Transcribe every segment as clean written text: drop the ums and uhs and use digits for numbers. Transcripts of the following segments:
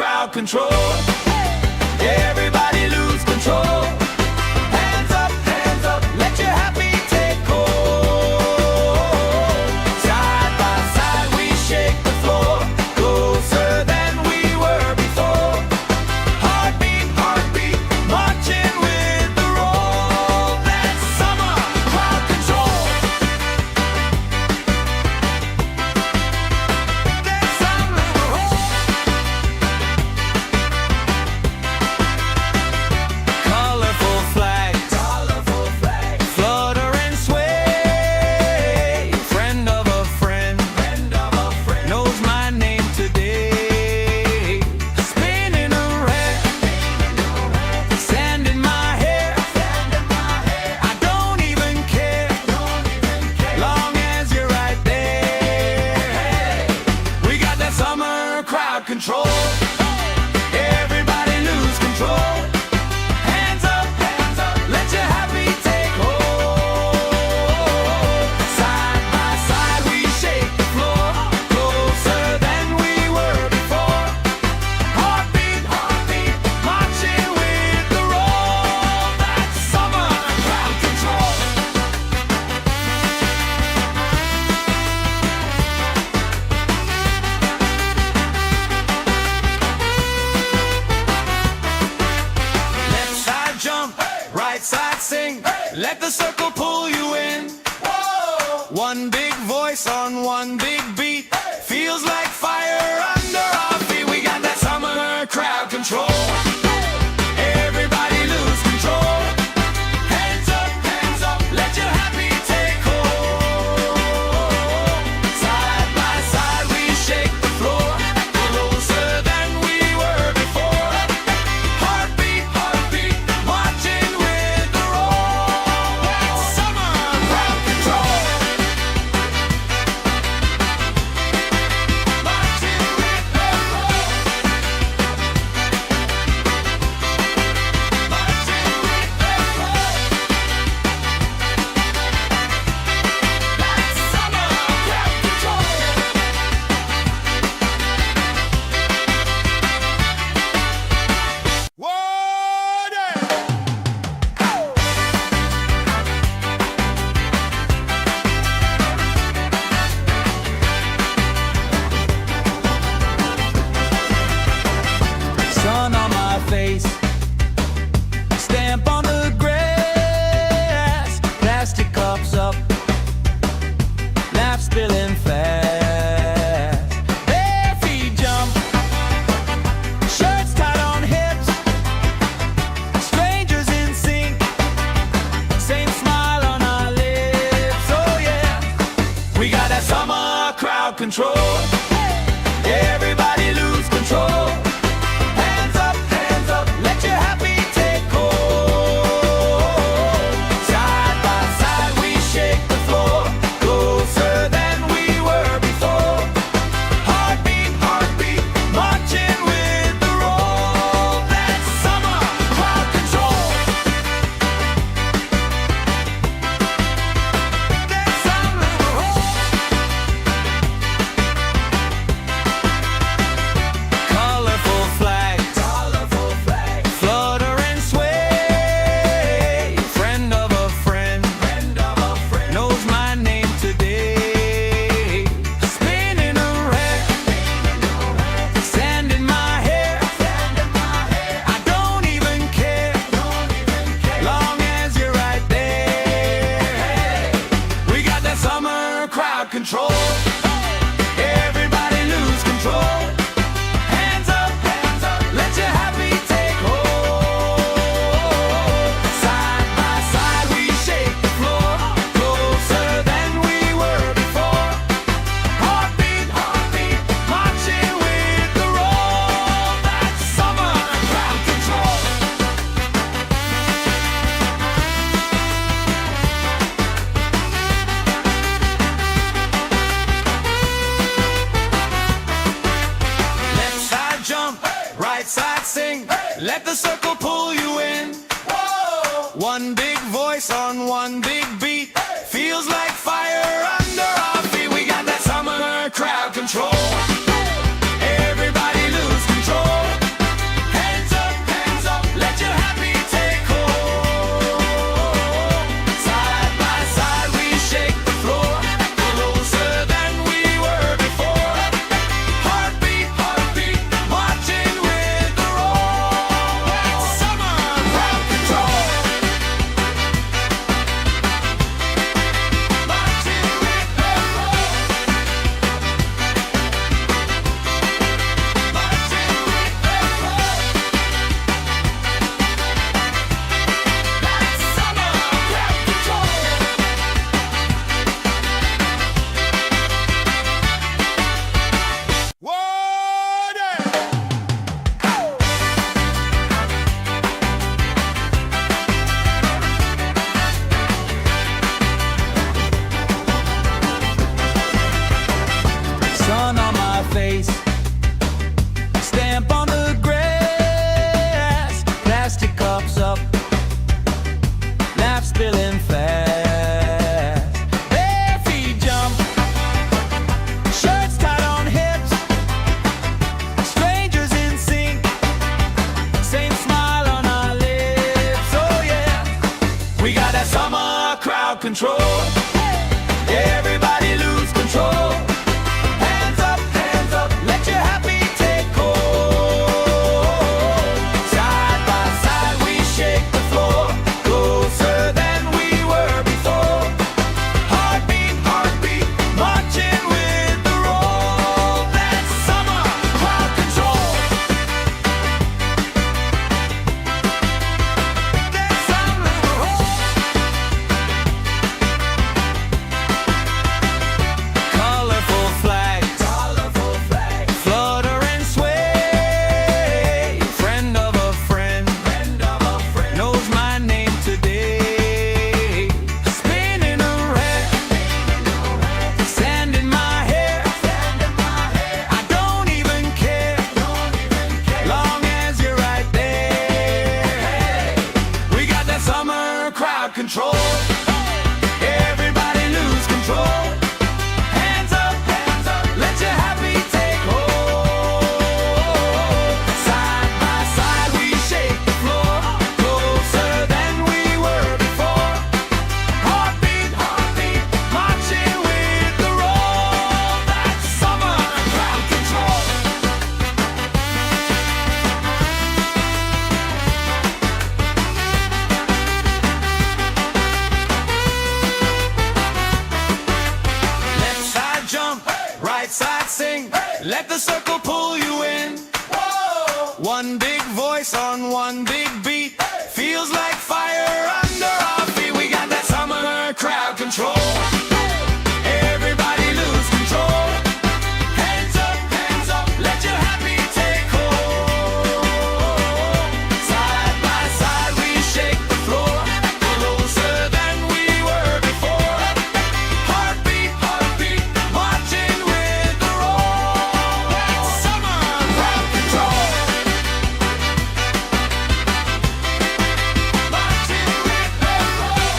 crowd control. Everybody lose control. Hands up, let your happy take hold. Side by side we shake the floor, closer than we were before. Heartbeat, heartbeat, marching with the roll. That's summer crowd control. That's summer crowd. Colorful flags, flutter and sway. Friend of a friend, knows my name today. Spinning around, sand in my hair. I don't even care, long as you're right there. We got that summer crowd control. Everybody lose control. Hands up, let your happy take hold. Side by side we shake the floor, closer than we were before. Heartbeat, heartbeat, marching with the roll. That's summer crowd control. Left side jump, right side sing. Let the circle pull you in. One big voice on one big beat. Feels like fire under our feet. We got that summer crowd control. Everybody lose control. Hands up, let your happy take hold. Side by side we shake the floor, closer than we were before. Heartbeat, heartbeat, marching with the roll. That's summer crowd control. Marching with the roll. Marching with the roll. That's summer crowd control. Sun on my face, stamp on the grass. Plastic cups up, laugh spilling fast. Bare feet jump, shirts tied on hips. Strangers in sync, same smile on our lips. Oh yeah, we got that summer crowd control. Everybody lose control. Hands up, let your happy take hold. Side by side we shake the floor, closer than we were before. Heartbeat, heartbeat, marching with the roll. That's summer crowd control. That's summer crowd. Colorful flags, flutter and sway. Friend of a friend, knows my name today. Spinning around, sand in my hair. I don't even care, long as you're right there. We got that summer crowd control. Everybody lose control. Hands up, let your happy take hold. Side by side we shake the floor, closer than we were before. Heartbeat, heartbeat, marching with the roll. That's summer crowd control. Left side jump, right side sing. Let the circle pull you in. One big voice on one big beat. Feels like fire under our feet. We got that summer crowd control. Everybody lose control. control. Everybody lose control. Hands up, let your happy take hold. Side by side we shake the floor, closer than we were before. Heartbeat, heartbeat, marching with the roll. That's summer crowd control. That's summer roll. Colorful flags, flutter and sway. Friend of a friend, knows my name today. Spinning around, sand in my hair. I don't even care, long as you're right there. We got that summer crowd control. Everybody lose control. Hands up, let your happy take hold. Side by side we shake the floor, closer than we were before. Heartbeat, heartbeat, marching with the roll. That's summer crowd control. Left side jump, right side sing. Let the circle pull you in. One big voice on one big beat. Feels like fire under our feet. We got that summer crowd control. Everybody lose control. Hands up, let your happy take hold. Side by side we shake the floor, closer than we were before. Heartbeat, heartbeat, marching with the roll. That's summer crowd control. Marching with the roll.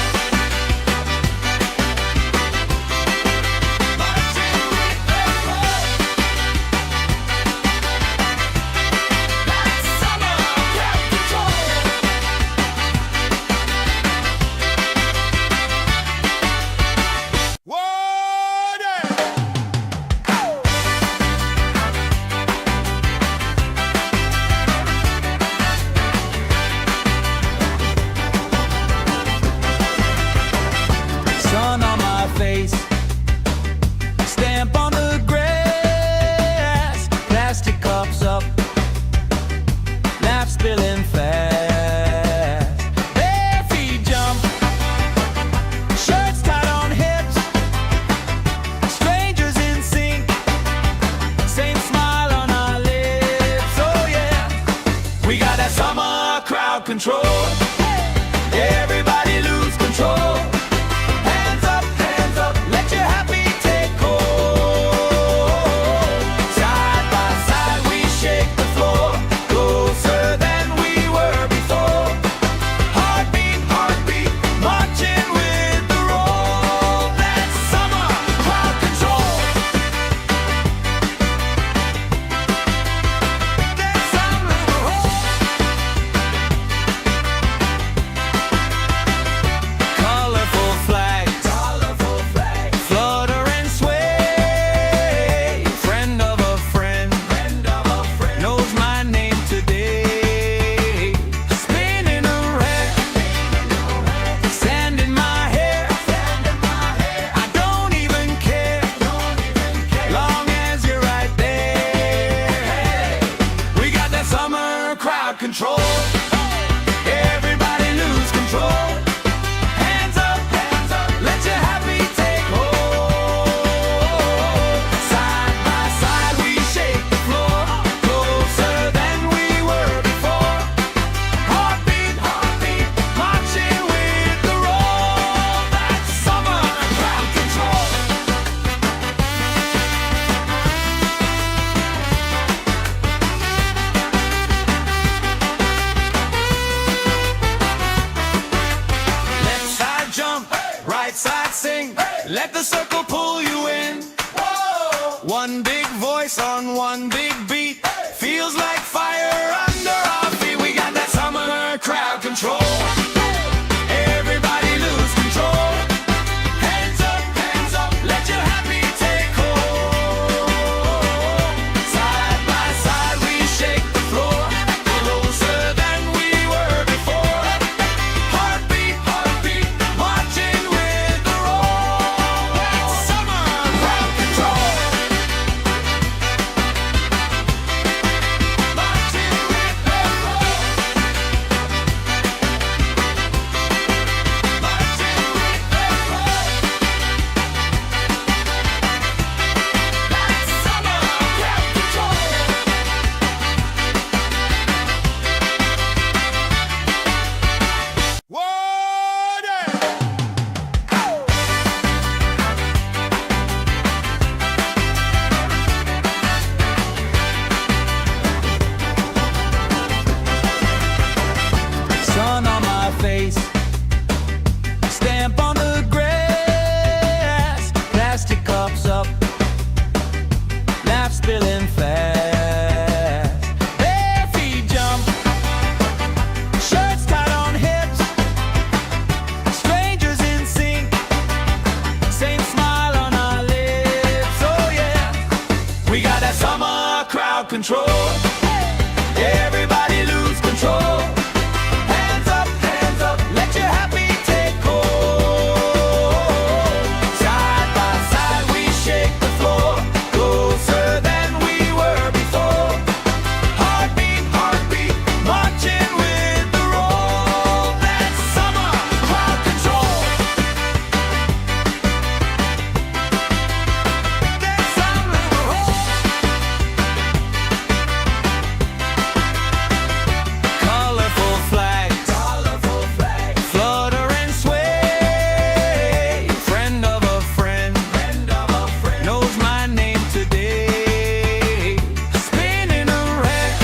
Marching with the roll. That's summer crowd control. Sun on my face, stamp on the grass, plastic cups up, laugh spilling fast. Bare feet jump, shirts tied on hips, strangers in sync, same smile on our lips. Oh yeah, we got that summer crowd control. Everybody lose control. Hands up, let your happy take hold. Side by side we shake the floor, closer than we were before. Heartbeat, heartbeat, marching with the roll. That's summer crowd control. That's summer roll. Colorful flags, flutter and sway. Friend of a friend, knows my name today. Spinning around, sand in my hair. I don't even care, long as you're right there. We got that summer crowd control. Everybody lose control. Hands up, let your happy take hold. Side by side we shake the floor, closer than we were before. Heartbeat, heartbeat, marching with the roll. That's summer crowd control. Left side jump, right side sing. Let the circle pull you in. One big voice on one big beat. Feels like fire under our feet. We got that summer crowd control. Everybody lose control. control. Everybody lose control. Hands up, let your happy take hold. Side by side we shake the floor, closer than we were before. Heartbeat, heartbeat, marching with the roll. That's summer crowd control. That's summer colorful flags, flutter and sway. Friend of a friend, knows my name today. Spinning around,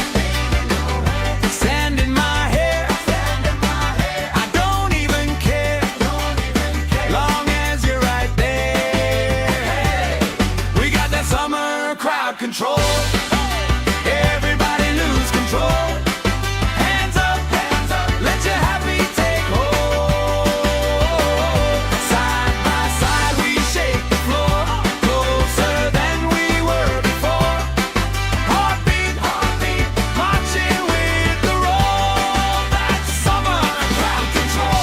sand in my hair. I don't even care, long as you're right there. We got that summer crowd control. Everybody lose control. Hands up, let your happy take hold. Side by side we shake the floor, closer than we were before. Heartbeat, heartbeat, marching with the roll. That's summer crowd control.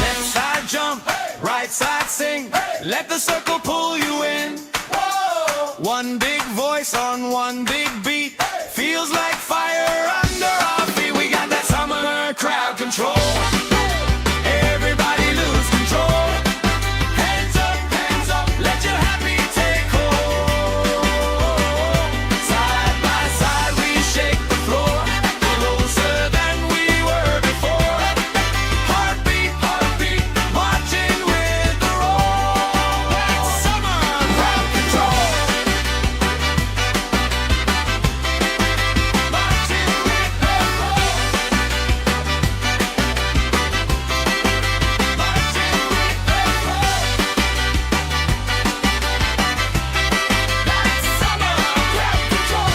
Left side jump, right side sing. Let the circle pull you in. One big voice on one big beat. Feels like fire under our feet. We got that summer crowd control. Everybody lose control. Hands up, let your happy take hold. Side by side we shake the floor, closer than we were before. Heartbeat, heartbeat, marching with the roll. That's summer crowd control. Marching with the roll. Marching with the roll. That's summer crowd control.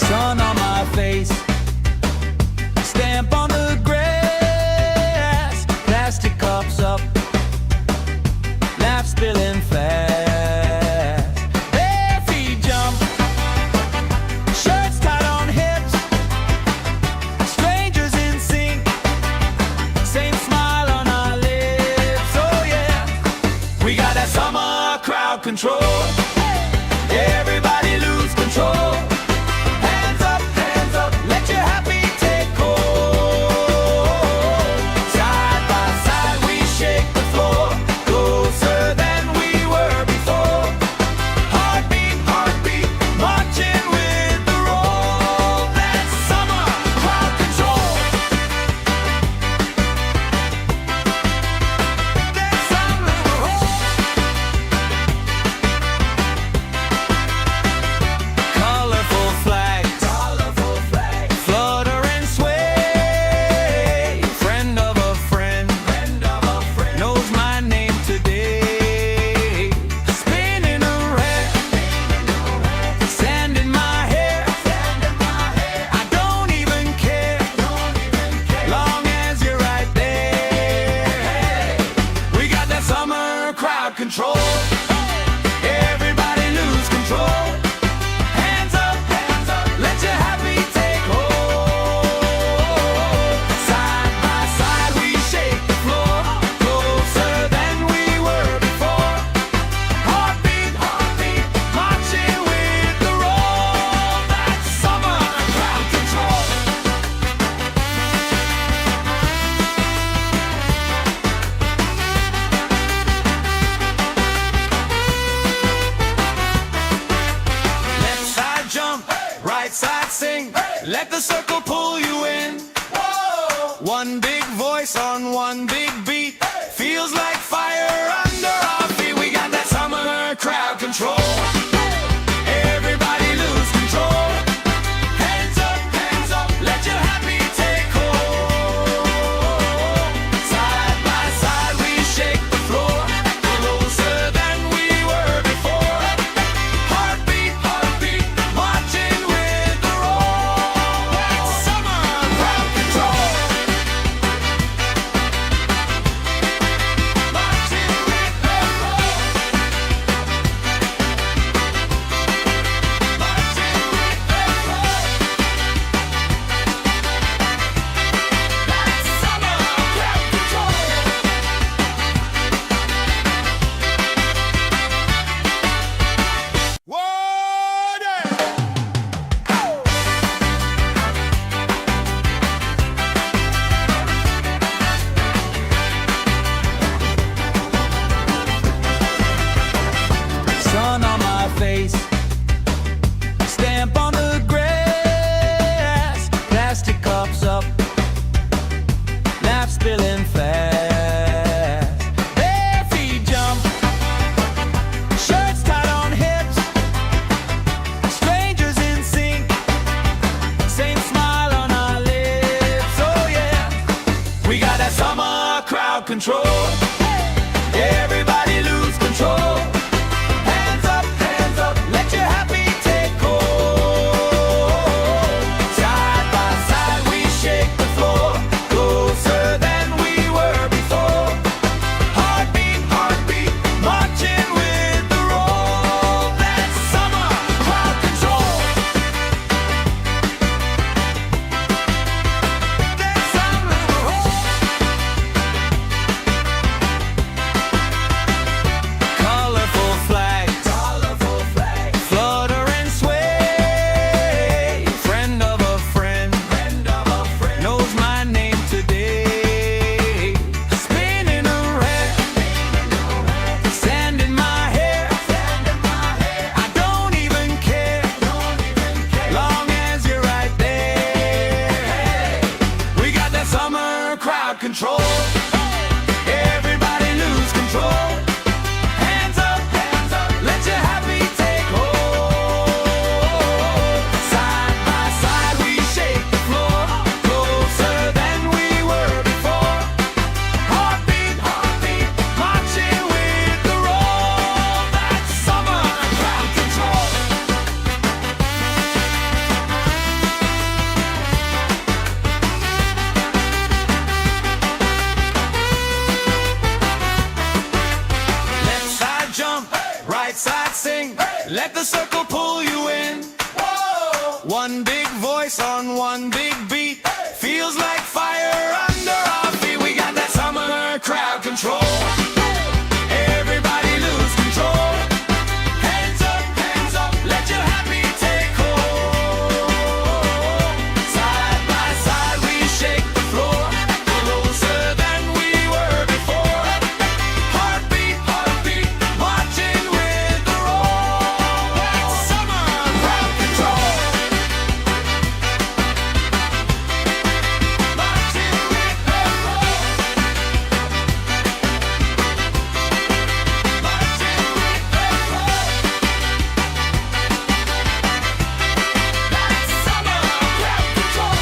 Sun on my face, stamp on the grass, plastic cups up, laugh spilling fast. Bare feet jump, shirts tied on hips, strangers in sync, same smile on our lips. Oh yeah, we got that summer crowd control. Everybody lose control. Hands up, let your happy take hold. Side by side we shake the floor, closer than we were before. Heartbeat, heartbeat, marching with the roll. That's summer crowd control. That's summer colorful flags, flutter and sway. Friend of a friend, knows my name today. Spinning around, sand in my hair. I don't even care, long as you're right there. We got that summer crowd control. Everybody lose control. Hands up, let your happy take hold. Side by side we shake the floor, closer than we were before. Heartbeat, heartbeat, marching with the roll. That's summer crowd control. Left side jump, right side sing. Let the circle pull you in. One big voice on one big beat. Feels like fire under our feet. We got that summer crowd control. Everybody lose control. crowd control. Everybody lose control. Hands up, let your happy take hold. Side by side we shake the floor, closer than we were before. Heartbeat, heartbeat, marching with the roll. That's summer crowd control. That's summer colorful flags, flutter and sway. Friend of a friend, knows my name today. Spinning around, sand in my hair. I don't even care, long as you're right there. We got that summer crowd control. Everybody lose control. Hands up, let your happy take hold. Side by side we shake the floor, closer than we were before. Heartbeat, heartbeat, marching with the roll. That's summer crowd control. Left side jump, right side sing. Let the circle pull you in. One big voice on one big beat. Feels like fire under our feet. We got that summer crowd control. Everybody lose control. Hands up, let your happy take hold. Side by side we shake the floor, closer than we were before. Heartbeat, heartbeat, marching with the roll. That's summer crowd control. Marching with the roll. Marching with the roll. That's summer crowd control.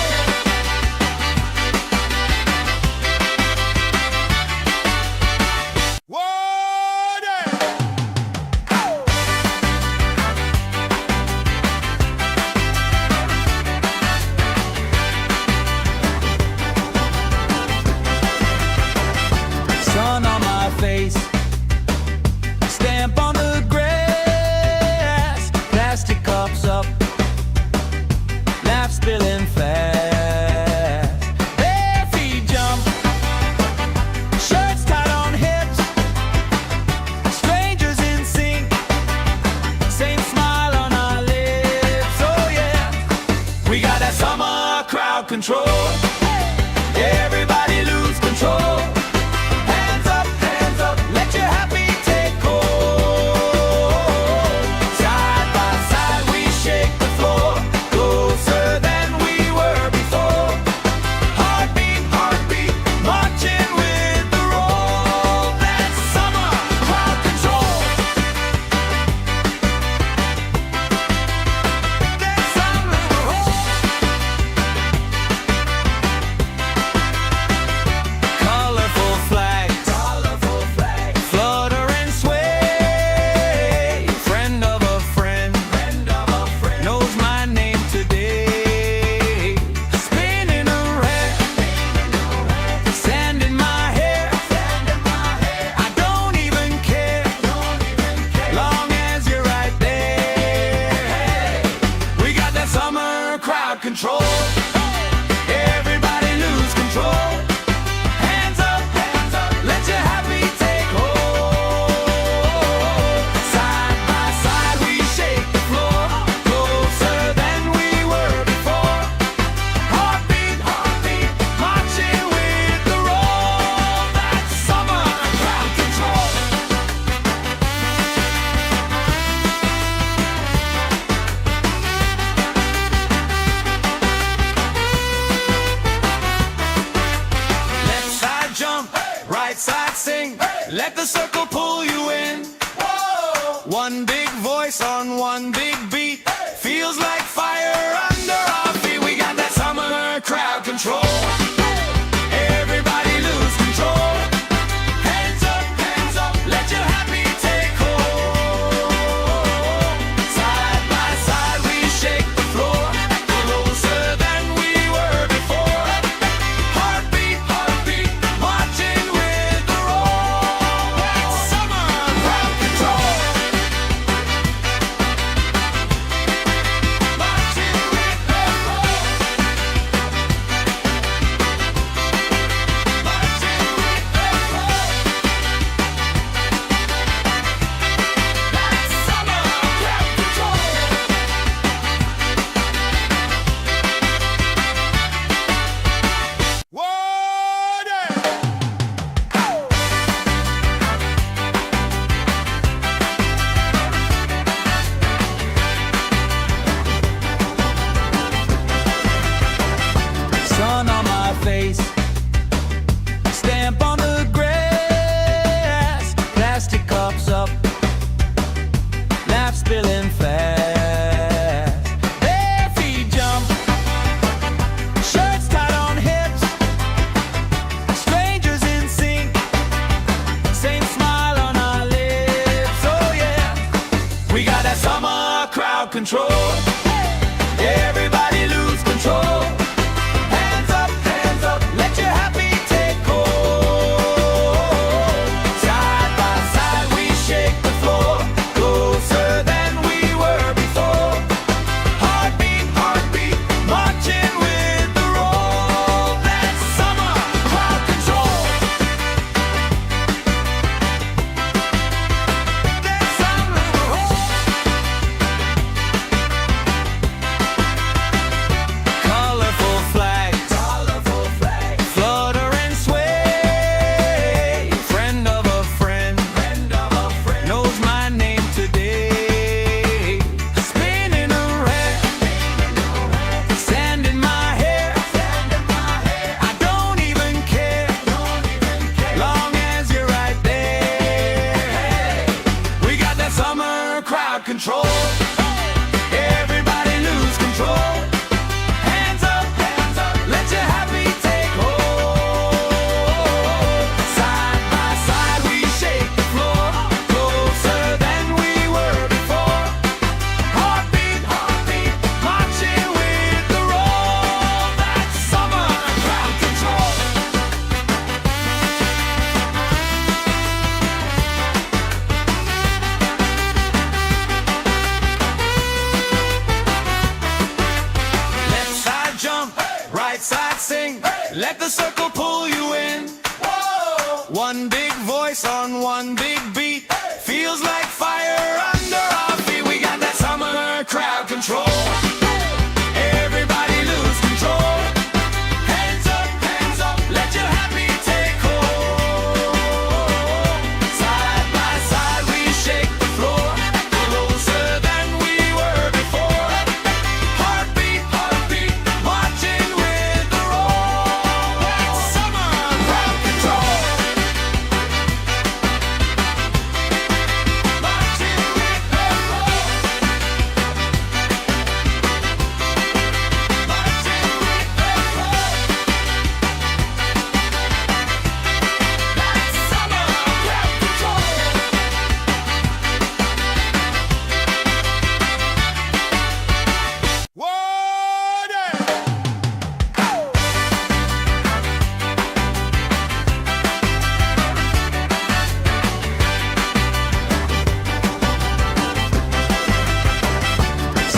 Sun on my face, stamp on the grass, plastic cups up, laugh spilling fast. Bare feet jump, shirts tied on hips, strangers in sync, same smile on our lips. Oh yeah, we got that summer crowd control. Everybody lose control. Hands up, let your happy take hold. Side by side we shake the floor, closer than we were before. Heartbeat, heartbeat, marching with the roll. That's summer crowd control. That's summer colorful flags, flutter and sway. Friend of a friend, knows my name today. Spinning around, sand in my hair. I don't even care, long as you're right there. We got that summer crowd control. Everybody lose control. Hands up, let your happy take hold. Side by side we shake the floor, closer than we were before. Heartbeat, heartbeat, marching with the roll. That's summer crowd control. Left side jump, right side sing. Let the circle pull you in. One big voice on one big beat. Feels like fire under our feet. We got that summer crowd control. Everybody lose control. side sing. Let the circle pull you in. One big voice on one big beat. Feels like fire under our feet. We got that summer crowd control. Everybody lose control. Hands up, let your happy take hold. Side by side we shake the floor. Closer than we were before. Heartbeat, marching with the roll. That's summer crowd control.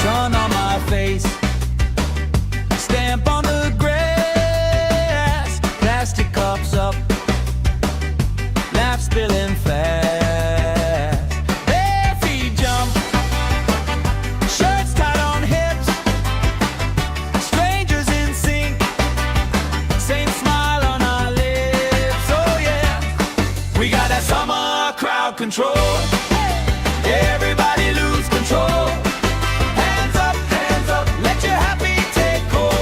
Sun on my face, stamp on the grass, plastic cups up, laugh spilling fast. Bare feet jump, shirts tied on hips, strangers in sync, same smile on our lips. Oh yeah, we got that summer crowd control. Everybody lose control. Hands up, let your happy take hold.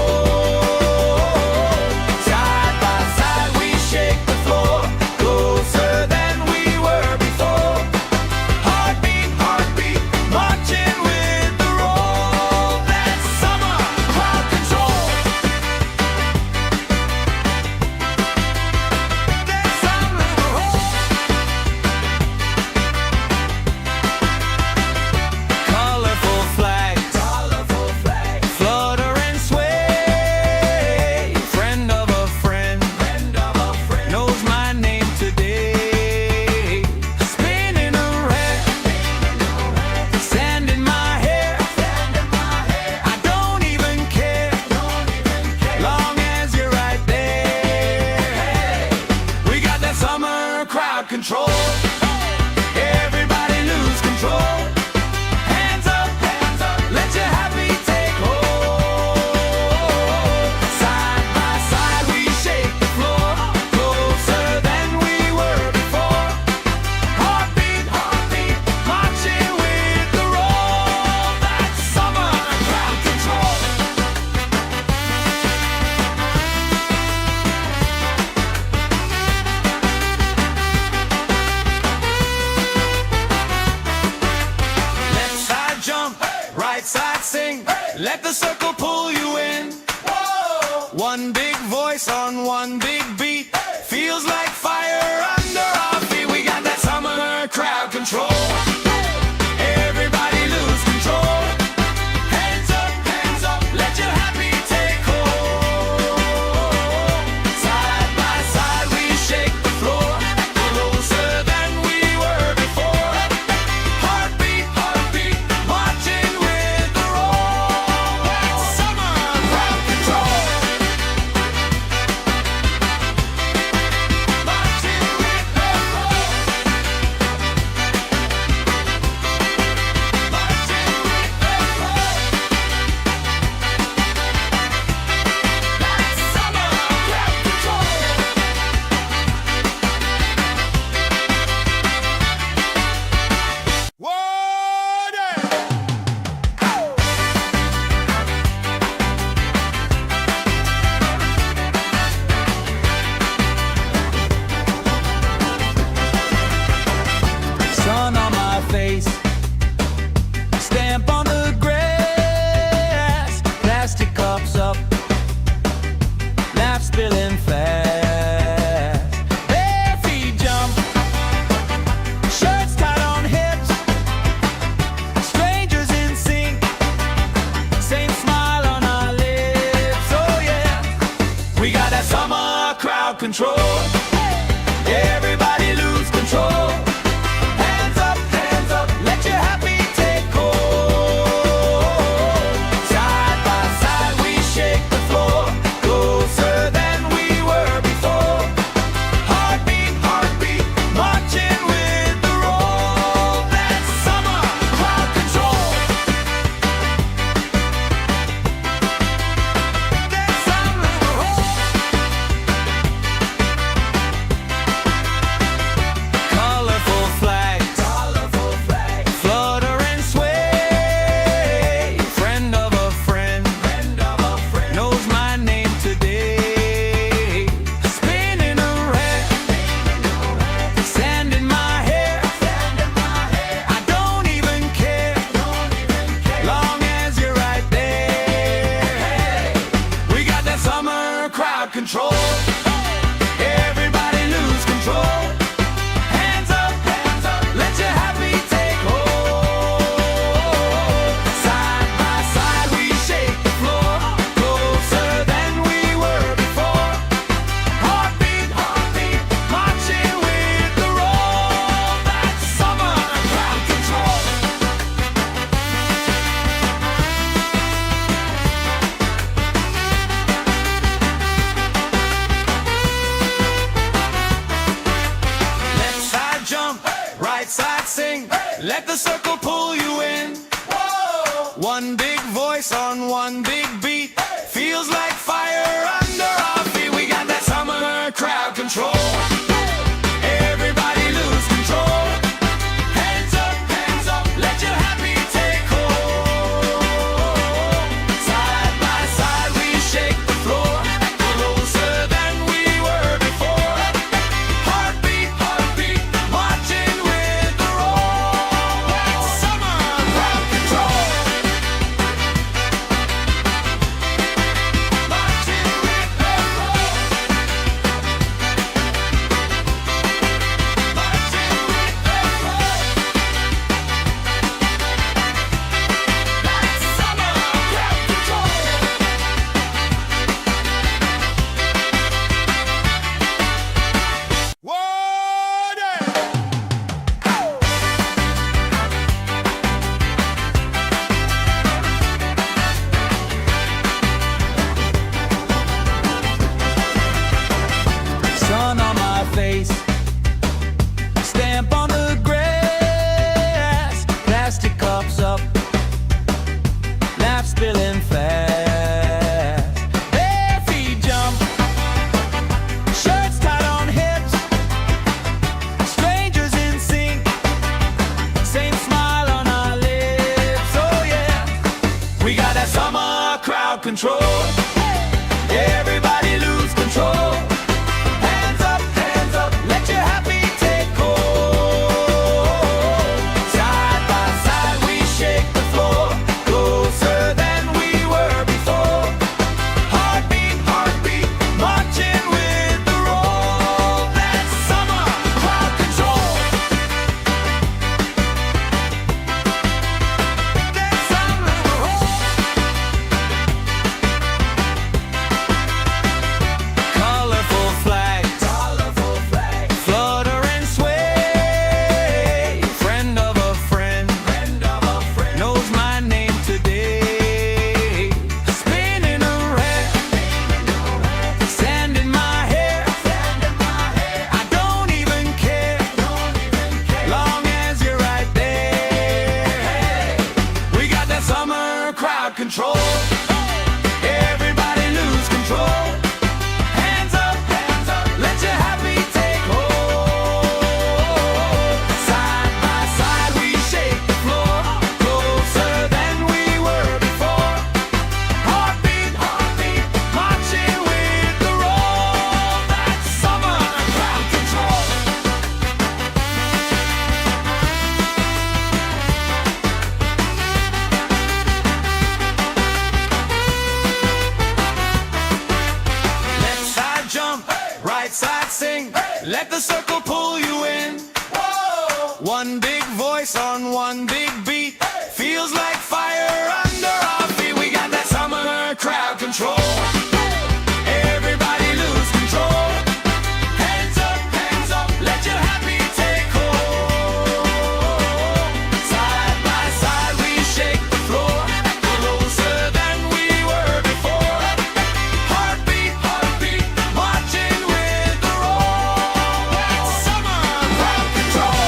Side by side we shake the floor. Closer than we were before. Heartbeat, marching with the roll. That's summer crowd control. That's summer colorful flags, flutter and sway. Friend of a friend, knows my name today. Spinning around, sand in my hair. I don't even care, long as you're right there. We got that summer crowd control. Everybody lose control. Hands up, let your happy take hold. Side by side we shake the floor. Closer than we were before. Heartbeat, marching with the roll. That's summer crowd control. Left side jump, right side sing. Let the circle pull you in. One big voice on one big beat. Feels like fire under our feet. We got that summer crowd control. Everybody lose control. Hands up, let your happy take hold. Side by side we shake the floor. Closer than we were before. Heartbeat, marching with the roll. That's summer crowd control. Marching with the roll. Marching with the roll. That's summer crowd control. Sun on my face, stamp on the grass, plastic cups up, laugh spilling fast. Bare feet jump, shirts tied on hips, strangers in sync, same smile on our lips. Oh yeah, we got that summer crowd control. Everybody lose control. Hands up, let your happy take hold. Side by side we shake the floor. Close control. Everybody lose control. Hands up, let your happy take hold. Side by side we shake the floor, closer than we were before. Heartbeat, marching with the roll. That's summer crowd control. Left side jump, right side sing. Let the circle pull you in. One big voice on one big beat. Feels like fire under our feet. We got that summer crowd control. Everybody lose control. Hands up, let your happy take hold. Side by side we shake the floor, closer than we were before. Heartbeat, marching with the roll. That's summer crowd control. Marching with the roll. Marching with the roll. That's summer crowd control. Sun on my face, stamp on the grass, plastic cups up, laugh spilling fast. Bare feet jump, shirts tied on hips, strangers in sync, same smile on our lips. Oh yeah, we got that summer crowd control. Everybody lose control. Hands up, let your happy take hold. Side by side we shake the floor, closer than we were before. Heartbeat, marching with the roll. That's summer crowd control. That's summer control. Colorful flags, flutter and sway. Friend of a friend, knows my name today. Spinning around, sand in my hair. I don't even care, long as you're right there. We got that summer crowd control. Everybody lose control. Hands up, let your happy take hold. Side by side we shake the floor, closer than we were before. Heartbeat, marching with the roll. That's summer crowd control. Left side jump, right side sing. Let the circle pull you in. One big voice on one big beat. Feels like fire under our feet. We got that summer crowd control. Everybody lose control. Hands up, let your happy take hold. Side by side we shake the floor, closer than we were before. Heartbeat, marching with the roll. That's summer crowd control.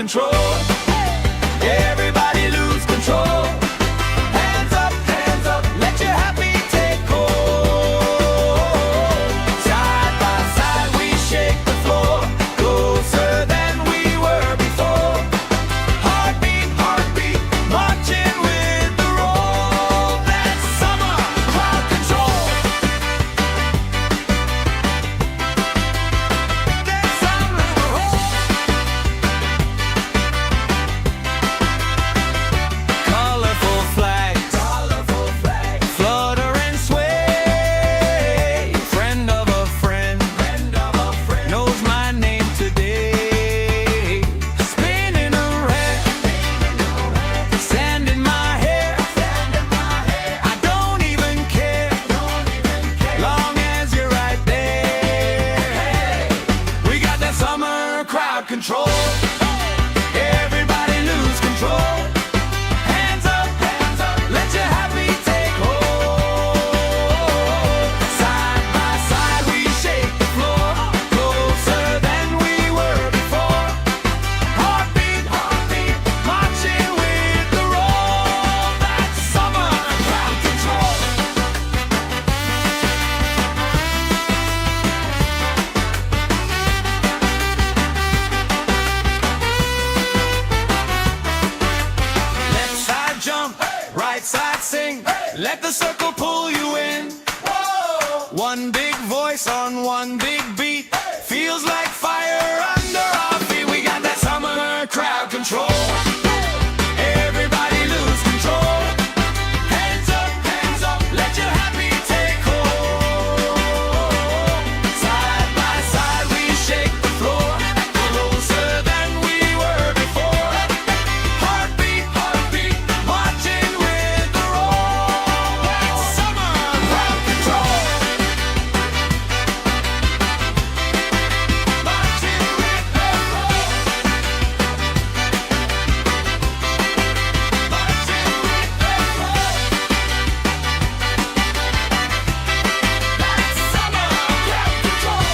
control. Everybody lose control. Hands up, let your happy take hold. Side by side we shake the floor, closer than we were before. Heartbeat, heartbeat, marching with the roll. That's summer crowd control. That's summer colorful flags, flutter and sway. Friend of a friend, knows my name today. Spinning around, sand in my hair. I don't even care, long as you're right there. We got that summer crowd control. Everybody lose control. Hands up, let your happy take hold. Side by side we shake the floor, closer than we were before. Heartbeat, heartbeat, marching with the roll. That's summer crowd control. Left side jump, right side sing. Let the circle pull you in. One big voice on one big beat. Feels like fire under our feet. We got that summer crowd control. Everybody lose control. Hands up, let your happy take hold. Side by side we shake the floor, closer than we were before. Heartbeat, heartbeat, marching with the roll. That's summer crowd control. Marching with the roll. Marching with the roll. That's summer crowd control.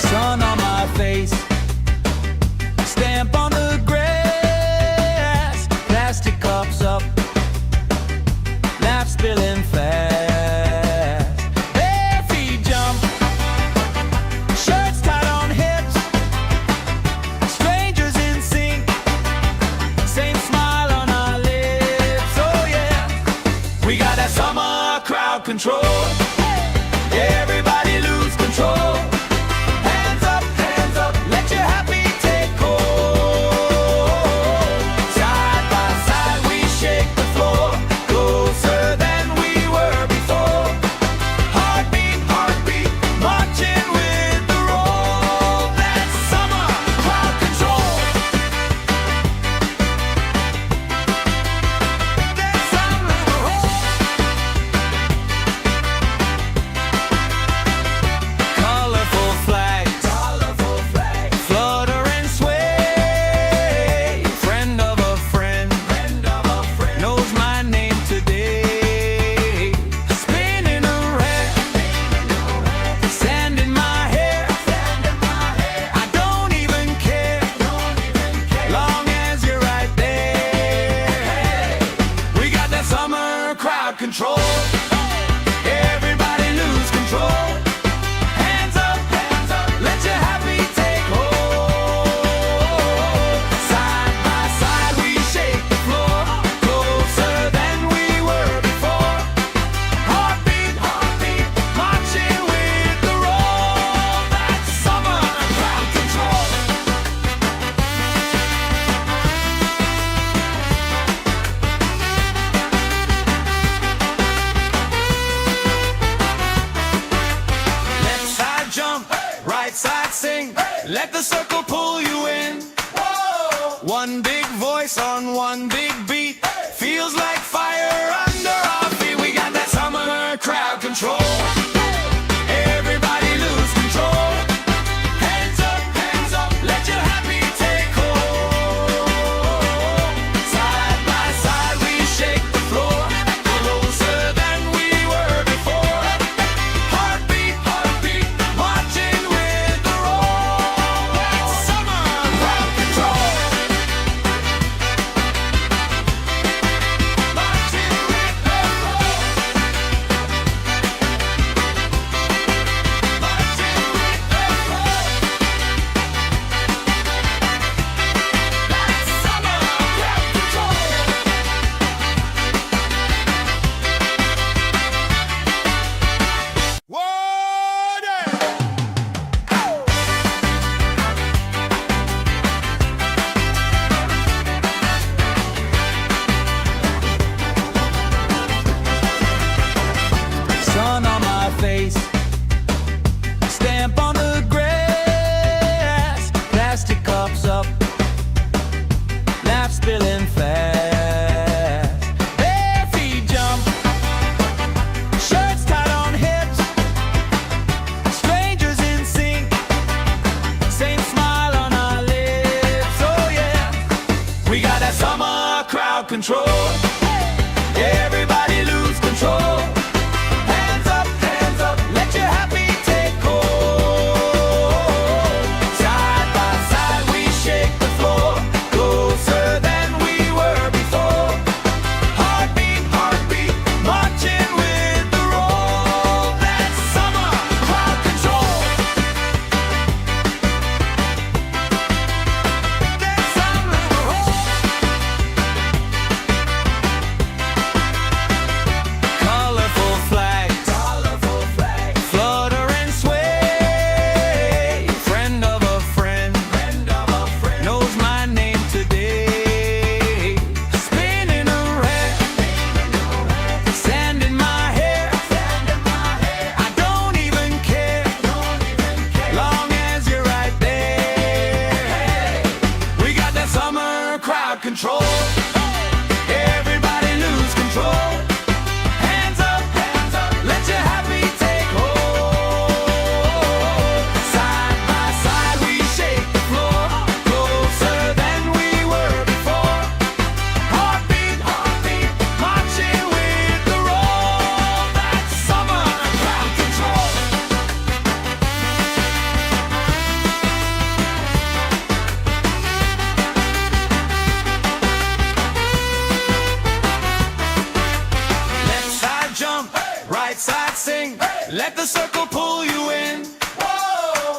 Sun on my face, stamp on the grass, plastic cups up, laugh spilling fast. Bare feet jump, shirts tied on hips, strangers in sync, same smile on our lips. Oh yeah, we got that summer crowd control. Everybody lose control. Hands up, let your happy take hold. Side by side we shake the floor, closer than we were before. Heartbeat, heartbeat, marching with the roll. That's summer crowd control. That's summer colorful flags, flutter and sway. Friend of a friend, knows my name today. Spinning around, sand in my hair. I don't even care, long as you're right there. We got that summer crowd control. Everybody lose control. Hands up, let your happy take hold. Side by side we shake the floor, closer than we were before. Heartbeat, heartbeat, marching with the roll. That's summer crowd control. control. Everybody lose control. Hands up, let your happy take hold. Side by side we shake the floor, closer than we were before. Heartbeat, heartbeat, marching with the roll. That's summer crowd control. That's summer roll. Colorful flags, flutter and sway. Friend of a friend, knows my name today. Spinning around, sand in my hair. I don't even care, long as you're right there. We got that summer crowd control. Everybody lose control. Hands up, let your happy take hold. Side by side we shake the floor, closer than we were before. Heartbeat, heartbeat, marching with the roll. That's summer crowd control. Left side jump, right side sing. Let the circle pull you in.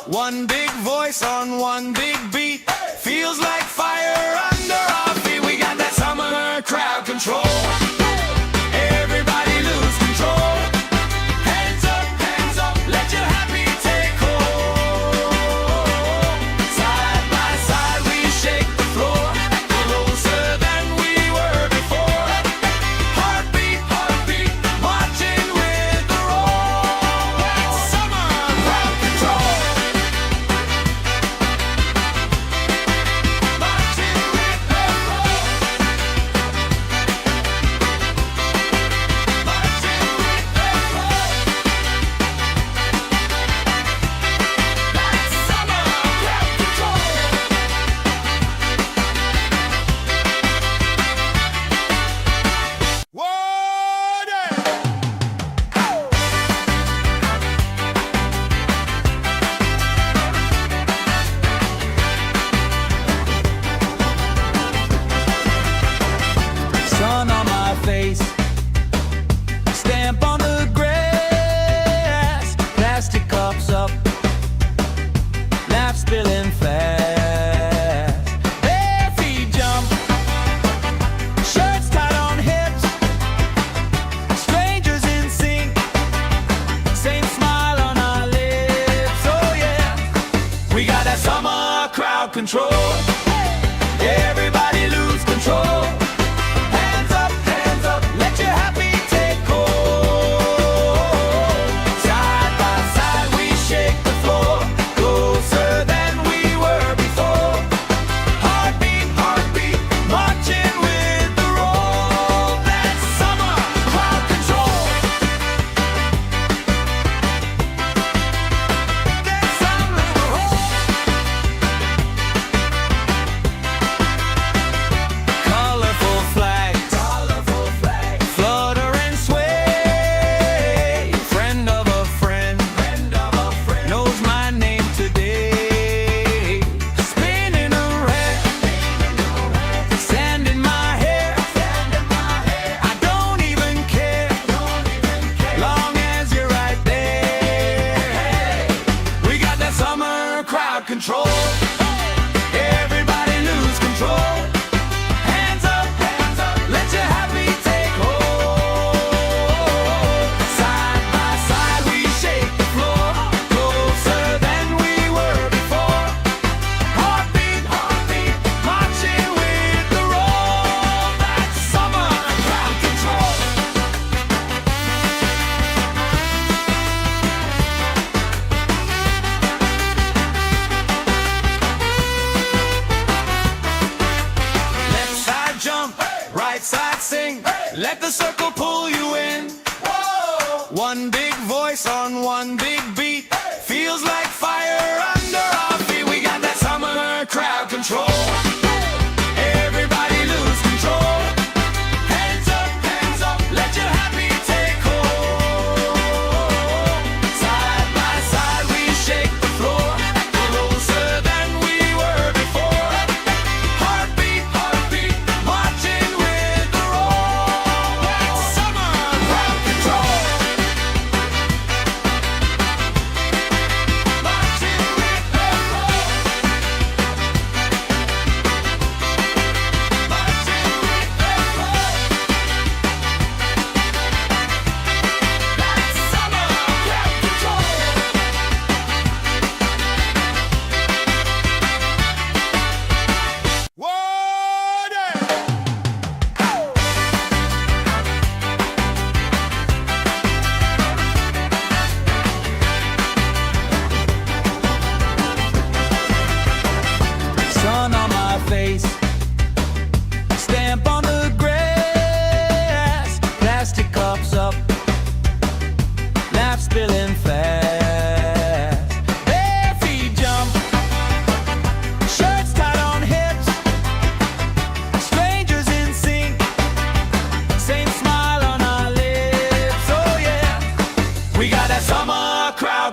One big voice on one big beat. Feels like fire under our feet. We got that summer crowd control. Everybody lose control. Hands up, let your happy take hold. Side by side we shake the floor, closer than we were before. Heartbeat, heartbeat, marching with the roll. That's summer crowd control. Marching with the roll. Marching with the roll. That's summer crowd control. Sun on my face, stamp on the grass, plastic cups up, laugh spilling fast. Bare feet jump, shirts tied on hips, strangers in sync, same smile on our lips. Oh yeah, we got that summer crowd control. Everybody lose control. Hands up, let your happy take hold. Side by side we shake the floor, closer than we were before. Heartbeat, heartbeat, marching with the roll. That's summer crowd control. That's summer roll. Colorful flags, flutter and sway. Friend of a friend, knows my name today. Spinning around, sand in my hair. I don't even care, long as you're right there. We got that summer crowd control. Everybody lose control. Hands up, let your happy take hold. Side by side we shake the floor, closer than we were before. Heartbeat, heartbeat, marching with the roll. That's summer crowd control. Left side jump, right side sing. Let the circle pull you in. One big voice on one big beat. Feels like fire under our feet. We got that summer crowd control. Everybody lose control.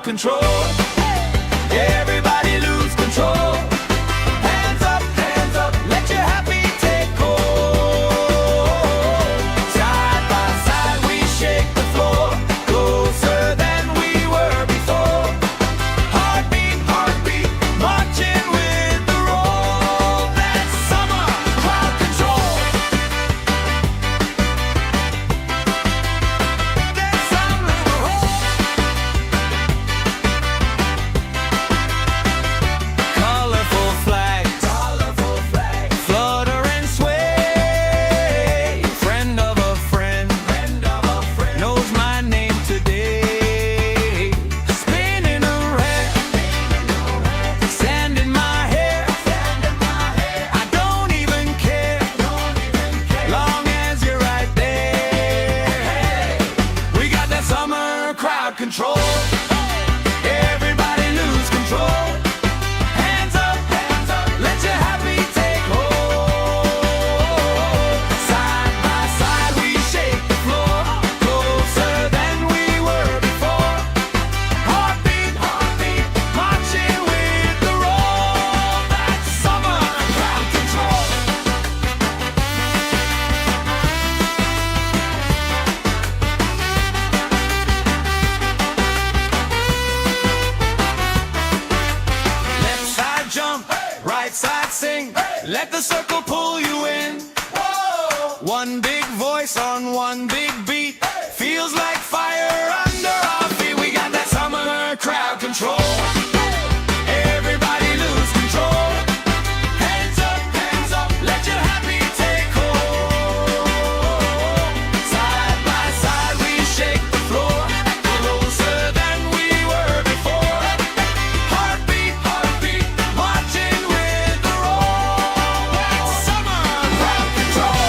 control. Everybody lose control. Hands up, let your happy take hold. Side by side we shake the floor, closer than we were before. Heartbeat, heartbeat, marching with the roll. That's summer crowd control. That's summer colorful flags, flutter and sway. Friend of a friend, knows my name today. Spinning around, sand in my hair. I don't even care, long as you're right there. We got that summer crowd control. Everybody lose control. Hands up, let your happy take hold. Side by side we shake the floor, closer than we were before. Heartbeat, heartbeat, marching with the roll. That's summer crowd control. Left side jump, right side sing. Let the circle pull you in. One big voice on one big beat. Feels like fire under our feet. We got that summer crowd control. Everybody lose control. Hands up, let your happy take hold. Side by side we shake the floor, closer than we were before. Heartbeat, heartbeat, marching with the roll. That's summer crowd control.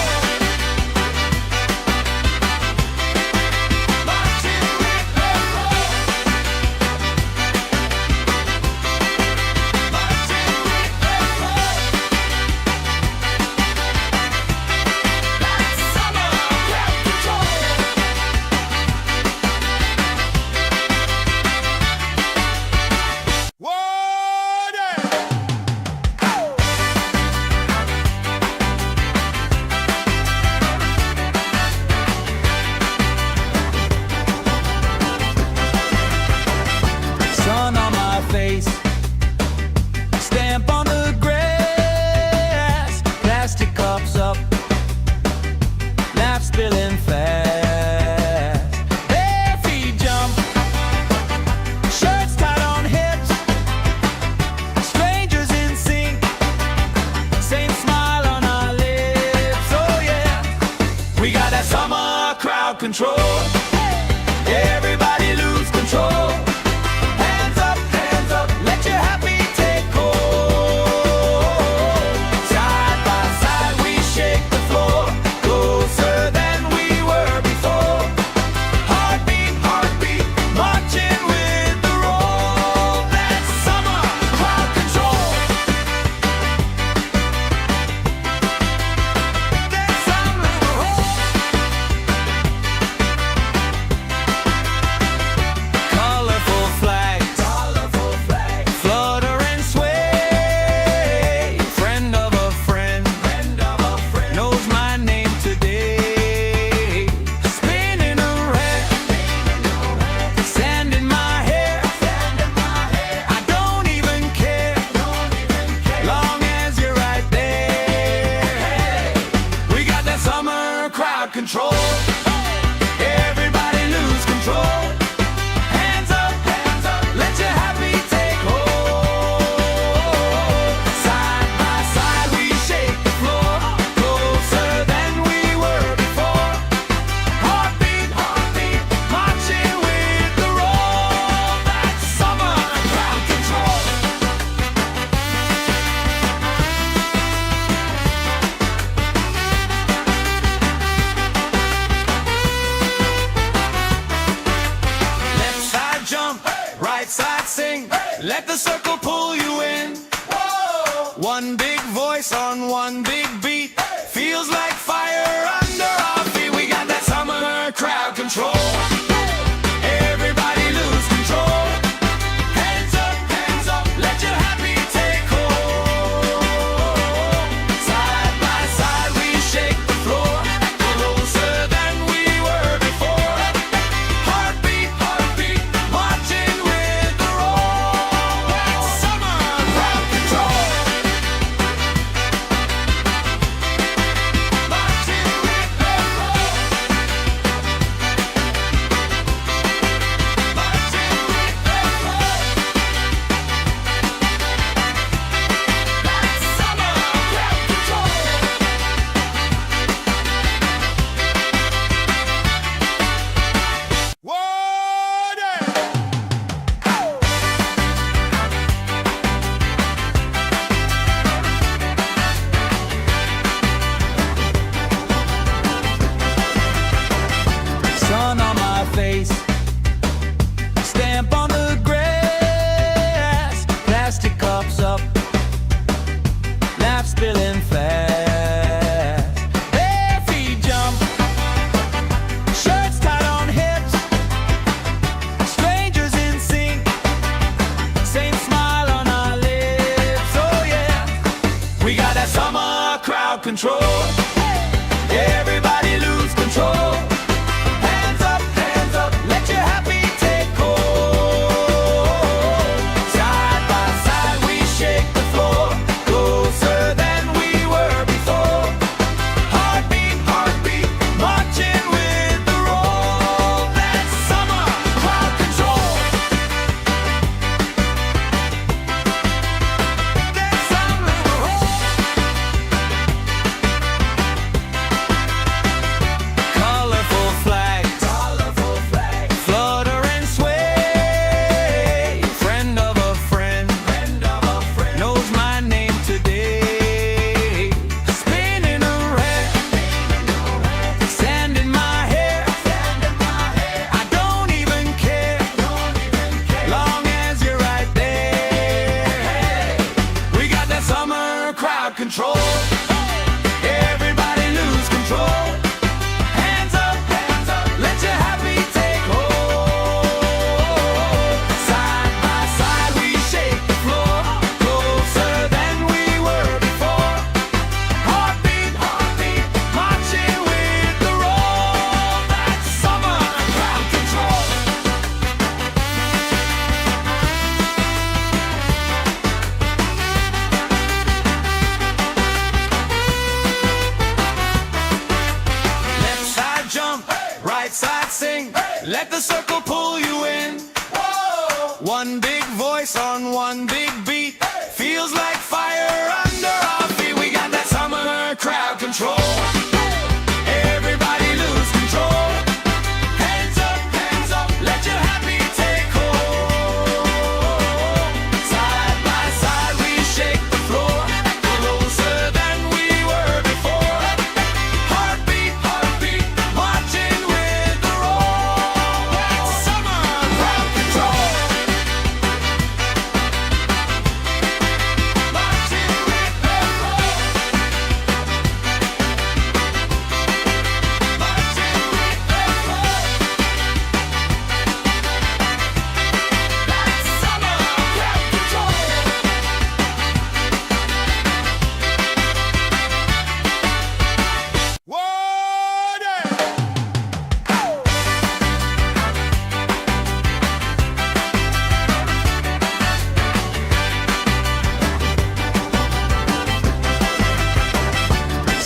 Marching with the roll. Marching with the roll. That's summer crowd control. Sun on my face, stamp on the grass, plastic cups up, laugh spilling fast. Bare feet jump, shirts tied on hips, strangers in sync, same smile on our lips. Oh yeah, we got that summer crowd control. Everybody lose control. Hands up, let your happy take hold. Side by side we shake the floor, closer than we were before. Heartbeat, heartbeat, marching with the roll. That's summer crowd control. That's summer colorful flags, flutter and sway. Friend of a friend, knows my name today. Spinning around, sand in my hair. I don't even care, long as you're right there. We got that summer crowd control. Everybody lose control. Hands up, let your happy take hold. Side by side we shake the floor, closer than we were before. Heartbeat, heartbeat, marching with the roll. That's summer crowd control. right side sing. Let the circle pull you in. One big voice on one big beat. Feels like fire under our feet. We got that summer crowd control. Everybody lose control. Hands up, let your happy take hold. Side by side we shake the floor, closer than we were before. Heartbeat, marching with the roll. That's summer crowd control. Marching with the roll. Marching with the roll. That's summer crowd control.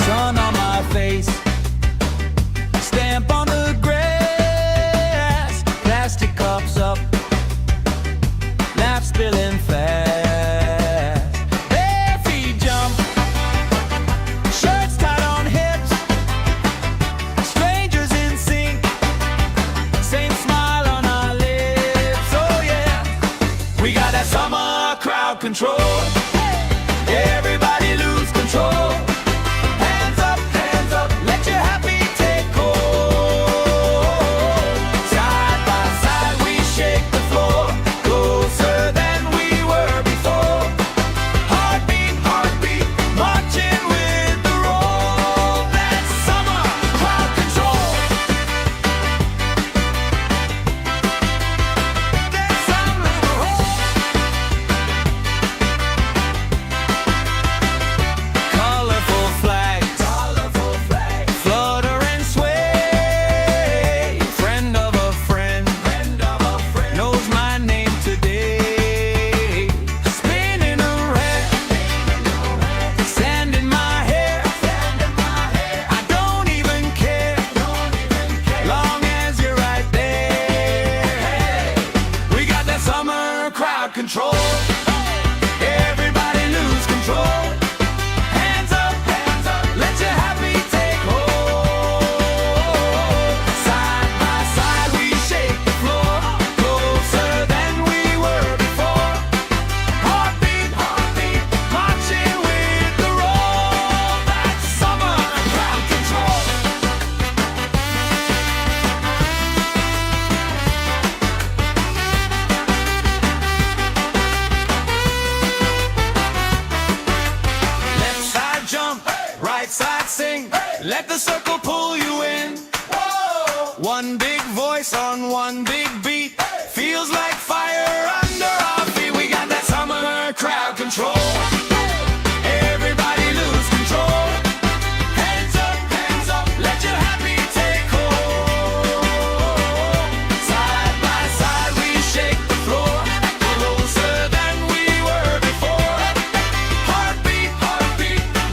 Sun on my face, stamp on the grass, plastic cups up, laugh spilling fast. Bare feet jump, shirts tied on hips, strangers in sync, same smile on our lips. Oh yeah, we got that summer crowd control. Everybody lose control. Hands up, let your happy take hold. Side by side we shake the floor, closer than we were before. Heartbeat, marching with the roll. That's summer crowd control. That's summer roll. Colorful flags, flutter and sway. Friend of a friend, knows my name today. Spinning around, sand in my hair. I don't even care, long as you're right there. We got that summer crowd control. Everybody lose control. Hands up, let your happy take hold. Side by side we shake the floor, closer than we were before. Heartbeat, marching with the roll. That's summer crowd control. Left side jump, right side sing. Let the circle pull you in. One big voice on one big beat. Feels like fire under our feet. We got that summer crowd control. Everybody lose control. Hands up, let your happy take hold. Side by side we shake the floor, closer than we were before. Heartbeat,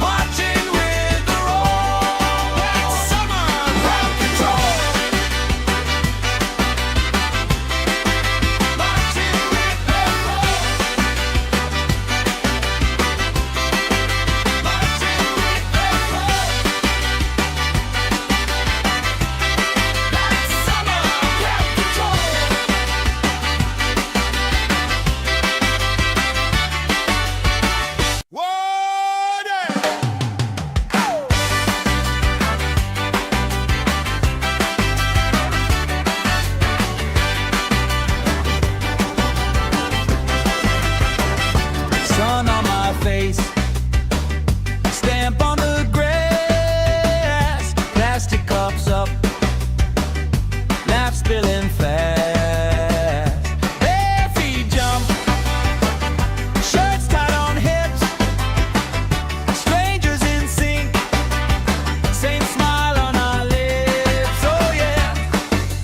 marching with the roll. That's summer crowd control. Marching with the roll. Marching with the roll. That's summer crowd control. Sun on my face, stamp on the grass, plastic cups up, laugh spilling fast. Bare feet jump, shirts tied on hips, strangers in sync, same smile on our lips. Oh yeah,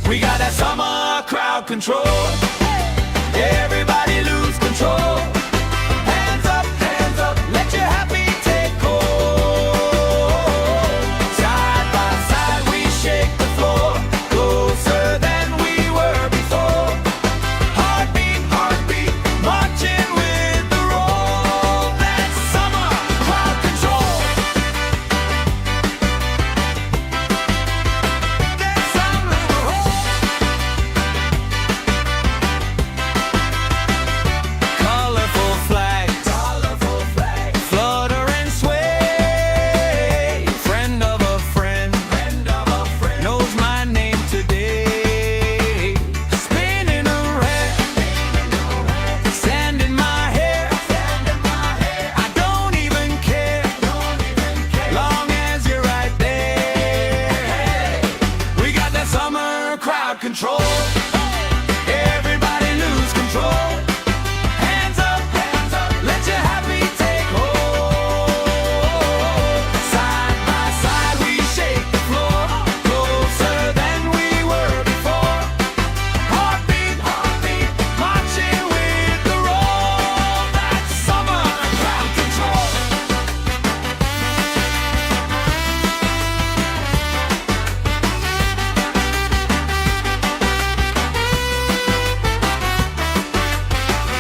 we got that summer crowd control. Everybody lose control. Hands up, let your happy take hold. Side by side we shake the floor, crowd control. Everybody lose control. Hands up, let your happy take hold. Side by side we shake the floor, closer than we were before. Heartbeat, marching with the roll. That's summer crowd control.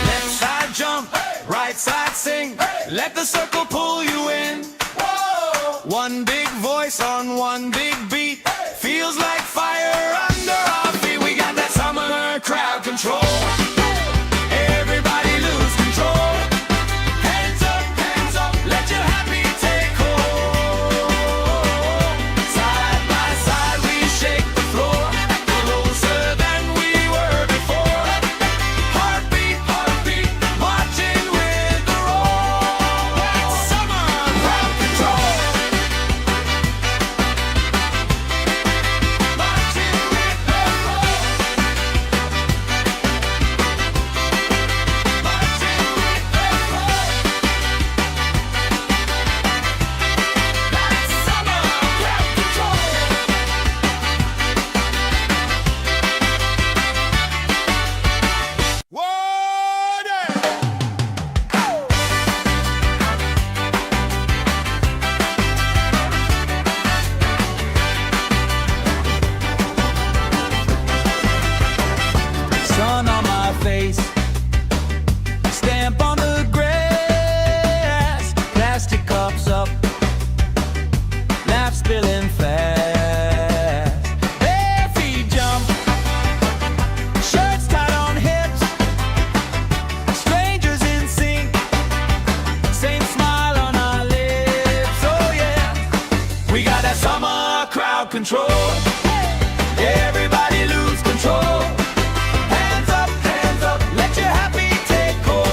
Left side jump, right side sing. Let the circle pull you in. One big voice on one big beat. Feels like fire under our feet. We got that summer crowd control. Everybody lose control. Hands up, let your happy take hold. Side by side we shake the floor, closer than we were before. Heartbeat, marching with the roll. That's summer crowd control. Marching with the roll. Marching with the roll. That's summer crowd control. Sun on my face, stamp on the grass, plastic cups up, laugh spilling fast. Bare feet jump, shirts tied on hips, strangers in sync, same smile on our lips. Oh yeah, we got that summer crowd control. Everybody lose control. Hands up, let your happy take hold.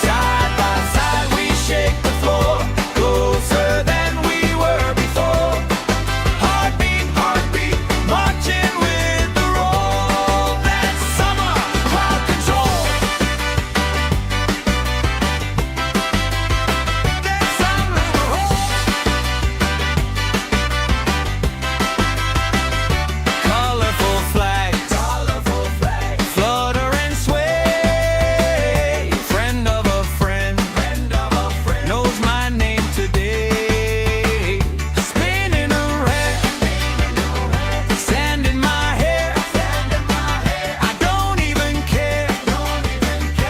Side by side we shake the floor, closer than we were before. Heartbeat, marching with the roll. That's summer crowd control. That's summer colorful flags, flutter and sway. Friend of a friend, knows my name today. Spinning around, sand in my hair. I don't even care,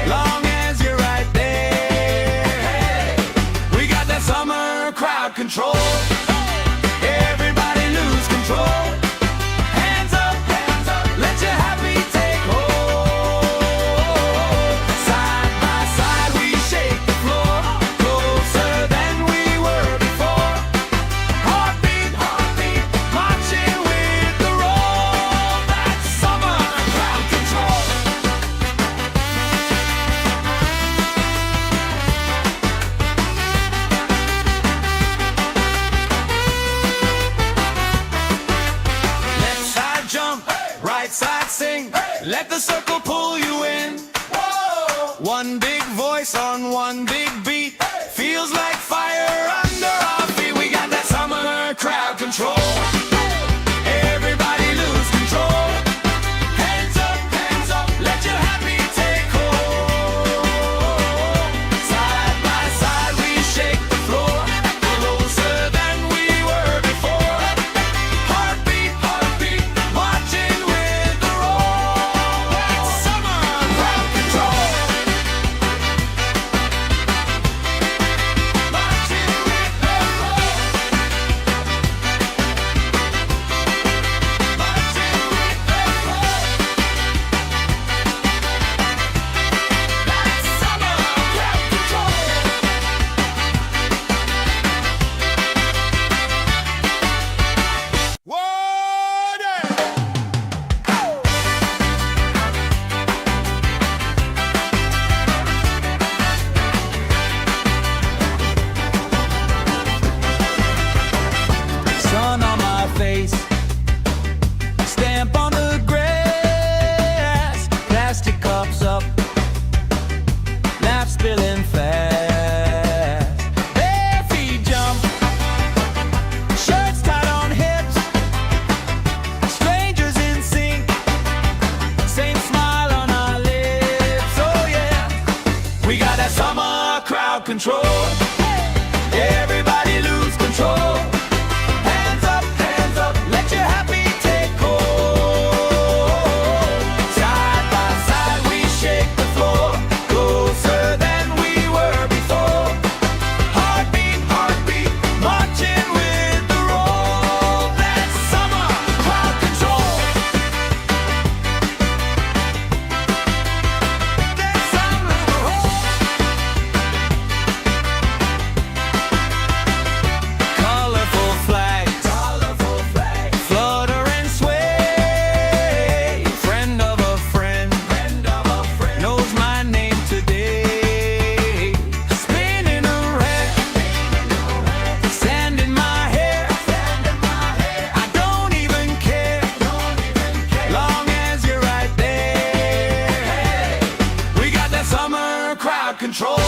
long as you're right there. We got that summer crowd control. Everybody lose control. Hands up, let your happy take hold. Side by side we shake the floor, closer than we were before. Heartbeat, marching with the roll. That's summer crowd control. Left side jump, right side sing. Let the circle pull you in. One big voice on one big beat. Feels like fire under our feet. We got that summer crowd control. Everybody lose control. Hands up, let your happy take hold. Side by side we shake the floor, closer than we were before. Heartbeat, marching with the roll. That's summer crowd control. Marching with the roll. control. Everybody lose control. Hands up, let your happy take hold. Side by side we shake the floor, closer than we were before. Heartbeat, heartbeat, marching with the roll. That's summer crowd control. That's summer roll. Colorful flags, flutter and sway. Friend of a friend, knows my name today. Spinning around, sand in my hair. I don't even care, long as you're right there. We got that summer crowd control.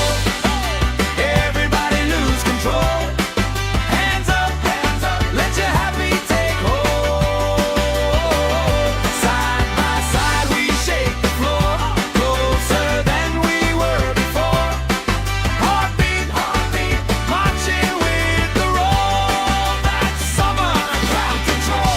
Everybody lose control. Hands up, let your happy take hold. Side by side we shake the floor, closer than we were before. Heartbeat, heartbeat, marching with the roll. That's summer crowd control.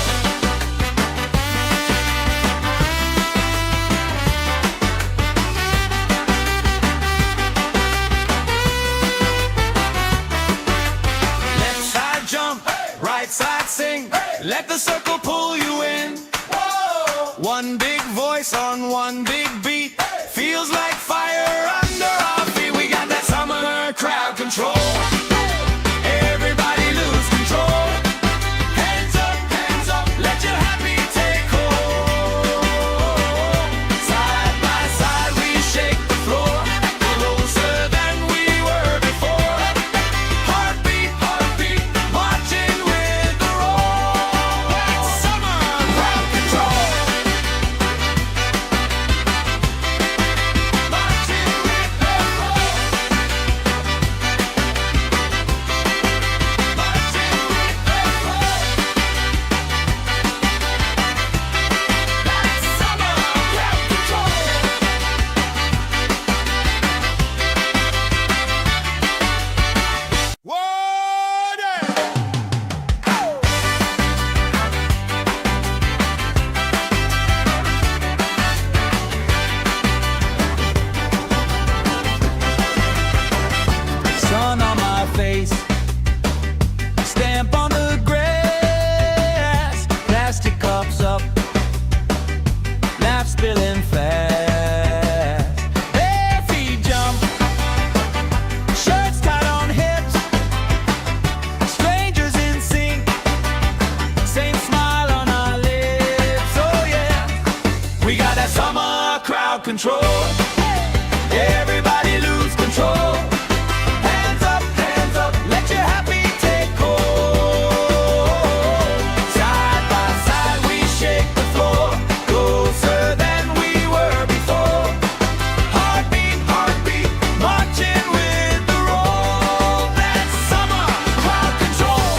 Left side jump, right side sing. Let the circle pull you in. One big voice on one big beat. Feels like fire under our feet. We got that summer crowd control. Everybody lose control. Hands up, let your happy take hold. Side by side we shake the floor, closer than we were before. Heartbeat, heartbeat, marching with the roll. That's summer crowd control. Marching with the roll. Marching with the roll. That's summer crowd control. Sun on my face, stamp on the grass, plastic cups up, laugh spilling fast. Bare feet jump, shirts tied on hips, strangers in sync, same smile on our lips. Oh yeah, we got that summer crowd control. Everybody lose control. Hands up, let your happy take hold. Side by side we shake the floor, closer than we were before. Heartbeat, heartbeat, marching with the roll. That's summer crowd control.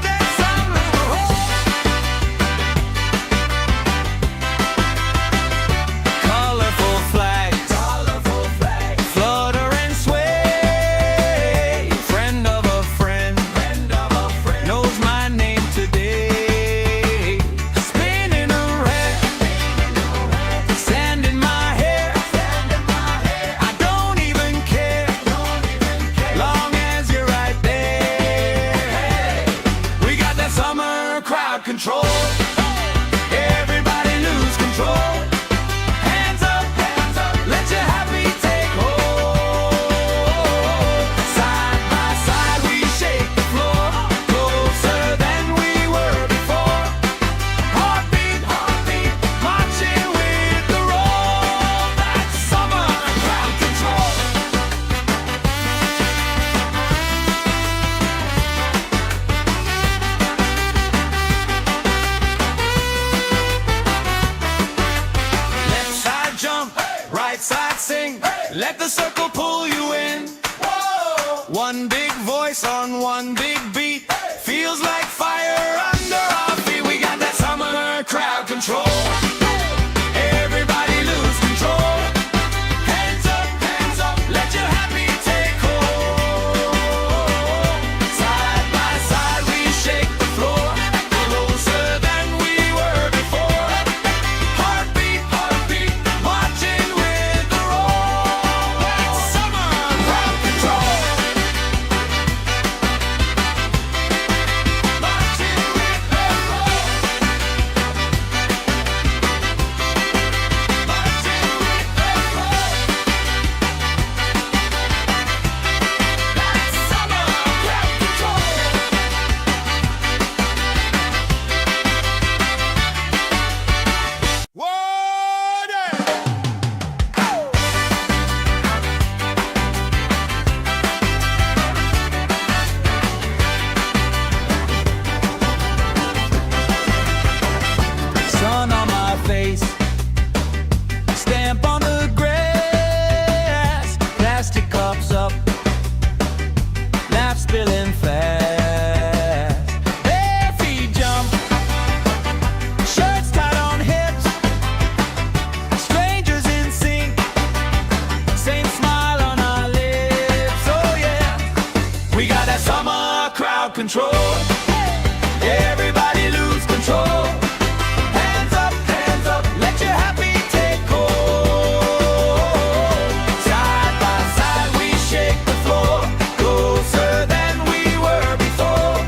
That's summer roll. Colorful flags, flutter and sway. Friend of a friend, knows my name today. Spinning around, sand in my hair. I don't even care, long as you're right there. We got that summer crowd control. Everybody lose control. Hands up, let your happy take hold. Side by side we shake the floor, closer than we were before. Heartbeat, heartbeat, marching with the roll. That's summer crowd control. Left side jump, right side sing. Let the circle pull you in. One big voice on one big beat. Feels like fire under our feet. We got that summer crowd control. Everybody lose control. We got that summer crowd control. Everybody lose control. Hands up, let your happy take hold. Side by side we shake the floor, closer than we were before.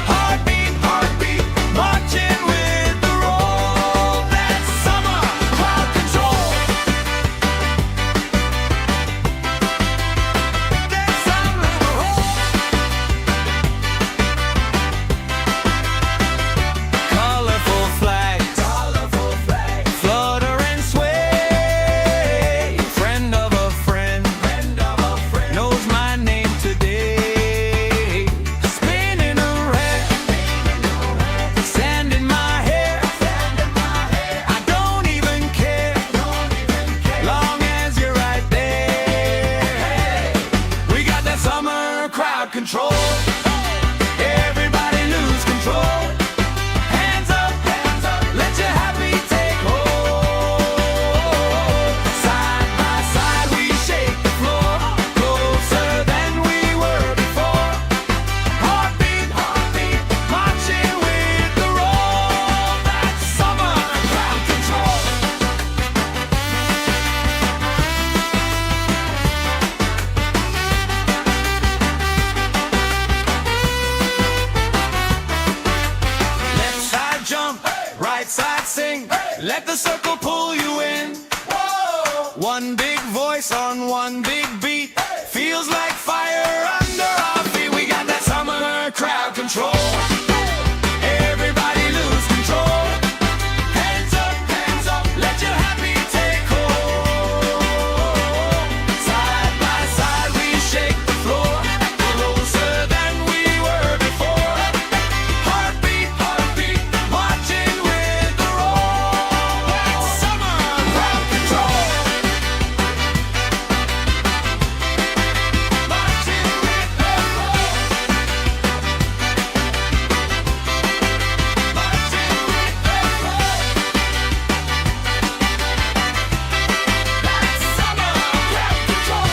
Heartbeat, heartbeat, marching with the roll. That's summer crowd control. That's summer. Colorful flags, flutter and sway. Friend of a friend, knows my name today. Spinning around, sand in my hair. I don't even care, long as you're right there. We got that summer crowd control. Everybody lose control. Hands up, let your happy take hold. Side by side we shake the floor, closer than we were before. Heartbeat, heartbeat, marching with the roll. That's summer crowd control. Left side jump, right side sing. Let the circle pull you in. One big voice on one big beat. Feels like fire under our feet. We got that summer crowd control. Everybody lose control. Hands up, let your happy take hold. Side by side we shake the floor, closer than we were before. Heartbeat, heartbeat, marching with the roll. That's summer crowd control. Marching with the roll. Marching with the roll. That's summer crowd control.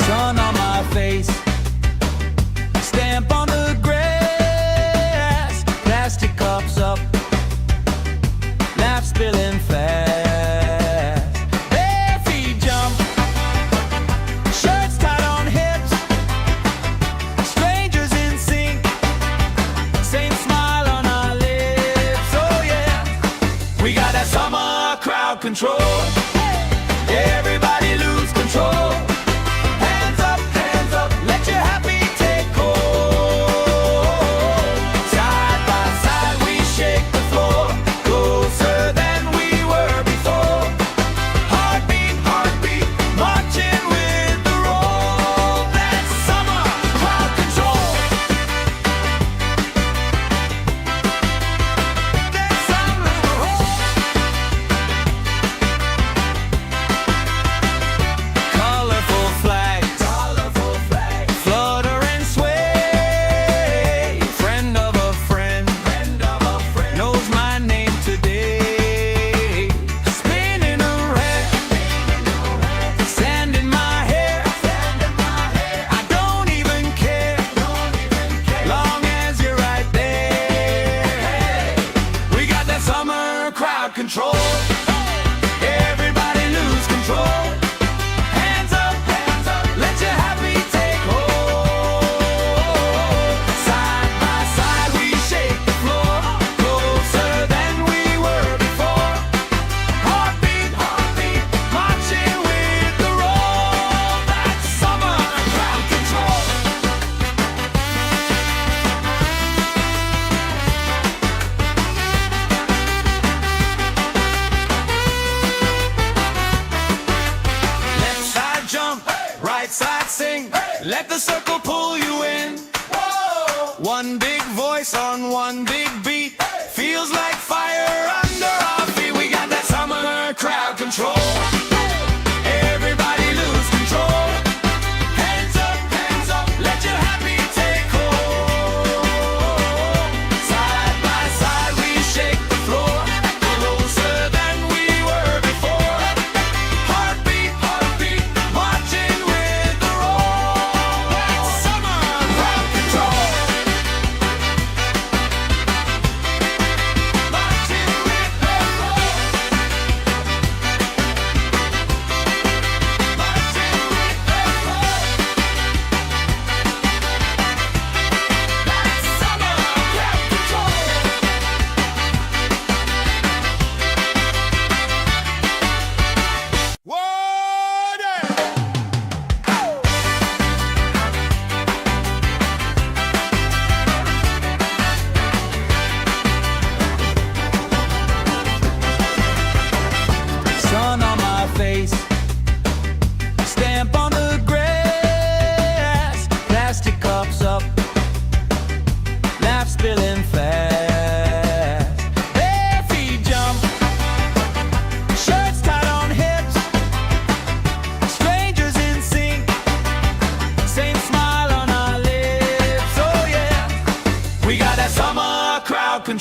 Sun on my face, stamp on the grass, plastic cups up, laugh spilling fast. Bare feet jump, shirts tied on hips, strangers in sync, same smile on our lips. Oh yeah, we got that summer crowd control. Everybody lose control. Hands up, let your happy take hold. Side by side we shake the floor, closer than we were before. Heartbeat, heartbeat, marching with the roll. That's summer crowd control. That's summer. Colorful flags, flutter and sway. Friend of a friend, knows my name today. Spinning around, sand in my hair. I don't even care, long as you're right there. We got that summer crowd control. Everybody lose control. Hands up, let your happy take hold. Side by side we shake the floor, closer than we were before. Heartbeat, heartbeat, marching with the roll. That's summer crowd control. Left side jump, right side sing. Let the circle pull you in. One big voice on one big beat. Feels like fire under our feet. We got that summer crowd control. Everybody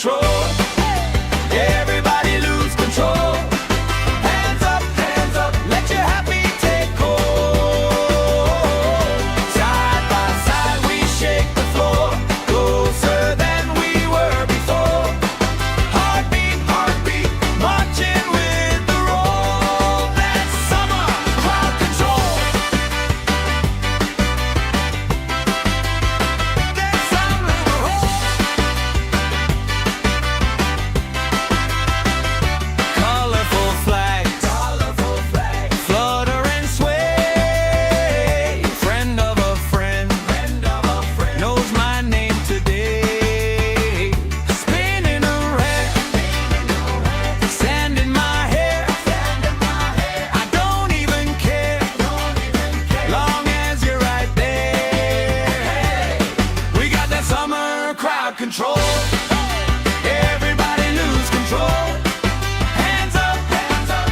control. Everybody lose control. Hands up, let your happy take hold. Side by side we shake the floor, closer than we were before. Heartbeat, heartbeat, marching with the roll. That's summer crowd control. That's summer. Colorful flags, flutter and sway. Friend of a friend, knows my name today. Spinning around, sand in my hair. I don't even care, long as you're right there. We got that summer crowd control. Everybody lose control. Hands up,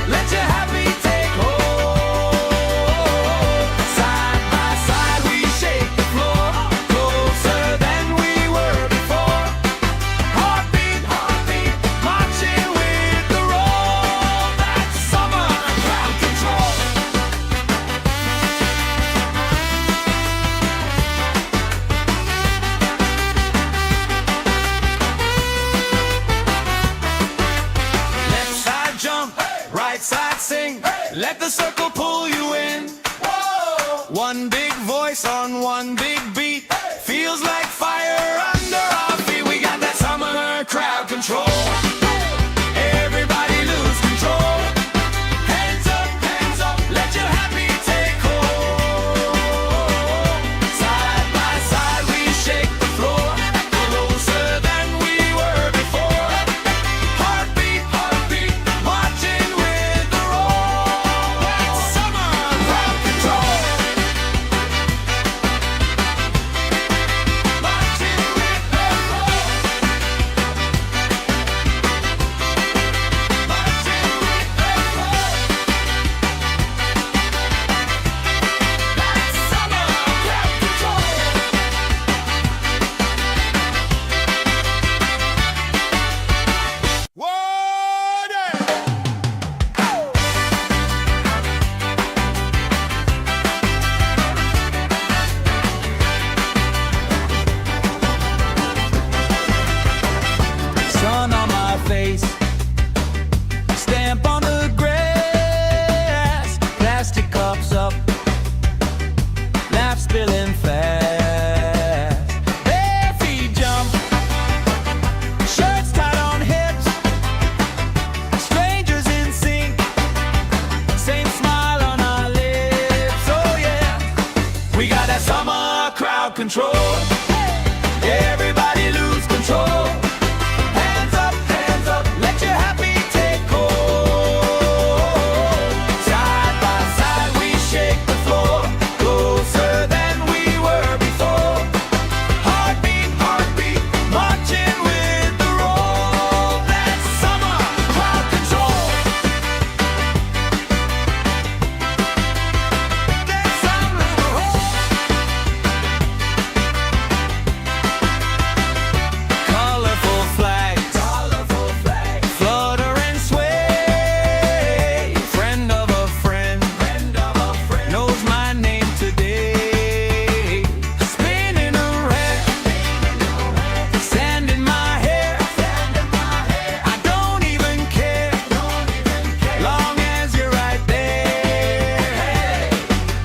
let your happy take hold. Side by side we shake the floor, closer than we were before. Heartbeat, heartbeat, marching with the roll. That's summer crowd control. Left side jump, right side sing. Let the circle pull you in. One big voice on one big beat. Feels like fire under our feet. We got that summer crowd control. Everybody lose control. Hands up, let your happy take hold. Side by side we shake the floor, closer than we were before. Heartbeat, heartbeat, marching with the roll. That's summer crowd control. Marching with the roll. Marching with the roll. That's summer crowd control. Sun on my face, stamp on the grass, plastic cups up, laugh spilling fast. Bare feet jump, shirts tied on hips, strangers in sync, same smile on our lips. Oh yeah, we got that summer crowd control. Everybody lose control. Hands up, let your happy take hold. Side by side we shake the floor, closer than we were before. Heartbeat, heartbeat, marching with the roll. That's summer crowd control. That's summer. Colorful flags, flutter and sway. Friend of a friend, knows my name today. Spinning around, sand in my hair. I don't even care, long as you're right there.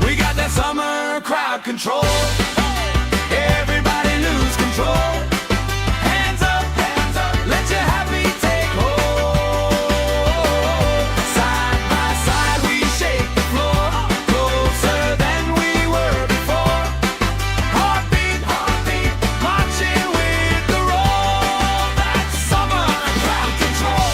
We got that summer crowd control. Everybody lose control. Hands up, let your happy take hold. Side by side we shake the floor, closer than we were before. Heartbeat, heartbeat, marching with the roll. That's summer crowd control.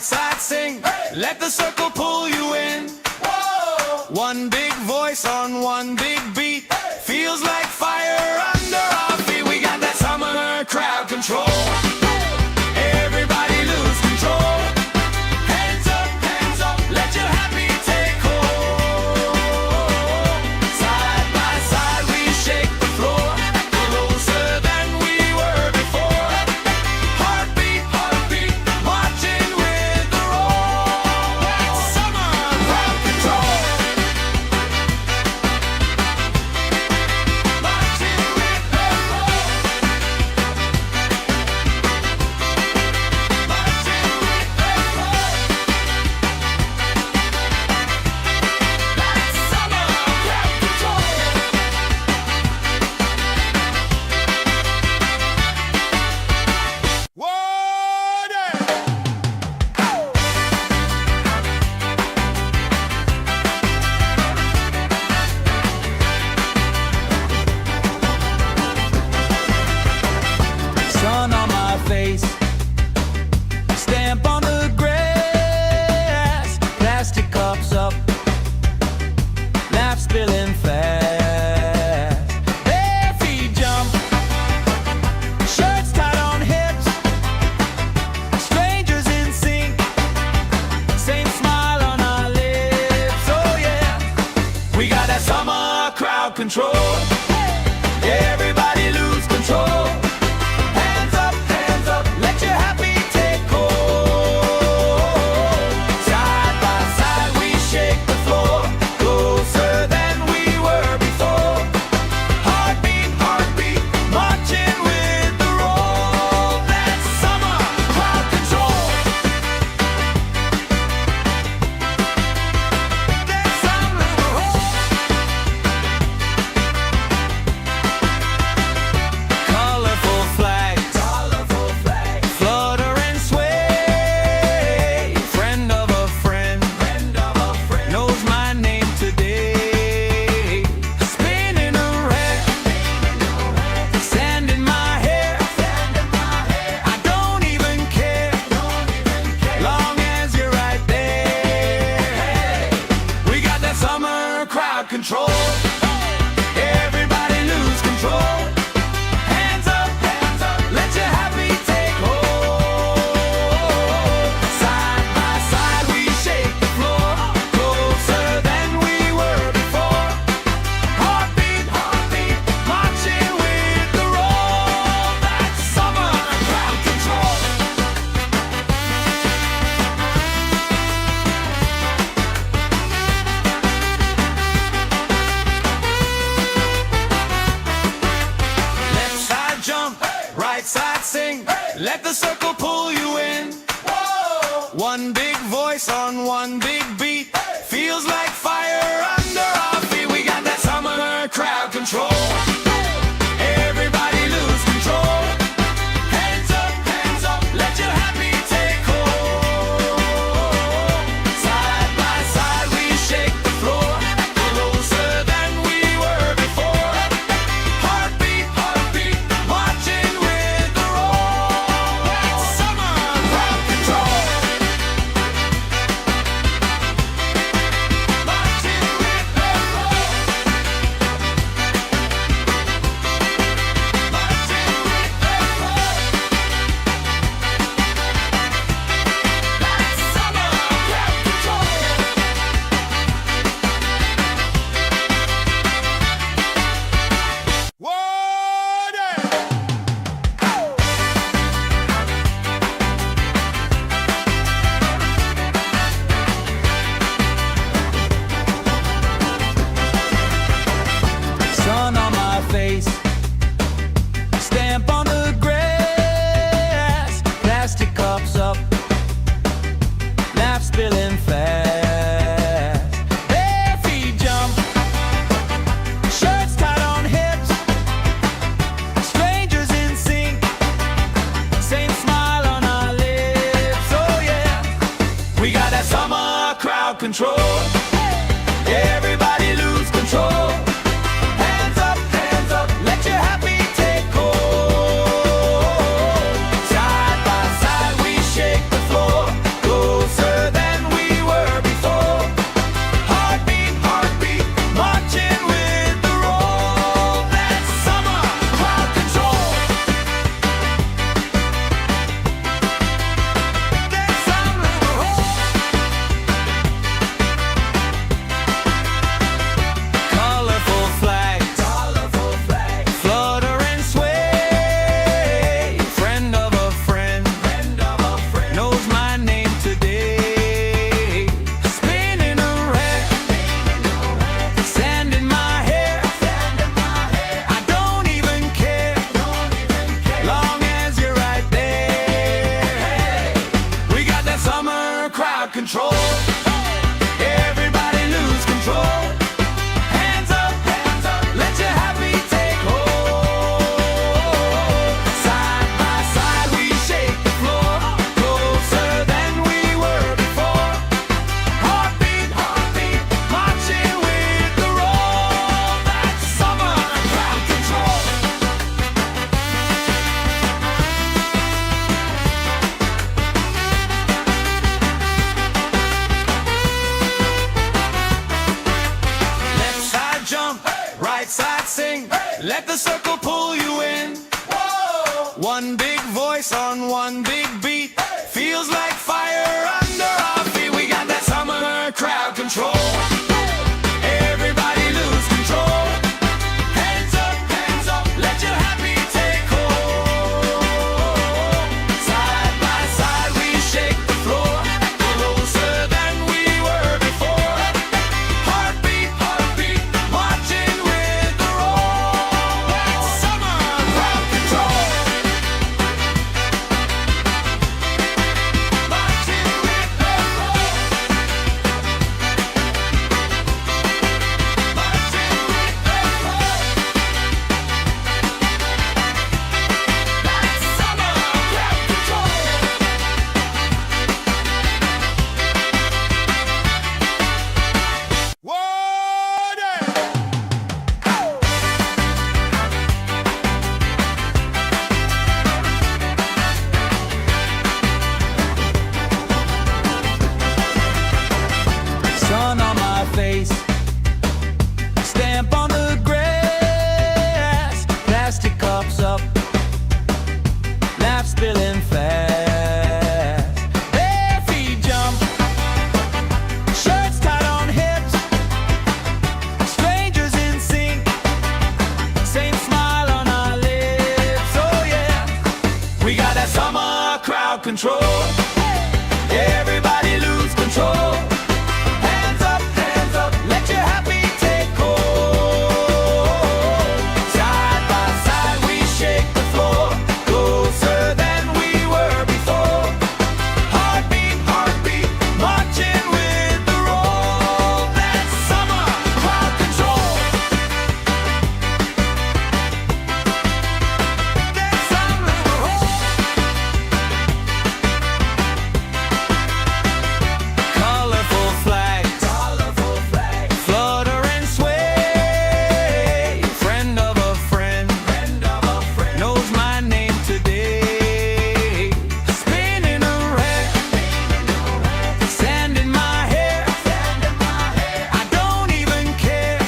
right side sing. Let the circle pull you in. One big voice on one big beat. Feels like fire under our feet. We got that summer crowd control. Everybody lose control. Hands up, let your happy take hold. Side by side we shake the floor, closer than we were before. Heartbeat, marching with the roll. That's summer crowd control. Marching with the roll. Marching with the roll. That's summer crowd control. Sun on my face, stamp on the grass, plastic cups up, laugh spilling fast. Bare feet jump, shirts tied on hips, strangers in sync, same smile on our lips. Oh yeah, we got that summer crowd control. Everybody lose control. Hands up, let your happy take hold. Side by side we shake the floor, closer than we were before. Heartbeat, marching with the roll. That's summer crowd control. That's summer colorful flags, flutter and sway. Friend of a friend, knows my name today. Spinning around, sand in my hair. I don't even care, long as you're right there. We got that summer crowd control. Everybody lose control. Hands up, let your happy take hold. Side by side we shake the floor, closer than we were before. Heartbeat, marching with the roll. That's summer crowd control. Left side jump, right side sing. Let the circle pull you in. One big voice on one big beat. Feels like fire under our feet. We got that summer crowd control. Everybody lose control. Hands up, let your happy take hold. Side by side we shake the floor, closer than we were before. Heartbeat, marching with the roll. That's summer crowd control. Marching with the roll. Marching with the roll. That's summer crowd control. Sun on my face, stamp on the grass, plastic cups up, laugh spilling fast. Bare feet jump, shirts tied on hips, strangers in sync, same smile on our lips. Oh yeah, we got that summer crowd control. Everybody lose control. Hands up, let your happy take hold. Side by side we shake the floor, big beat. Feels like fire under our feet. We got that summer crowd control. Everybody lose control. Hands up, let your happy take hold. Side by side we shake the floor, closer than we were before. Heartbeat, marching with the roll. That's summer crowd control. Marching with the roll. Marching with the roll. That's summer crowd control. Water! Sun on my face, stamp on the grass, plastic cups up, laugh spilling fast. Bare feet jump, shirts tied on hips, strangers in sync, same smile on our lips. Oh yeah, we got that summer crowd control. Everybody lose control. Hands up, let your happy take hold. Side by side we shake the floor, closer than we were before. Heartbeat, marching with the roll. That's summer crowd control. That's summer control. Colorful flags, flutter and sway. Friend of a friend, knows my name today. Spinning around, sand in my hair. I don't even care,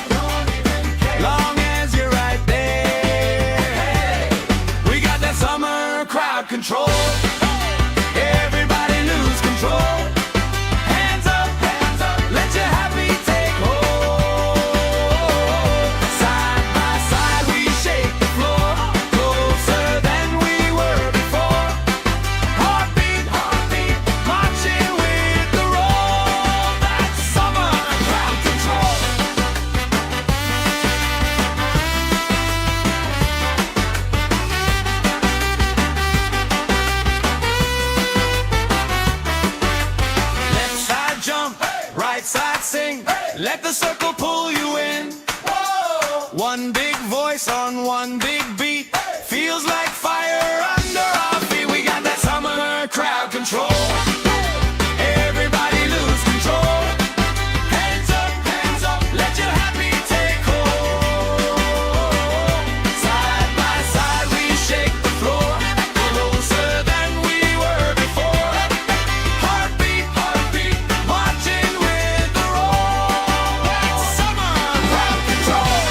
long as you're right there. We got that summer crowd control. Everybody lose control. Hands up, let your happy take hold. Side by side we shake the floor, closer than we were before. Heartbeat, marching with the roll. That's summer crowd control. Left side jump, right side sing. Let the circle pull you in. One big voice on one big beat. Feels like fire under our feet. We got that summer crowd control. Everybody lose control. Hands up, let your happy take hold. Side by side we shake the floor, closer than we were before. Heartbeat, marching with the roll. That's summer crowd control.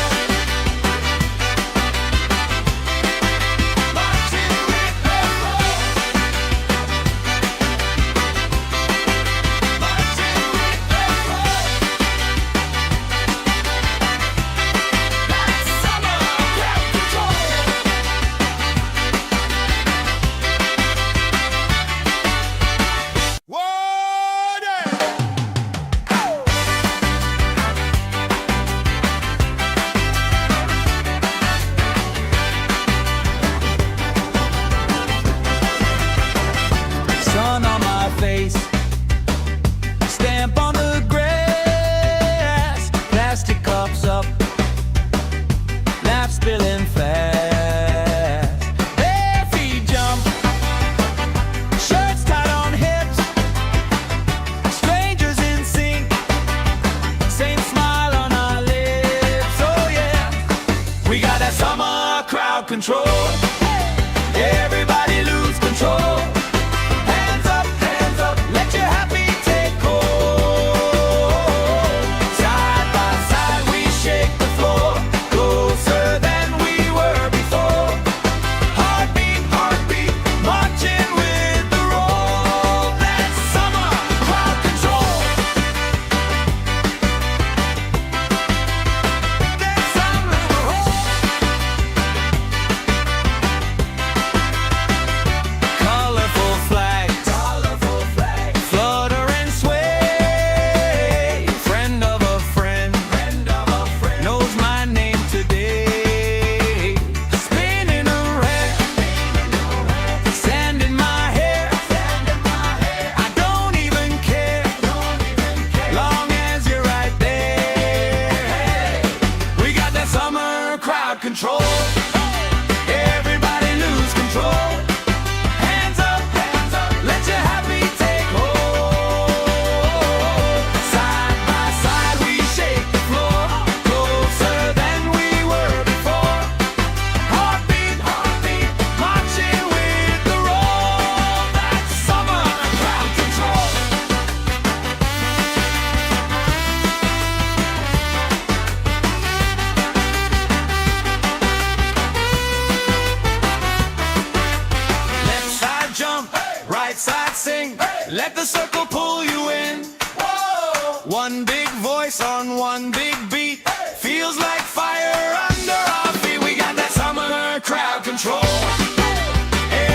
let the circle pull you in. Whoa! One big voice on one big beat, feels like fire under our feet. We got that summer crowd control.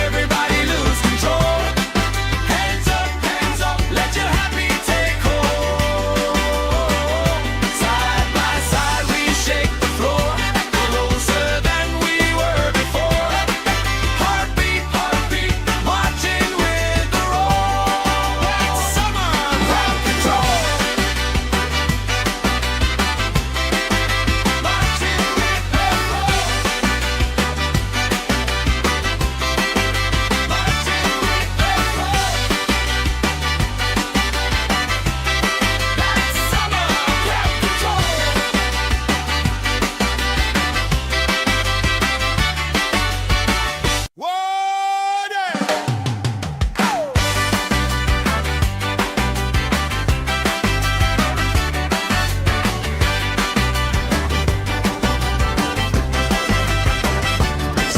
Everybody lose control. Hands up, let your happy take hold. Side by side we shake the floor, closer than we were before. Heartbeat, marching with the roll. That's summer crowd control. Marching with the roll. Marching with the roll. That's summer crowd control.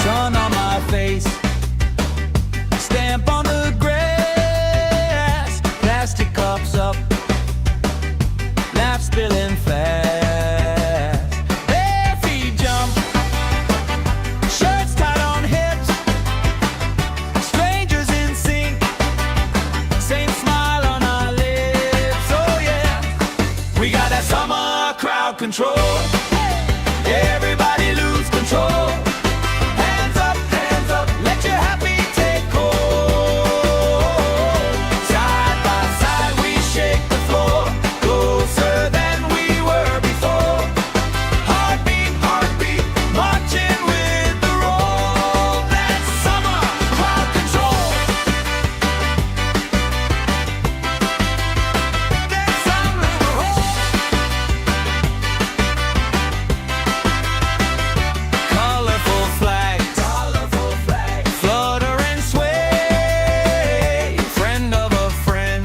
Sun on my face, stamp on the grass, plastic cups up, laugh spilling fast. Bare feet jump, shirts tied on hips, strangers in sync, same smile on our lips. Oh yeah, we got that summer crowd control. Everybody lose control. Hands up, let your happy take hold. Side by side we shake the floor, closer than we were before. Heartbeat, marching with the roll. That's summer crowd control. That's summer crowd. Colorful flags, flutter and sway. Friend of a friend,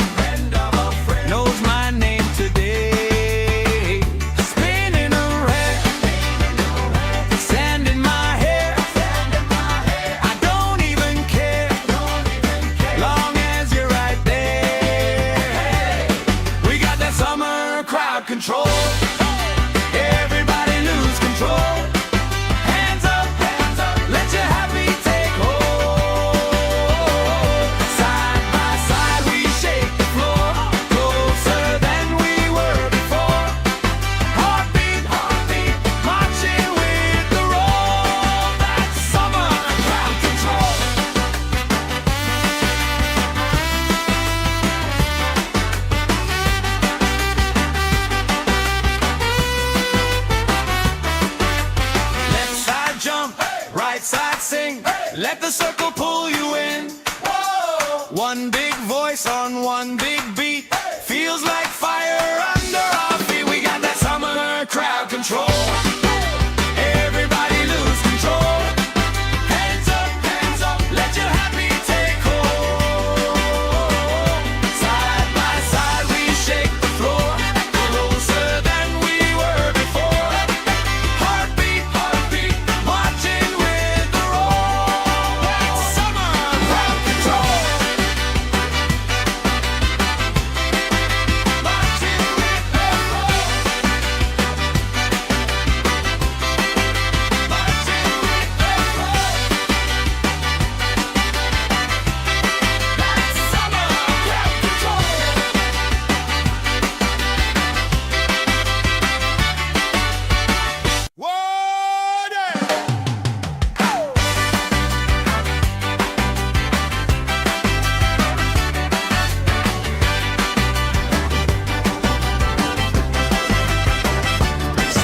knows my name today. Spinning around, sand in my hair. I don't even care, long as you're right there. We got that summer crowd control. Everybody lose control. Hands up, let your happy take hold. Side by side we shake the floor, closer than we were before. Heartbeat, marching with the roll. That's summer crowd control. Left side jump, right side sing, let the circle pull you in. Whoa! One big voice on one big beat, feels like fire under our feet. We got that summer crowd control. Everybody lose control. Hands up, let your happy take hold. Side by side we shake the floor, closer than we were before. Heartbeat, marching with the roll. That's summer crowd control. Marching with the roll. Marching with the roll. That's summer crowd control.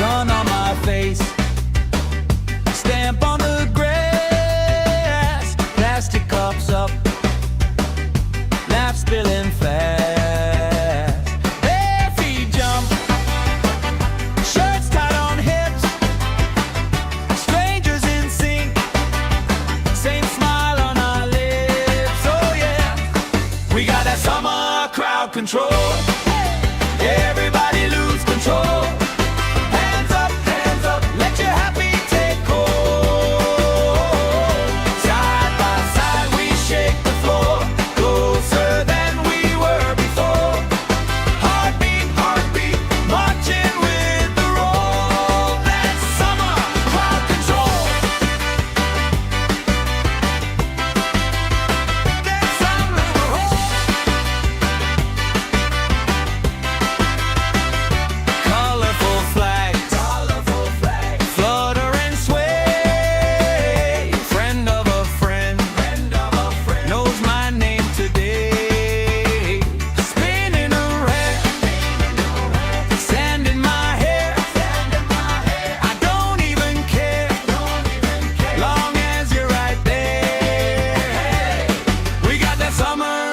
Sun on my face, stamp on the grass, plastic cups up, laugh spilling fast. Bare feet jump, shirts tied on hips, strangers in sync, same smile on our lips. Oh yeah, we got that summer crowd control. Everybody lose control. Hands up, let your happy take hold. Side by side we shake the floor, closer than we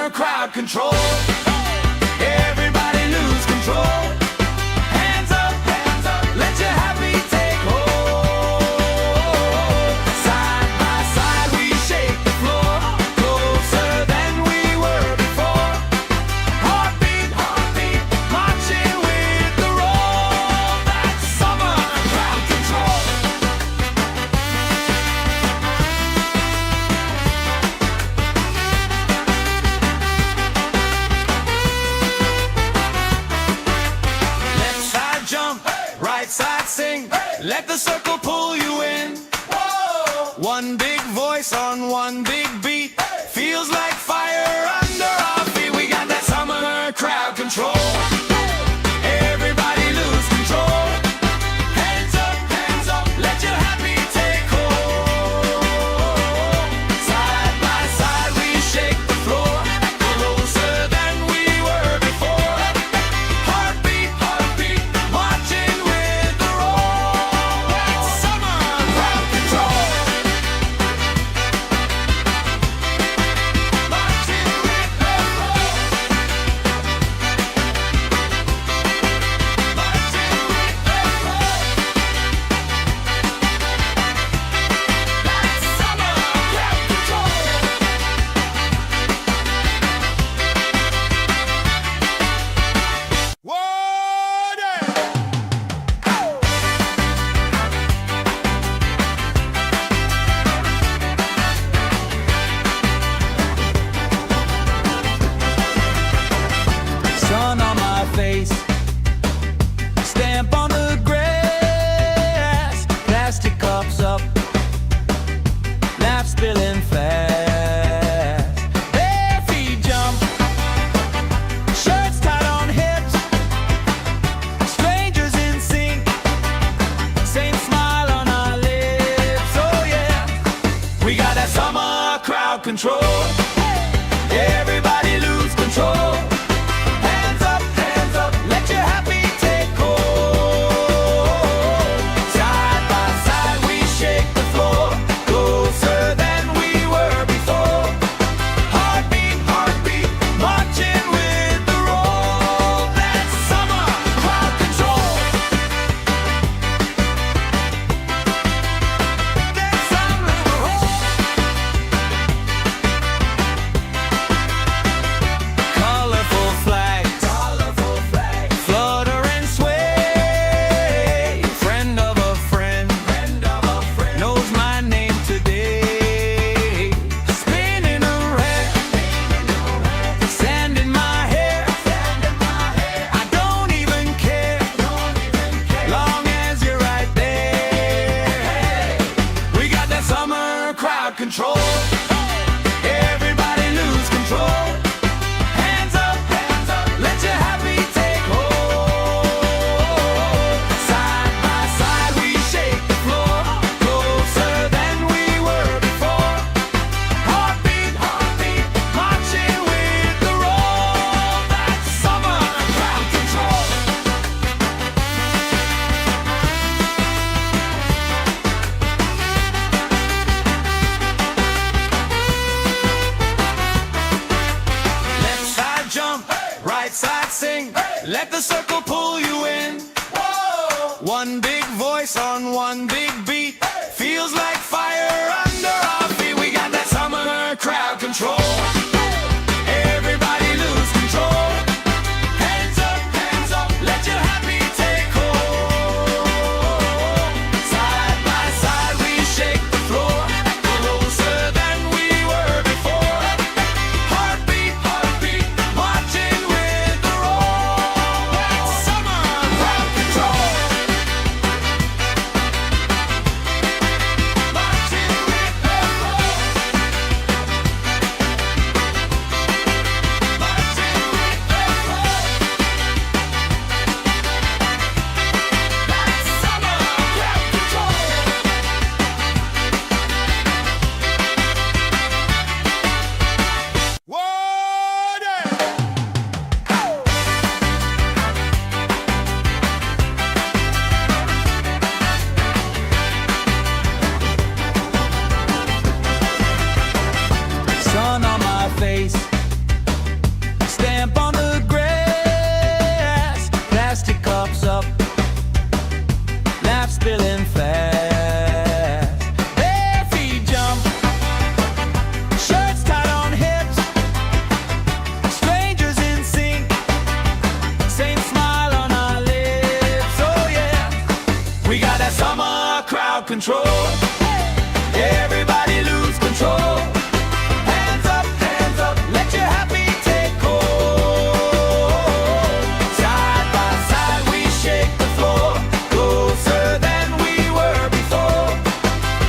summer crowd control. Everybody lose control. Hands up, let your happy take hold. Side by side we shake the floor, closer than we were before. Heartbeat, marching with the roll. That's summer crowd control. Left side jump, right side sing. Let the circle pull you in. One big voice on one big beat. Feels like fire under our feet. We got that summer crowd control. Everybody lose control. Hands up, let your happy take hold. Side by side we shake the floor, closer than we were before. Heartbeat, marching with the roll. That's summer crowd control. Marching with the roll. Marching with the roll. That's summer crowd control. Sun on my face, stamp on the grass, plastic cups up, laugh spilling fast. Bare feet jump, shirts tied on hips, strangers in sync, same smile on our lips. Oh yeah, we got that summer crowd control. Everybody lose control. Hands up, let your happy take hold. Side by side we shake the floor, closer than we were before. Heartbeat, marching with the roll. That's summer crowd control. That's summer crowd. Colorful flags, flutter and sway. Friend of a friend, knows my name today. Spinning around, sand in my hair. I don't even care, long as you're right there. We got that summer crowd control. Everybody lose control. Hands up, let your happy take hold. Side by side we shake the floor, closer than we were before. Heartbeat, marching with the roll. That's summer crowd control. Left side jump, right side sing. Let the circle pull you in. One big voice on one big beat. Feels like fire under our feet. We got that summer crowd control. Everybody lose control. Hands up, let your happy take hold. Side by side we shake the floor, closer than we were before. Heartbeat, marching with the roll. That's summer control. Everybody lose control. Hands up, let your happy take hold. Side by side we shake the floor, closer than we were before.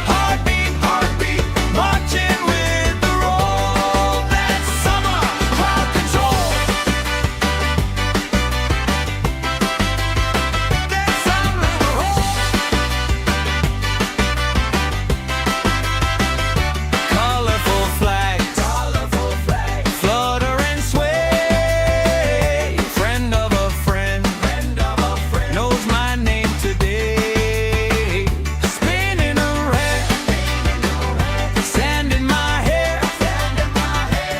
Heartbeat, heartbeat, marching with the roll. That's summer crowd control. That's summer roll. Colorful flags, flutter and sway. Friend of a friend, knows my name today. Spinning around, sand in my hair.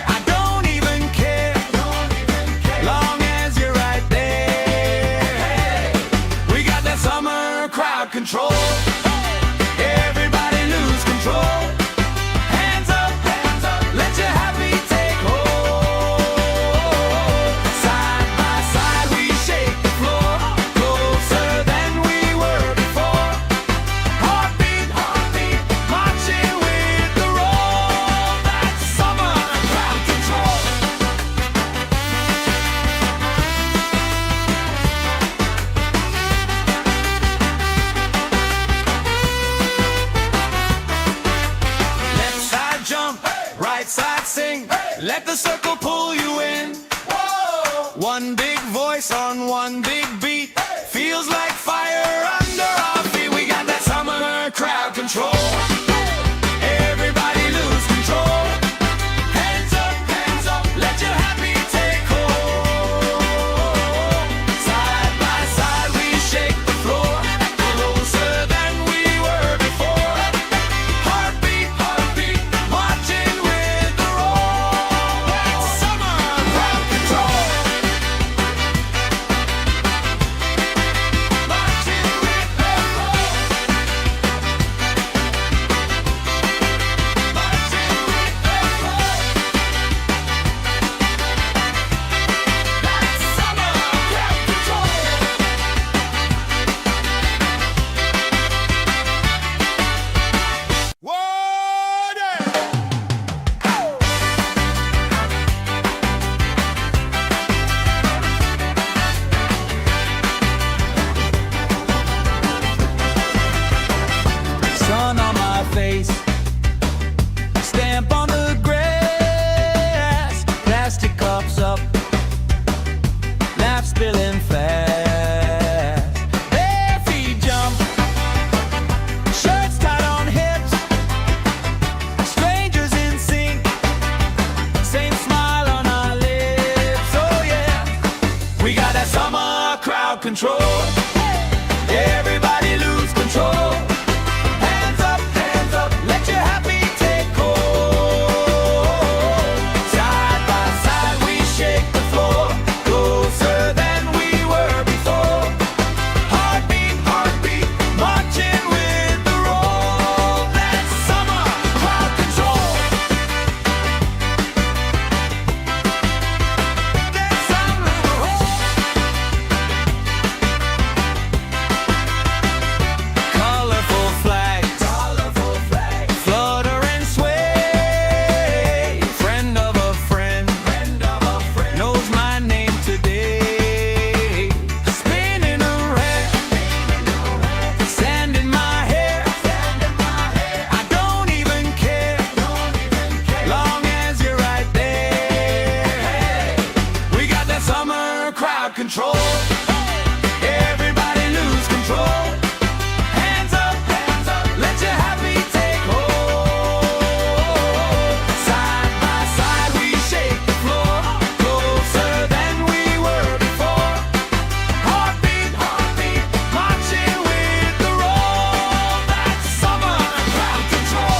I don't even care, long as you're right there. We got that summer crowd control. Everybody lose control. Hands up, let your happy take hold. Side by side we shake the floor, closer than we were before. Heartbeat, heartbeat, marching with the roll. That's summer crowd control. Left side jump, right side sing. Let the circle pull you in. One big voice on one big beat. Feels like fire under our feet. We got that summer crowd control. Everybody lose control. Hands up, let your happy take hold. Side by side we shake the floor, closer than we were before. Heartbeat, heartbeat, marching with the roll. That's summer crowd control. Marching with the roll. Marching with the roll. That's summer crowd control. Sun on my face, stamp on the grass, plastic cups up, laugh spilling fast. Bare feet jump, shirts tied on hips, strangers in sync, same smile on our lips. Oh yeah, we got that summer crowd control. Everybody lose control. Hands up, let your happy take hold. Side by side we shake the floor, closer than we were before. Heartbeat, heartbeat, marching with the roll. That's summer crowd control. That's summer roll. Colorful flags, flutter and sway. Friend of a friend, knows my name today. Spinning around, sand in my hair. I don't even care, long as you're right there. We got that summer crowd control. Everybody lose control. Hands up, let your happy take hold. Side by side we shake the floor, closer than we were before. Heartbeat, heartbeat, marching with the roll. That's summer crowd control.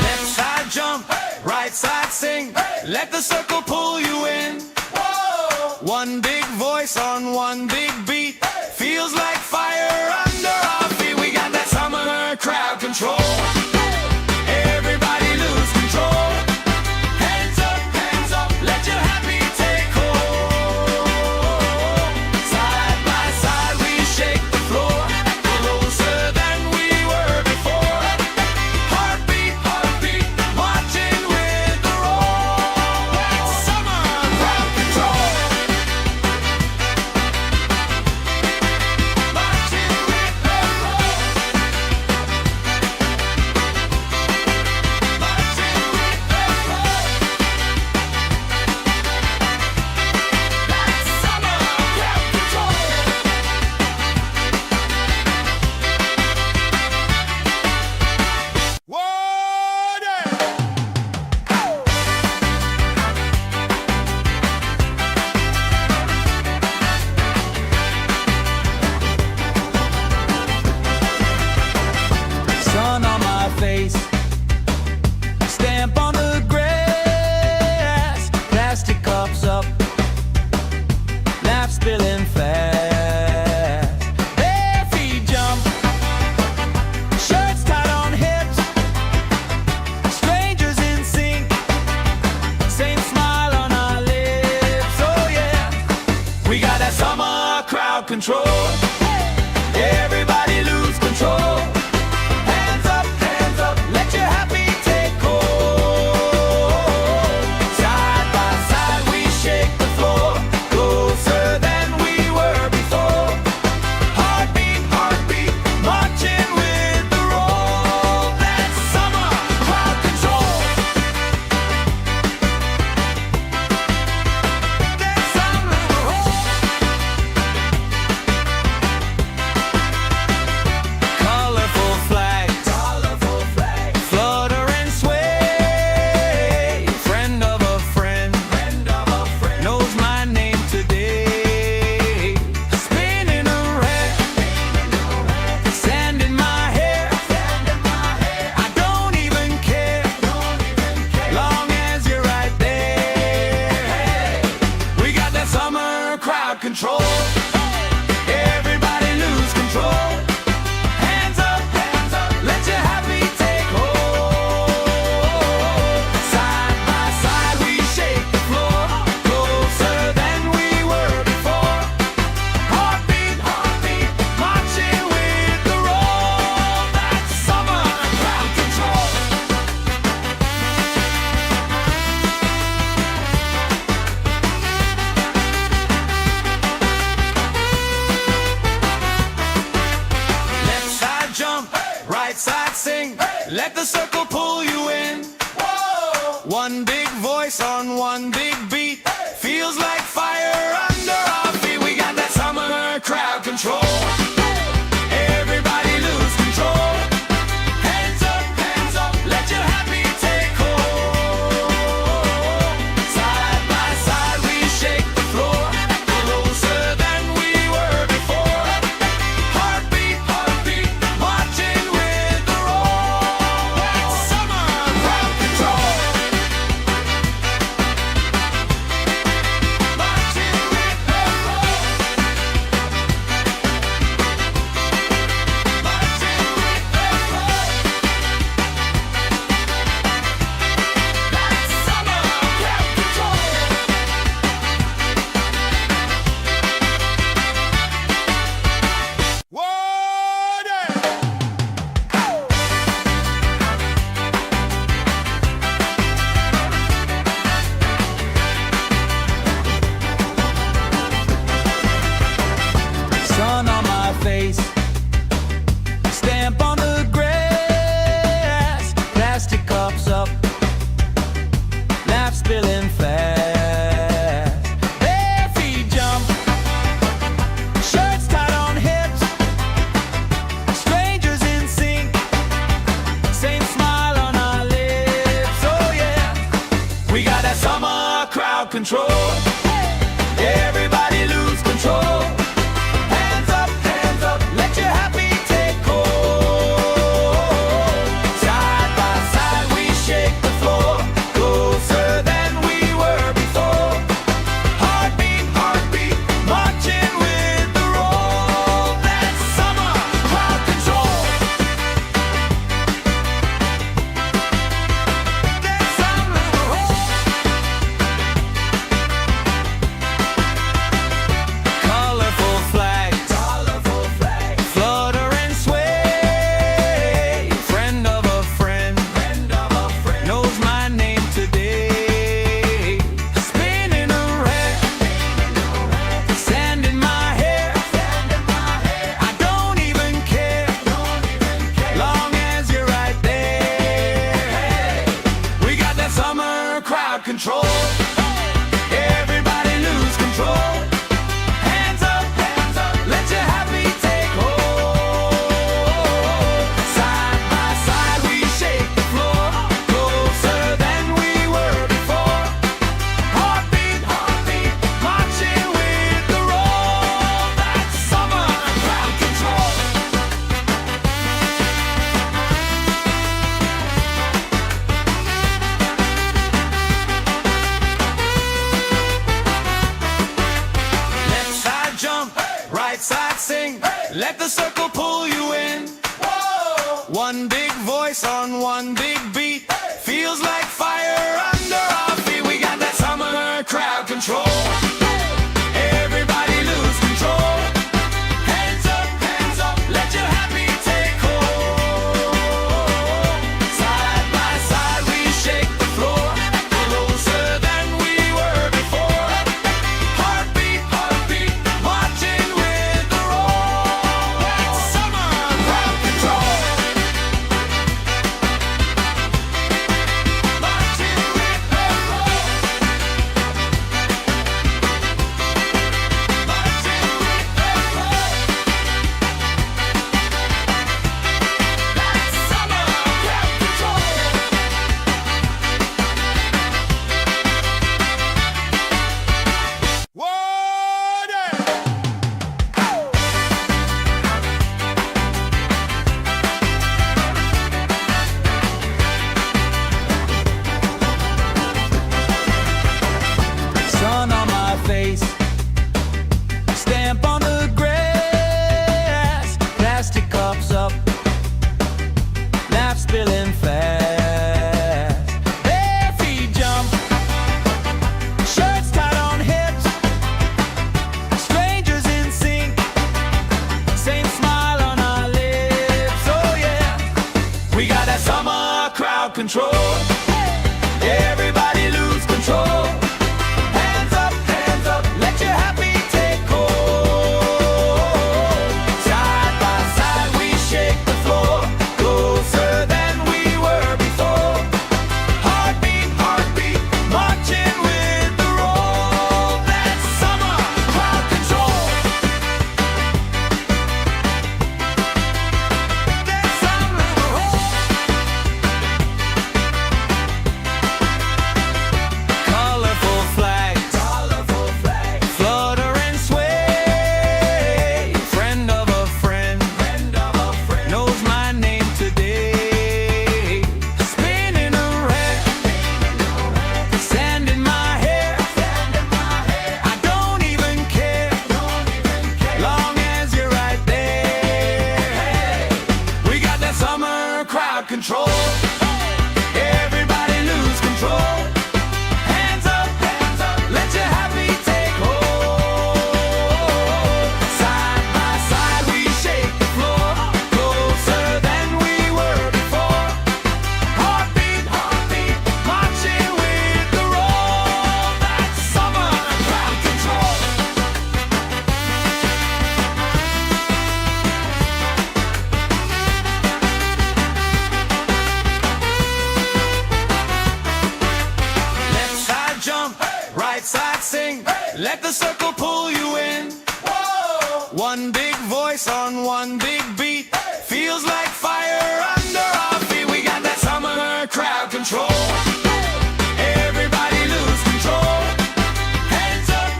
Left side jump, right side sing. Let the circle pull you in. One big voice on one big beat. Feels like fire under our feet. We got that summer crowd control. Everybody lose control. control. Everybody lose control. Hands up, let your happy take hold. Side by side we shake the floor, closer than we were before. Heartbeat, heartbeat, marching with the roll. That's summer crowd control. That's summer roll. Colorful flags, flutter and sway. Friend of a friend, knows my name today. Spinning around, sand in my hair. I don't even care, long as you're right there. We got that summer crowd control. Everybody lose control. Hands up, let your happy take hold. Side by side we shake the floor, closer than we were before. Heartbeat, heartbeat, marching with the roll. That's summer crowd control. Left side jump, right side sing. Let the circle pull you in. One big voice on one big beat. Feels like fire under our feet. We got that summer crowd control. Everybody lose control. Hands up, let your happy take hold. Side by side we shake the floor, closer than we were before. Heartbeat, heartbeat, marching with the roll. That's summer crowd control. Marching with the roll. Marching with the roll. That's summer crowd control. Sun on my face, stamp on the grass, plastic cups up, laugh spilling fast. Bare feet jump, shirts tied on hips, strangers in sync, same smile on our lips. Oh yeah, we got that summer crowd control. Everybody lose control. Hands up, let your happy take hold. Side by side we shake the floor, closer than we were before. Heartbeat, heartbeat, marching with the roll. That's summer crowd control. That's summer roll. Colorful flags, flutter and sway. Friend of a friend, knows my name today. Spinning around, sand in my hair. I don't even care, long as you're right there. We got that summer crowd control. Everybody lose control. Hands up, let your happy take hold. Side by side we shake the floor, closer than we were before. Heartbeat, heartbeat, marching with the roll. That's summer crowd control. Left side jump, right side sing. Let the circle pull you in. One big voice on one big beat. Feels like fire under our feet. We got that summer crowd control. Everybody lose control. control. Everybody lose control. Hands up, let your happy take hold. Side by side we shake the floor, closer than we were before. Heartbeat, heartbeat, marching with the roll. That's summer crowd control. That's summer. Colorful flags, flutter and sway. Friend of a friend, knows my name today. Spinning around, sand in my hair. I don't even care, long as you're right there. We got that summer crowd control. Everybody lose control. Hands up, let your happy take hold. Side by side we shake the floor, closer than we were before. Heartbeat, heartbeat, marching with the roll. That's summer crowd control. Left side jump, right side sing. Let the circle pull you in. One big voice on one big beat. Feels like fire under our feet. We got that summer crowd control. Everybody lose control. Hands up,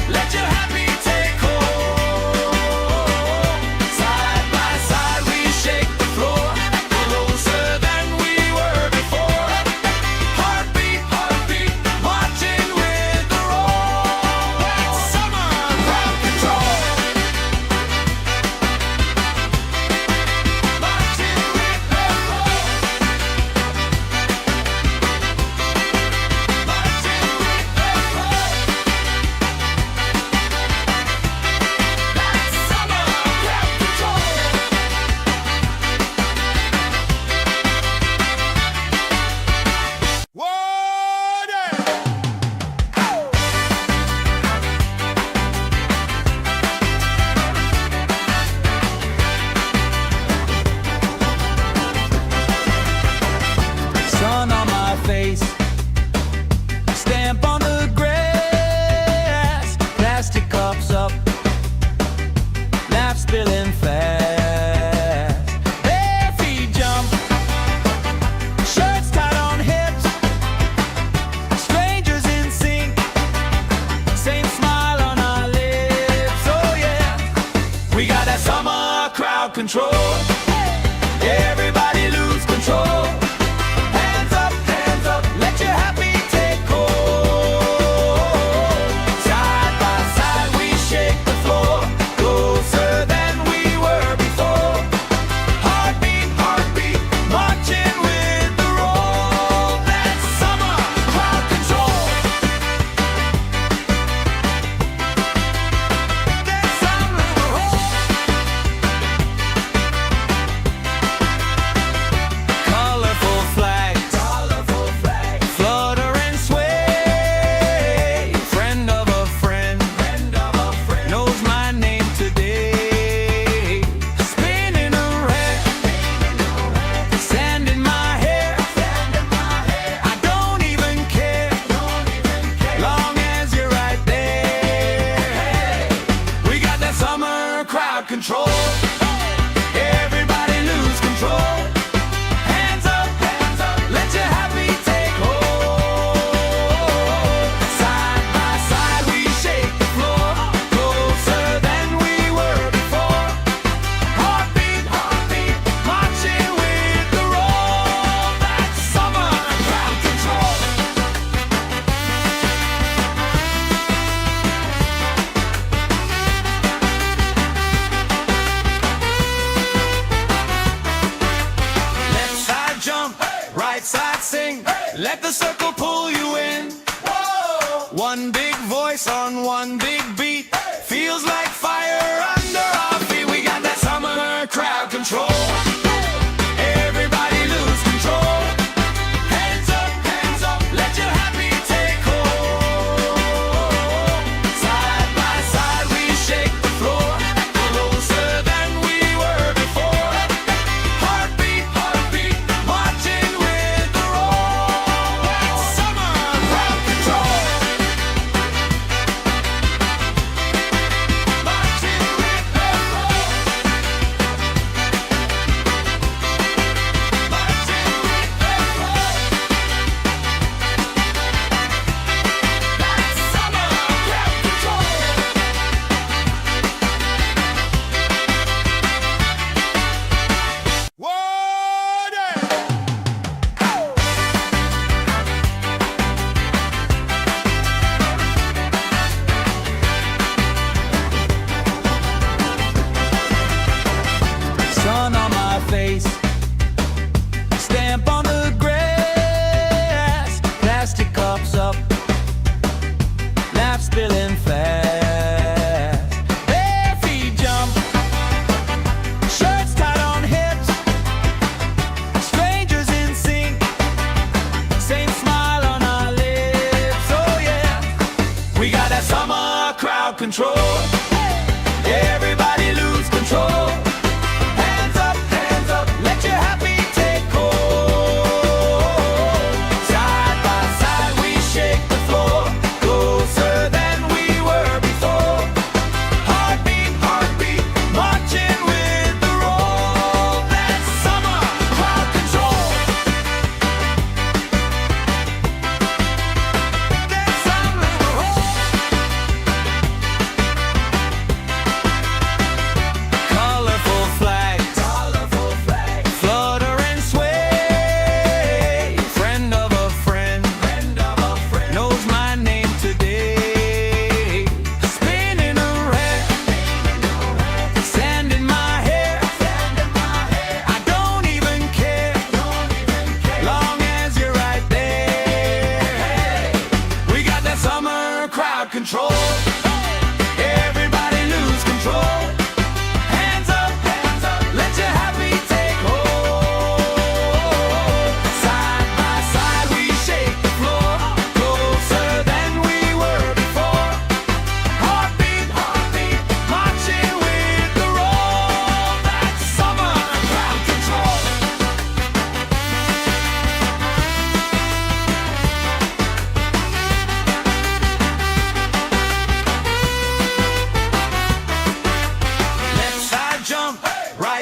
let your happy take hold. Side by side we shake the floor, closer than we were before. Heartbeat, heartbeat, marching with the roll. That's summer crowd control. Marching with the roll. Marching with the roll. That's summer crowd control. Sun on my face, stamp on the grass, plastic cups up, laugh spilling fast. Bare feet jump, shirts tied on hips, strangers in sync, same smile on our lips. Oh yeah, we got that summer crowd control. Everybody lose control. Hands up, let your happy take hold. Side by side we shake the floor, closer than we were before. Heartbeat, heartbeat, marching with the roll. That's summer crowd control. That's summer. Colorful flags, flutter and sway. Friend of a friend, knows my name today. Spinning around, sand in my hair. I don't even care, long as you're right there. We got that summer crowd control. Everybody lose control. Hands up, let your happy take hold. Side by side we shake the floor, closer than we were before. Heartbeat, heartbeat, marching with the roll. That's summer crowd control. Left side jump, right side sing. Let the circle pull you in. One big voice on one big beat. Feels like fire under our feet. We got that summer crowd control. Everybody lose control.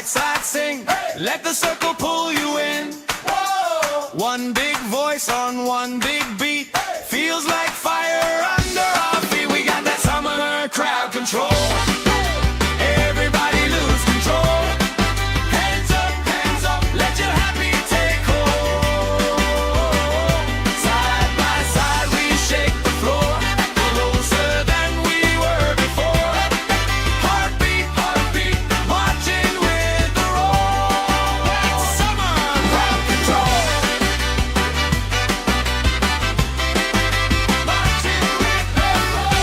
right side sing. Let the circle pull you in. One big voice on one big beat. Feels like fire under our feet. We got that summer crowd control. Everybody lose control. Hands up, let your happy take hold. Side by side we shake the floor, closer than we were before. Heartbeat, marching with the roll. That's summer crowd control. Marching with the roll.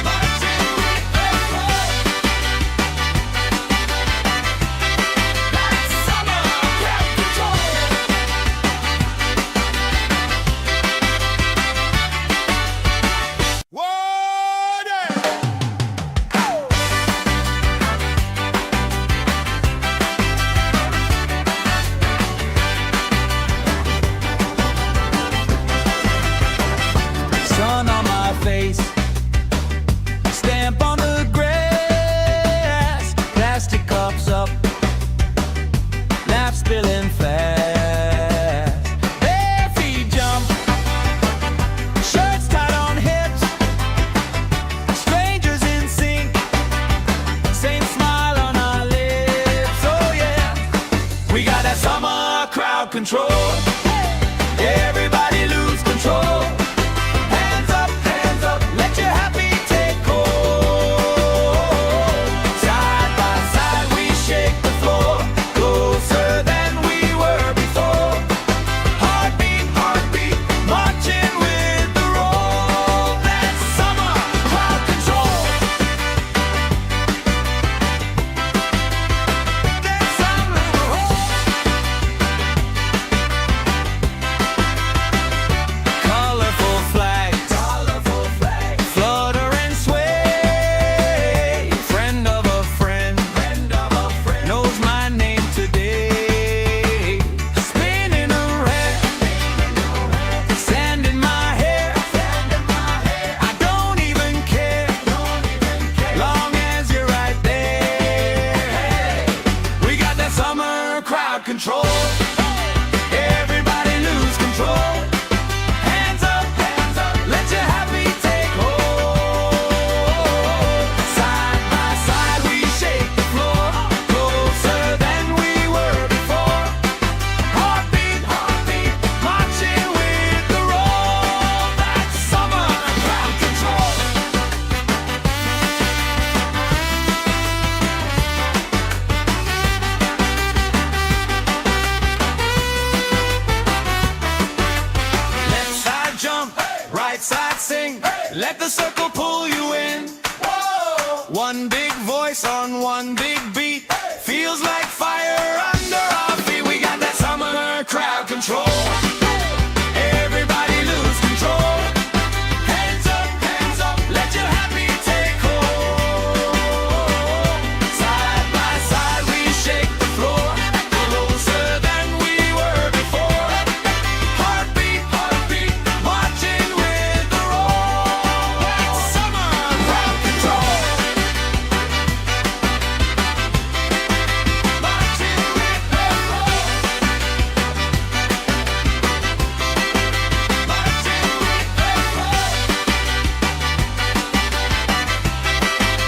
Marching with the roll. That's summer crowd control. Sun on my face, stamp on the grass, plastic cups up, laugh spilling fast. Bare feet jump, shirts tied on hips, strangers in sync, same smile on our lips. Oh yeah, we got that summer crowd control. Everybody lose control. Hands up, let your happy take hold. Side by side we shake the floor, closer than we were before. Heartbeat, marching with the roll. That's summer crowd control. That's summer colorful flags, flutter and sway. Friend of a friend, knows my name today. Spinning around, sand in my hair. I don't even care, long as you're right there. We got that summer crowd control. Everybody lose control. Hands up, let your happy take hold. Side by side we shake the floor, closer than we were before. Heartbeat, marching with the roll. That's summer crowd control. Left side jump, right side sing. Let the circle pull you in. One big voice on one big beat. Feels like fire under our feet. We got that summer crowd control. Everybody lose control. Hands up, let your happy take hold. Side by side we shake the floor, closer than we were before. Heartbeat, marching with the roll. That's summer crowd control. Marching with the roll. Marching with the roll.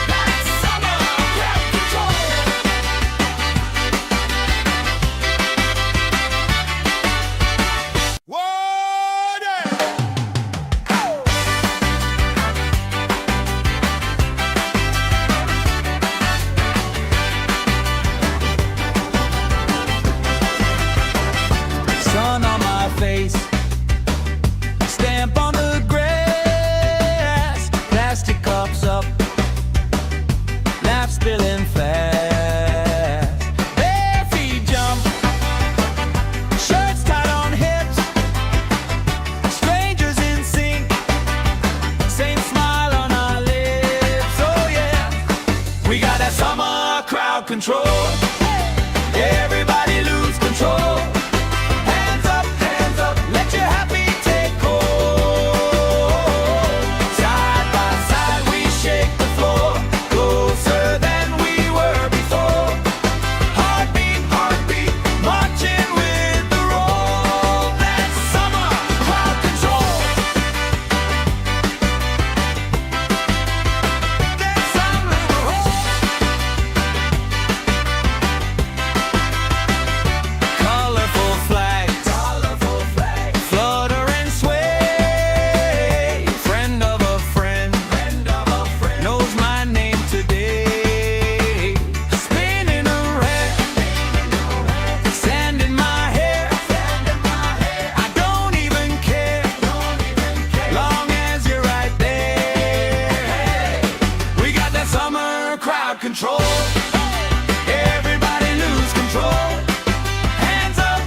That's summer crowd control. Sun on my face, stamp on the grass, plastic cups up, laugh spilling fast. Bare feet jump, shirts tied on hips, strangers in sync, same smile on our lips. Oh yeah, we got that summer crowd control. Everybody lose control. Hands up, let your happy take hold. Side by side we shake the floor, go control. Everybody lose control. Hands up,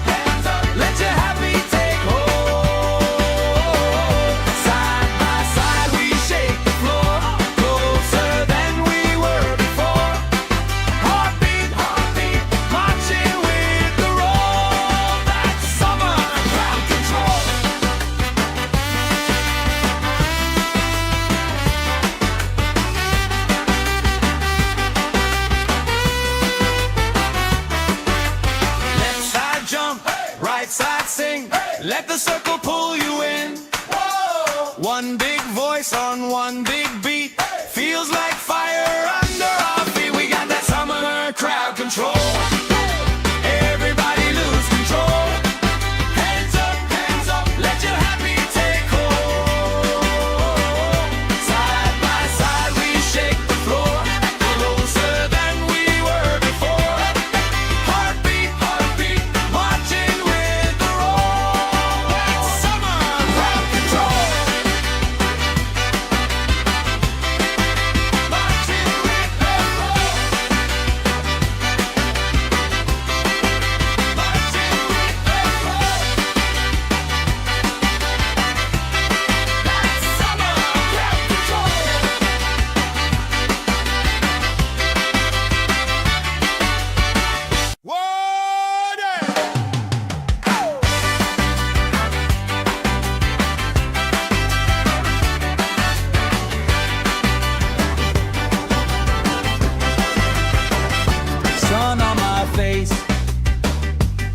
let your happy take hold. Side by side we shake the floor, closer than we were before. Heartbeat, marching with the roll. That's summer crowd control. Left side jump, right side sing. Let the circle pull you in. One big voice on one big beat. Feels like fire under our feet. We got that summer crowd control. Everybody lose control. Hands up, let your happy take hold. Side by side we shake the floor, closer than we were before. Heartbeat, marching with the roll. That's summer crowd control. Marching with the roll. Marching with the roll. That's summer crowd control. Sun on my face,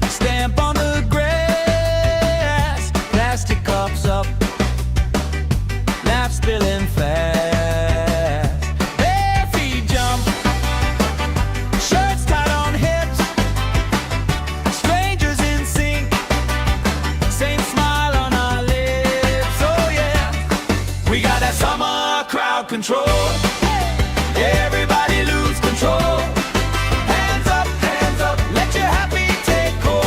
stamp on the grass, plastic cups up, laugh spilling fast. Bare feet jump, shirts tied on hips, strangers in sync, same smile on our lips. Oh yeah, we got that summer crowd control. Everybody lose control. Hands up, let your happy take hold.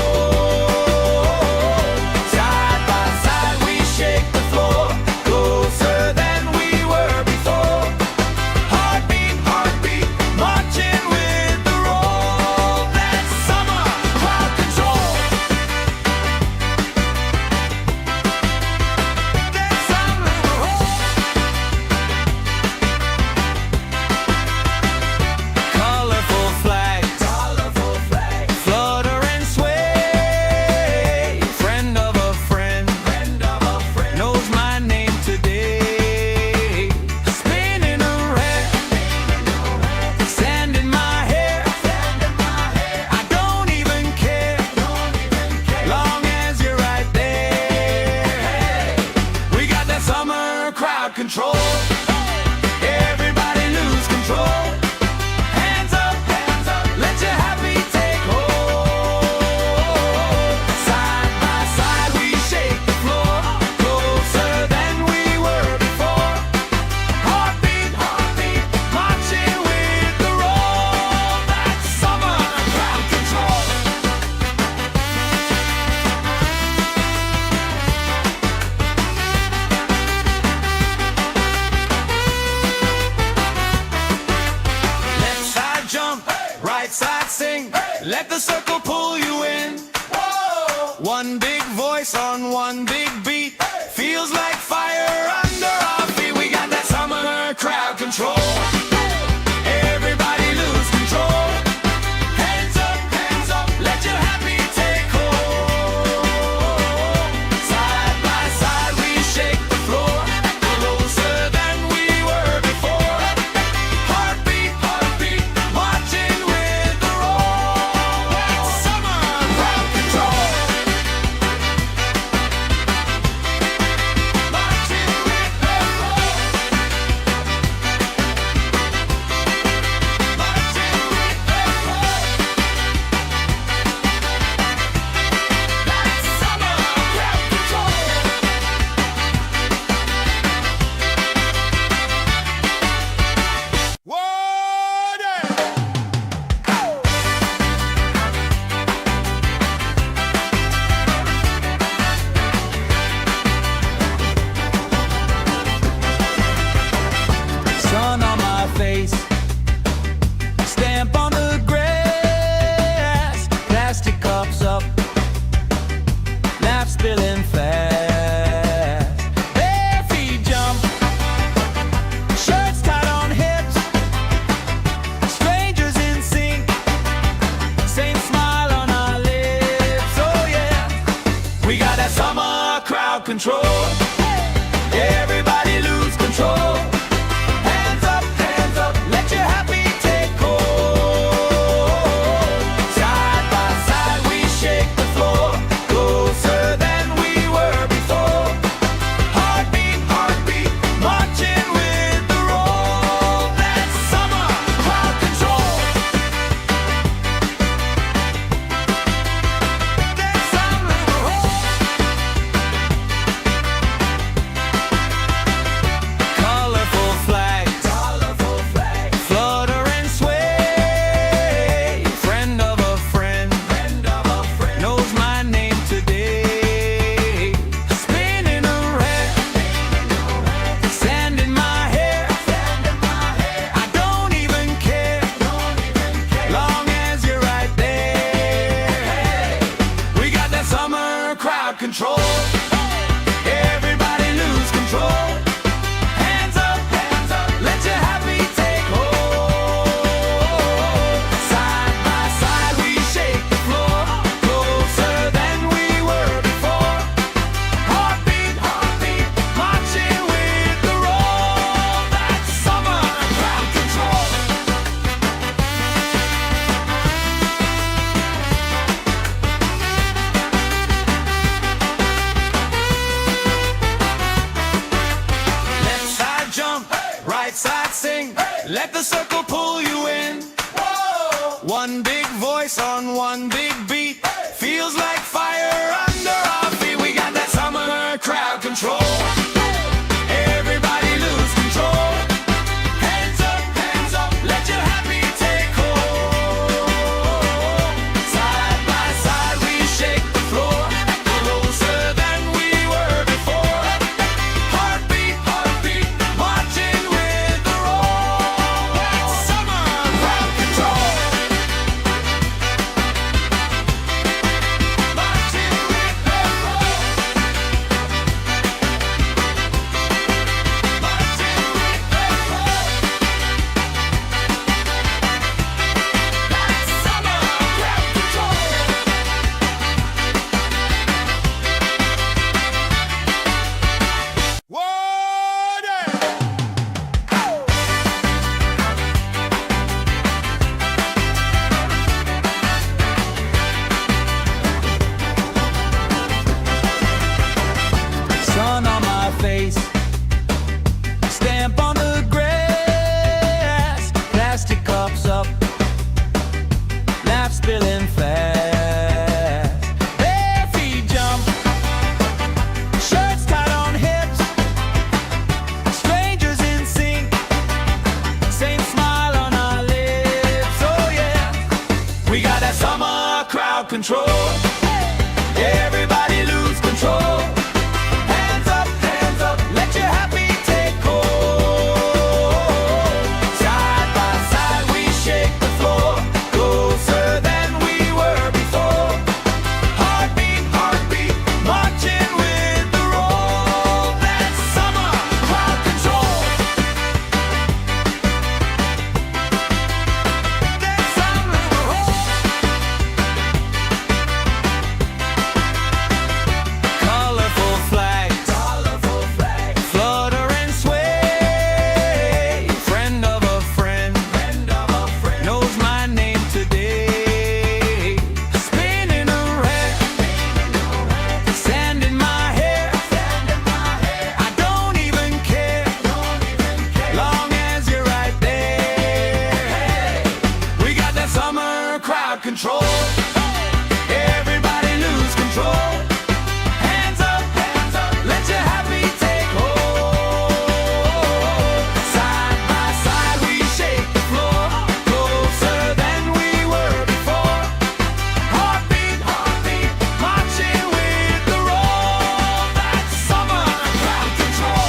Side by side we shake the floor, closer than we were before. Heartbeat, marching with the roll. That's summer crowd control. That's summer colorful flags, flutter and sway. Friend of a friend, knows my name today. Spinning around, sand in my hair. I don't even care, long as you're right there. We got that summer crowd control. Everybody lose control. Hands up, let your happy take hold. Side by side we shake the floor, closer than we were before. Heartbeat, marching with the roll. That's summer crowd control. Left side jump, right side sing. Let the circle pull you in. One big voice on one big beat. Feels like fire under our feet. We got that summer crowd control. Everybody lose control. Hands up, let your happy take hold. Side by side we shake the floor, closer than we were before. Heartbeat, marching with the roll. That's summer crowd control. Marching with the roll. Stamp on the grass, plastic cups up, laugh spilling fast. Bare feet jump, shirts tied on hips, strangers in sync, same smile on our lips. Oh yeah, we got that summer crowd control. Everybody lose control. Hands up, let your happy take hold. Side by side we shake the floor, closer than we were before. Heartbeat, heartbeat, marching with the roll. That's summer crowd control. That's summer control. Colorful flags, flutter and sway. Friend of a friend, knows my name today. Spinning around, sand in my hair. I don't even care, long as you're right there. We got that summer crowd control. Everybody lose control. Hands up, let your happy take hold. Side by side we shake the floor, closer than we were before. Heartbeat, heartbeat, marching with the roll. That's summer crowd control. Left side jump, right side sing. Let the circle pull you in. One big voice on one big beat. Feels like fire under our feet. We got that summer crowd control. Everybody lose control. Hands up, let your happy take hold. Side by side we shake the floor, closer than we were before. Heartbeat, heartbeat, marching with the roll. That's summer crowd control. Marching with the roll. Marching with the roll. That's summer crowd control. Sun on my face, stamp on the grass, plastic cups up, laugh spilling fast. Bare feet jump, shirts tied on hips, strangers in sync, same smile on our lips. Oh yeah, we got that summer crowd control. Everybody lose control. Hands up, let your happy take hold. Side by side we shake the floor, closer than we were before. Heartbeat, heartbeat, marching with the roll. That's summer crowd control. That's summer control. Colorful flags, flutter and sway. Friend of a friend, knows my name today. Spinning around, sand in my hair. I don't even care, long as you're right there. We got that summer crowd control. Everybody lose control. Hands up, let your happy take hold. Side by side we shake the floor, closer than we were before. Heartbeat, heartbeat, marching with the roll. That's summer crowd control.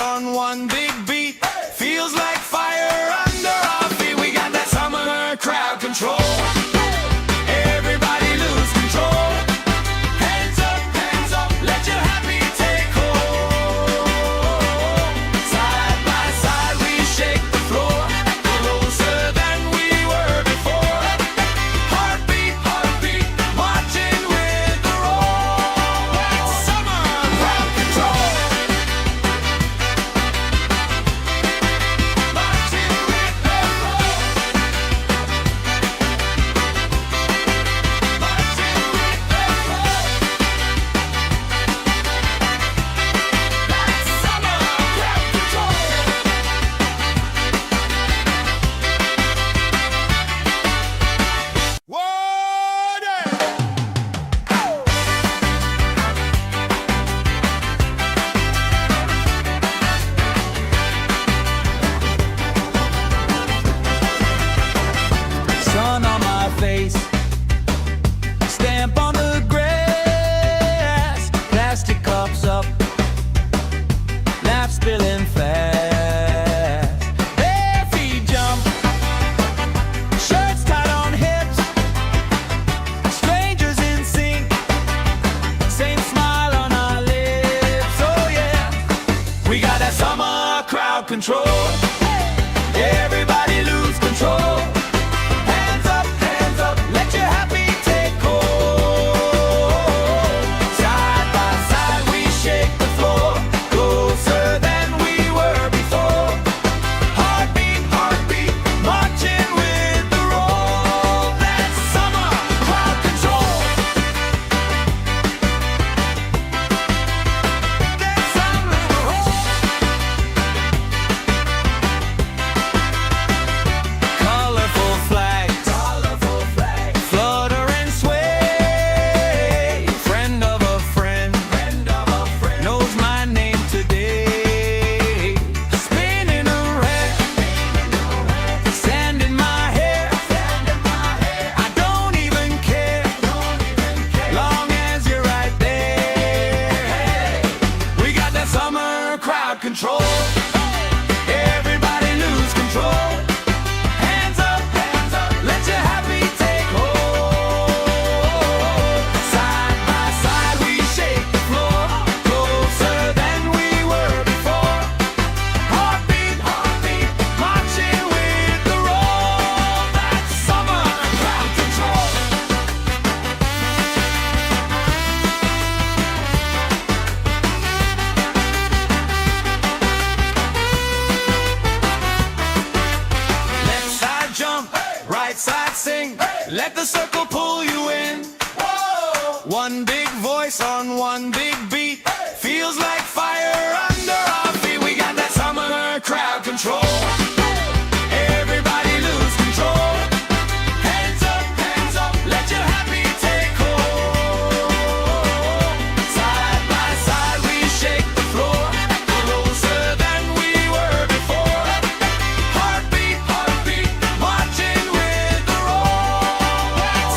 on one big beat. Feels like fire under our feet. We got that summer crowd control. Everybody lose control. Hands up, let your happy take hold. Side by side we shake the floor, closer than we were before. Heartbeat, marching with the roll. That's summer crowd control. Marching with the roll. Marching with the roll. That's summer crowd control. Water! Sun on my face, stamp on the grass, plastic cups up, laugh spilling fast. Bare feet jump, shirts tied on hips, strangers in sync, same smile on our lips. Oh yeah, we got that summer crowd control. Everybody lose control. Hands up, let your happy take hold. Side by side we shake the floor, closer than we were before. Heartbeat, marching with the roll. That's summer crowd control. That's summer colorful flags, flutter and sway. Friend of a friend, knows my name today. Spinning around, sand in my hair. I don't even care, long as you're right there. We got that summer crowd control. Everybody lose control. Hands up, let your happy take hold. Side by side we shake the floor, closer than we were before. Heartbeat, marching with the roll. That's summer crowd control. Left side jump, right side sing. Let the circle pull you in. One big voice on one big beat. Feels like fire under our feet. We got that summer crowd control. Everybody lose control. Hands up, let your happy take hold. Side by side we shake the floor, closer than we were before. Heartbeat, marching with the roll. That's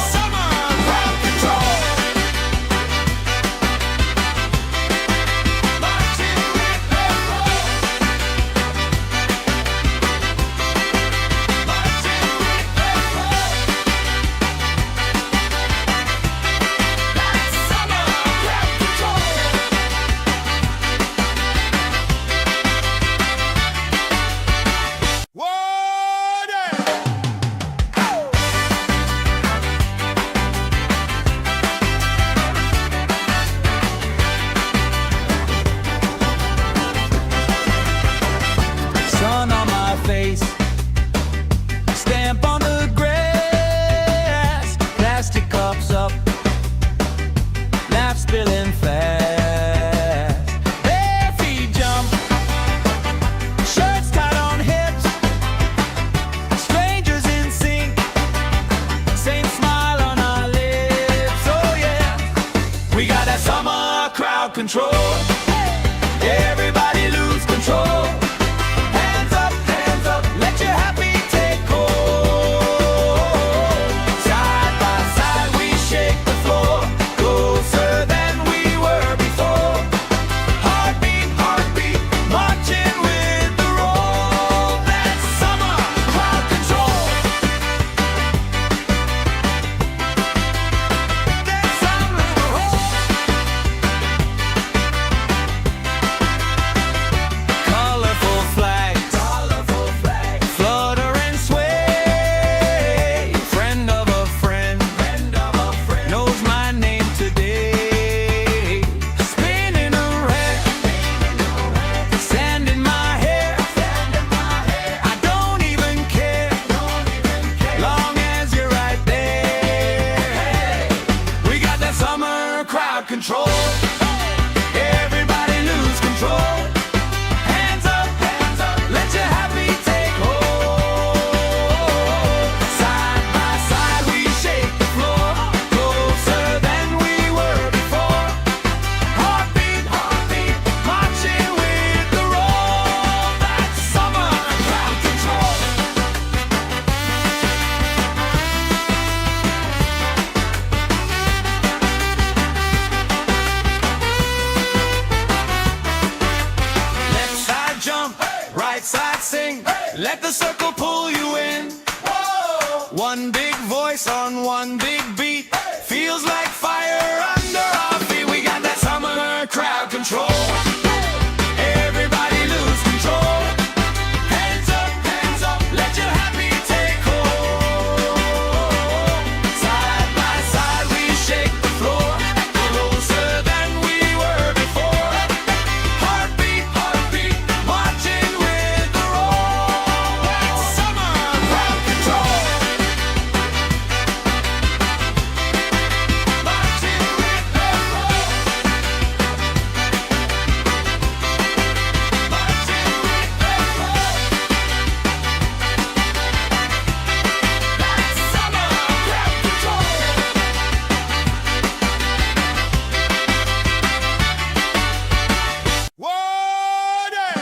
right side sing. Let the circle pull you in. One big voice on one big beat. Feels like fire under our feet. We got that summer crowd control. Everybody lose control. Hands up, let your happy take hold. Side by side we shake the floor, closer than we were before. Heartbeat, marching with the roll. That's summer crowd control. Marching with the roll. Marching with the roll. That's summer crowd control. Water!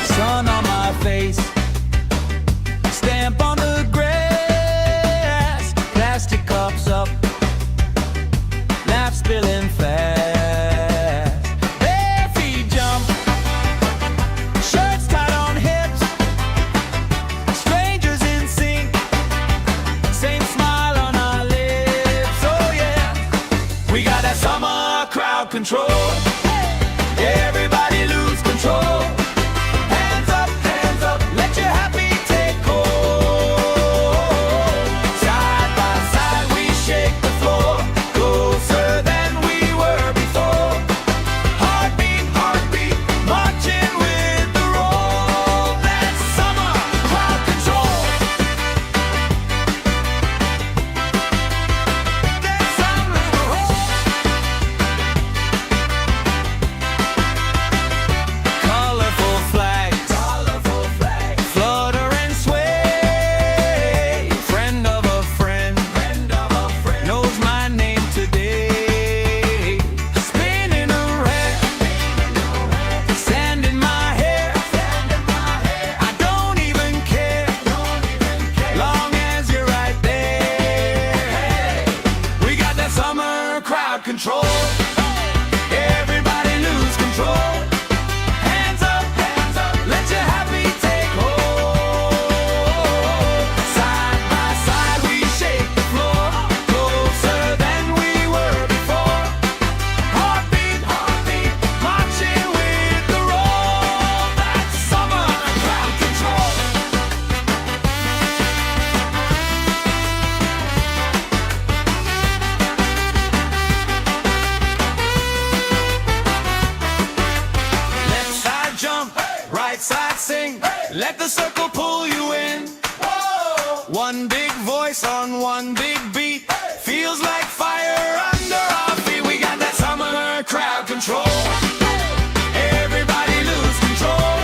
Sun on my face, stamp on the grass, plastic cups up, laugh spilling fast. Bare feet jump, shirts tied on hips, strangers in sync, same smile on our lips. Oh yeah, we got that summer crowd control. Everybody lose control. Hands up, let your happy take hold. Side by side we shake the floor, closer than we were before. Heartbeat, marching with the roll. That's summer crowd control. That's summer colorful flags, flutter and sway. Friend of a friend, knows my name today. Spinning around, sand in my hair. I don't even care, long as you're right there. We got that summer crowd control. Everybody lose control. Hands up, let your happy take hold. Side by side we shake the floor, closer than we were before. Heartbeat, marching with the roll. That's summer crowd control. Left side jump, right side sing. Let the circle pull you in. One big voice on one big beat. Feels like fire under our feet. We got that summer crowd control. Everybody lose control.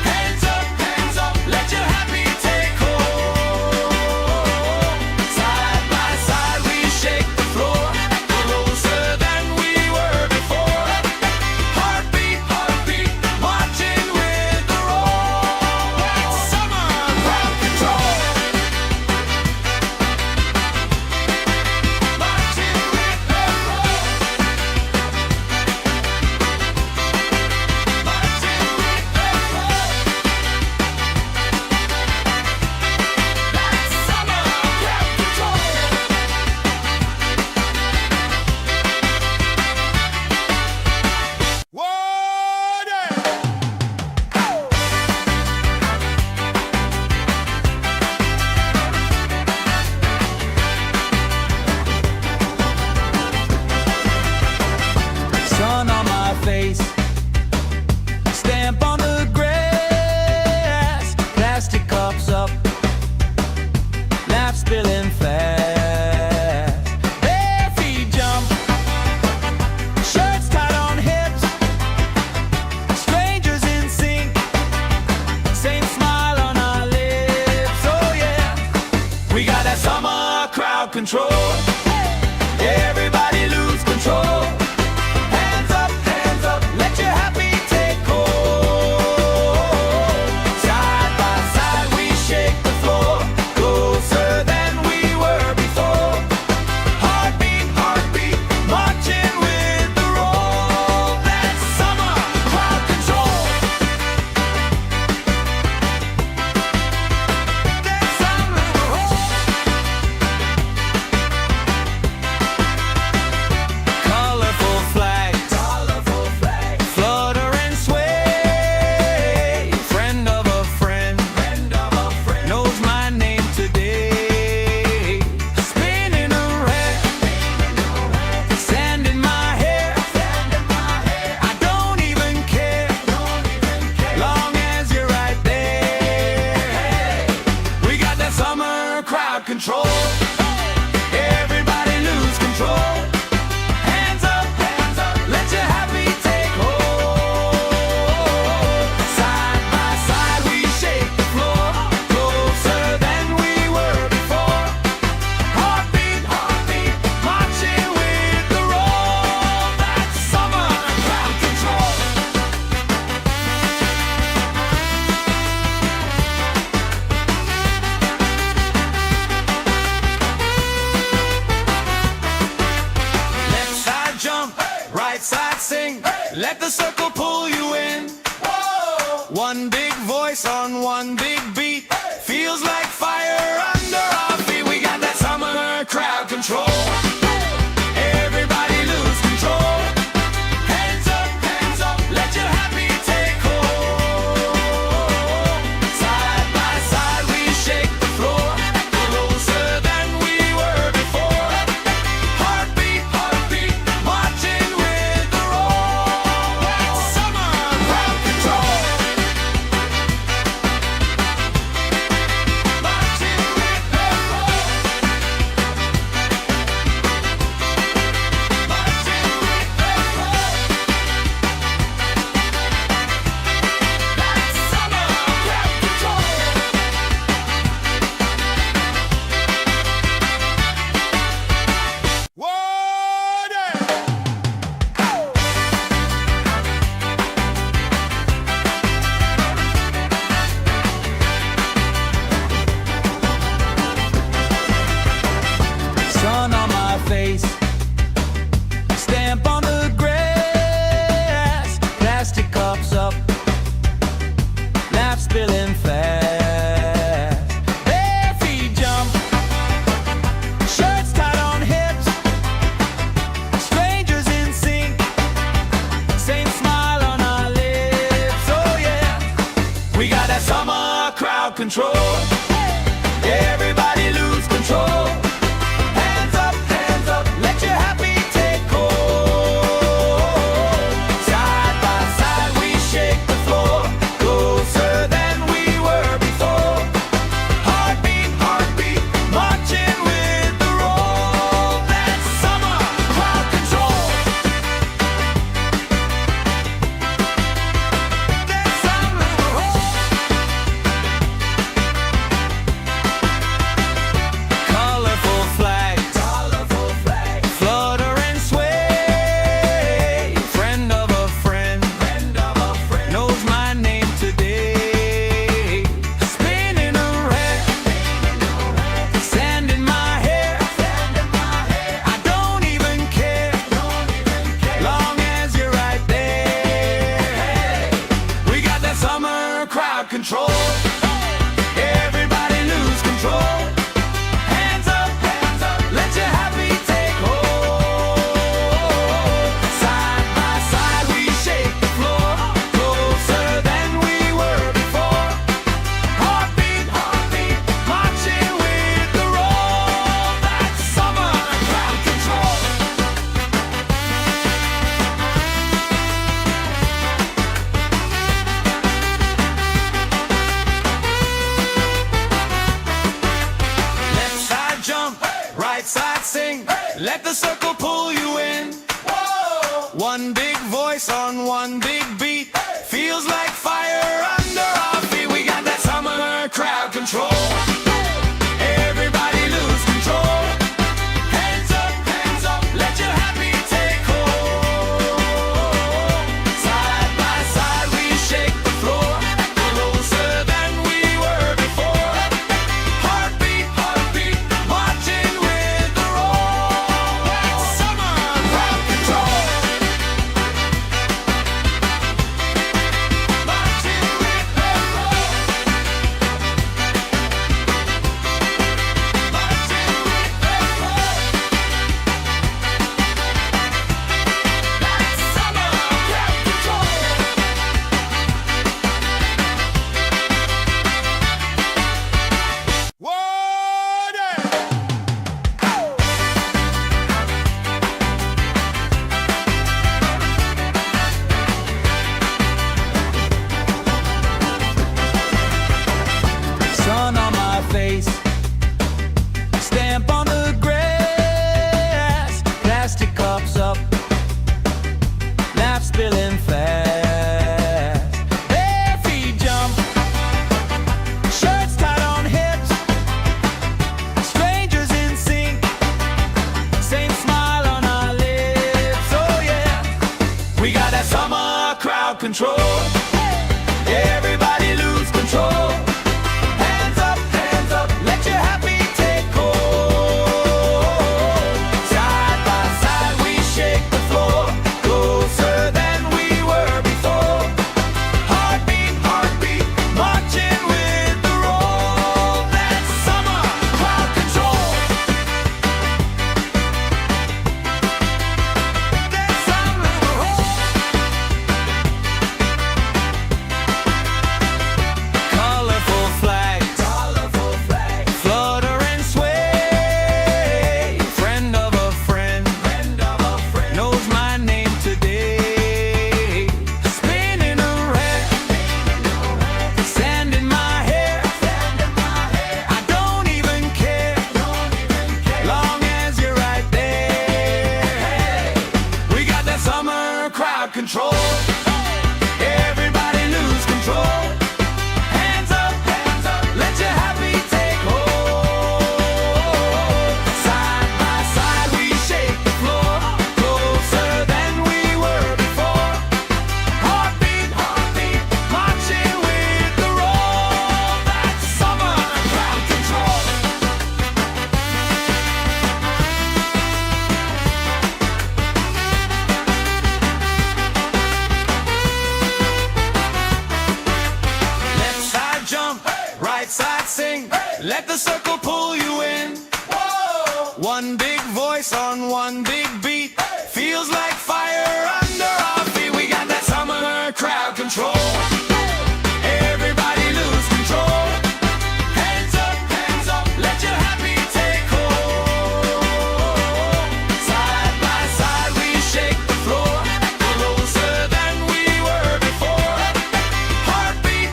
Hands up, let your happy take hold. Side by side we shake the floor, closer than we were before. Heartbeat, marching with the roll. That's summer crowd control. Marching with the roll. Marching with the roll. That's summer crowd control. Water! Sun on my face, stamp on the grass, plastic cups up, laugh spilling fast. Bare feet jump, shirts tied on hips, strangers in sync, same smile on our lips. Oh yeah, we got that summer crowd control. Everybody lose control. Hands up, let your happy take hold. Side by side we shake the floor, control. Everybody lose control. Hands up, let your happy take hold. Side by side we shake the floor, closer than we were before. Heartbeat, marching with the roll. That's summer crowd control. Left side jump, right side sing. Let the circle pull you in. One big voice on one big beat. Feels like fire under our feet. We got that summer crowd control. Everybody lose control. Hands up, let your happy take hold. Side by side we shake the floor, closer than we were before. Heartbeat, marching with the roll. That's summer crowd control. Marching with the roll. Marching with the roll. That's summer crowd control. Sun on my face, stamp on the grass, plastic cups up, laugh spilling fast. Bare feet jump, shirts tied on hips, strangers in sync, same smile on our lips. Oh yeah, we got that summer crowd control. Everybody lose control. Hands up, let your happy take hold. Side by side we shake the floor, closer than we were before. Heartbeat, marching with the roll. That's summer crowd control. That's summer crowd. Colorful flags, flutter and sway. Friend of a friend, knows my name today. Spinning around, sand in my hair. I don't even care, long as you're right there. We got that summer crowd control. Everybody lose control. Hands up, let your happy take hold. Side by side we shake the floor, closer than we were before. Heartbeat, marching with the roll. That's summer crowd control. Left side jump, right side sing. Let the circle pull you in. One big voice on one big beat. Feels like fire under our feet. We got that summer crowd control. Everybody lose control. Hands up, let your happy take hold. Side by side we shake the floor, closer than we were before. Heartbeat, marching with the roll. That's summer crowd control. circle pull you in. Whoa! One big voice on one big beat. Feels like fire under our feet. We got that summer crowd control. Everybody lose control. Hands up, let your happy take hold. Side by side we shake the floor, closer than we were before. Heartbeat,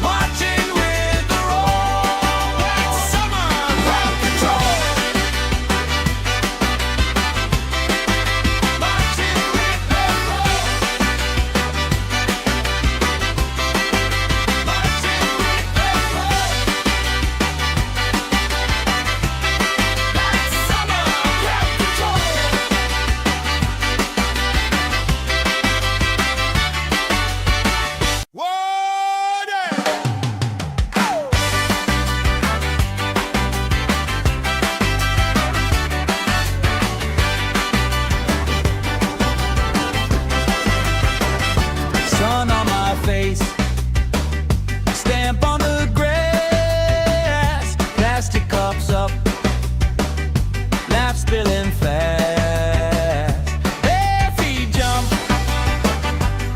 marching with the roll. That's summer crowd control. Marching with the roll. Marching with the roll. That's summer crowd control. Sun on my face, stamp on the grass, plastic cups up, laugh spilling fast. Bare feet jump,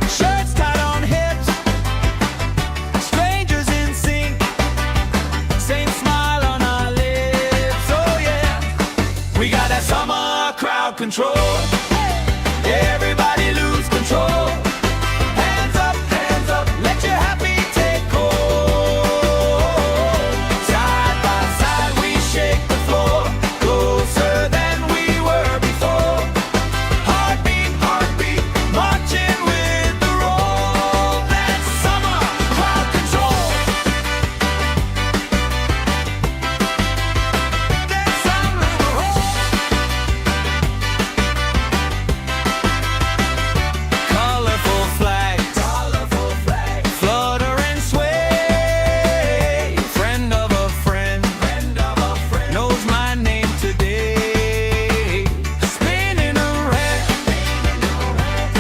shirts tied on hips, strangers in sync, same smile on our lips. Oh yeah, we got that summer crowd control. Everybody lose control. Hands up, let your happy take hold. Side by side we shake the floor, closer than we were before. Heartbeat, marching with the roll. That's summer crowd control. That's summer roll. Colorful flags, flutter and sway. Friend of a friend, knows my name today. Spinning around,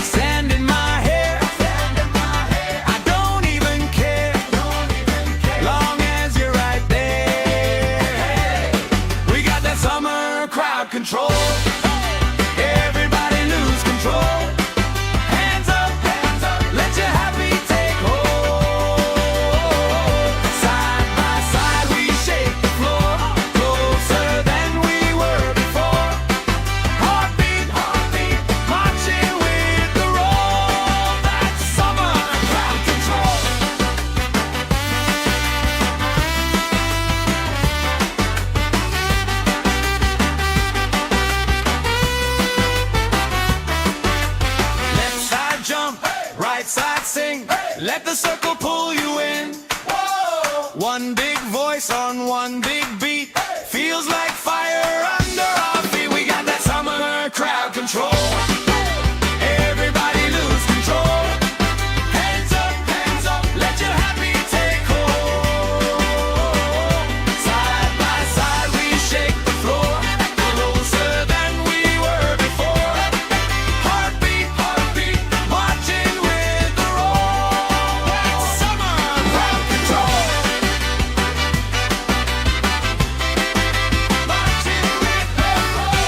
sand in my hair. I don't even care, long as you're right there. We got that summer crowd control. Everybody lose control. Hands up, let your happy take hold. Side by side we shake the floor, closer than we were before. Heartbeat, marching with the roll. That's summer crowd control. Left side jump, right side sing. Let the circle pull you in. Whoa! One big voice on one big beat. Feels like fire under our feet. We got that summer crowd control. Everybody lose control. Hands up, let your happy take hold. Side by side we shake the floor, closer than we were before. Heartbeat, marching with the roll. That's summer crowd control. Marching with the roll.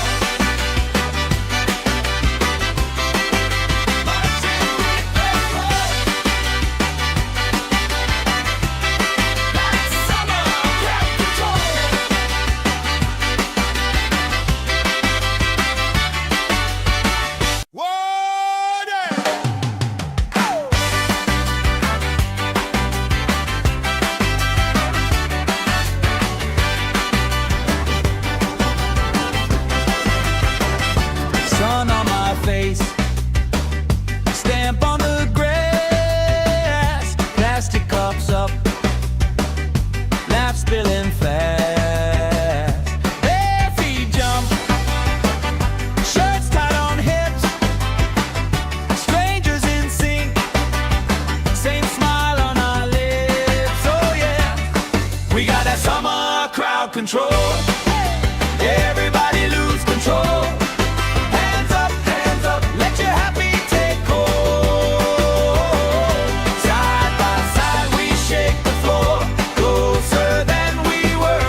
Marching with the roll. That's summer crowd control. Sun on my face, stamp on the grass, plastic cups up, laugh spilling fast. Bare feet jump, shirts tied on hips, strangers in sync, same smile on our lips. Oh yeah, we got that summer crowd control. Everybody lose control. Hands up, let your happy take hold. Side by side we shake the floor, closer than we were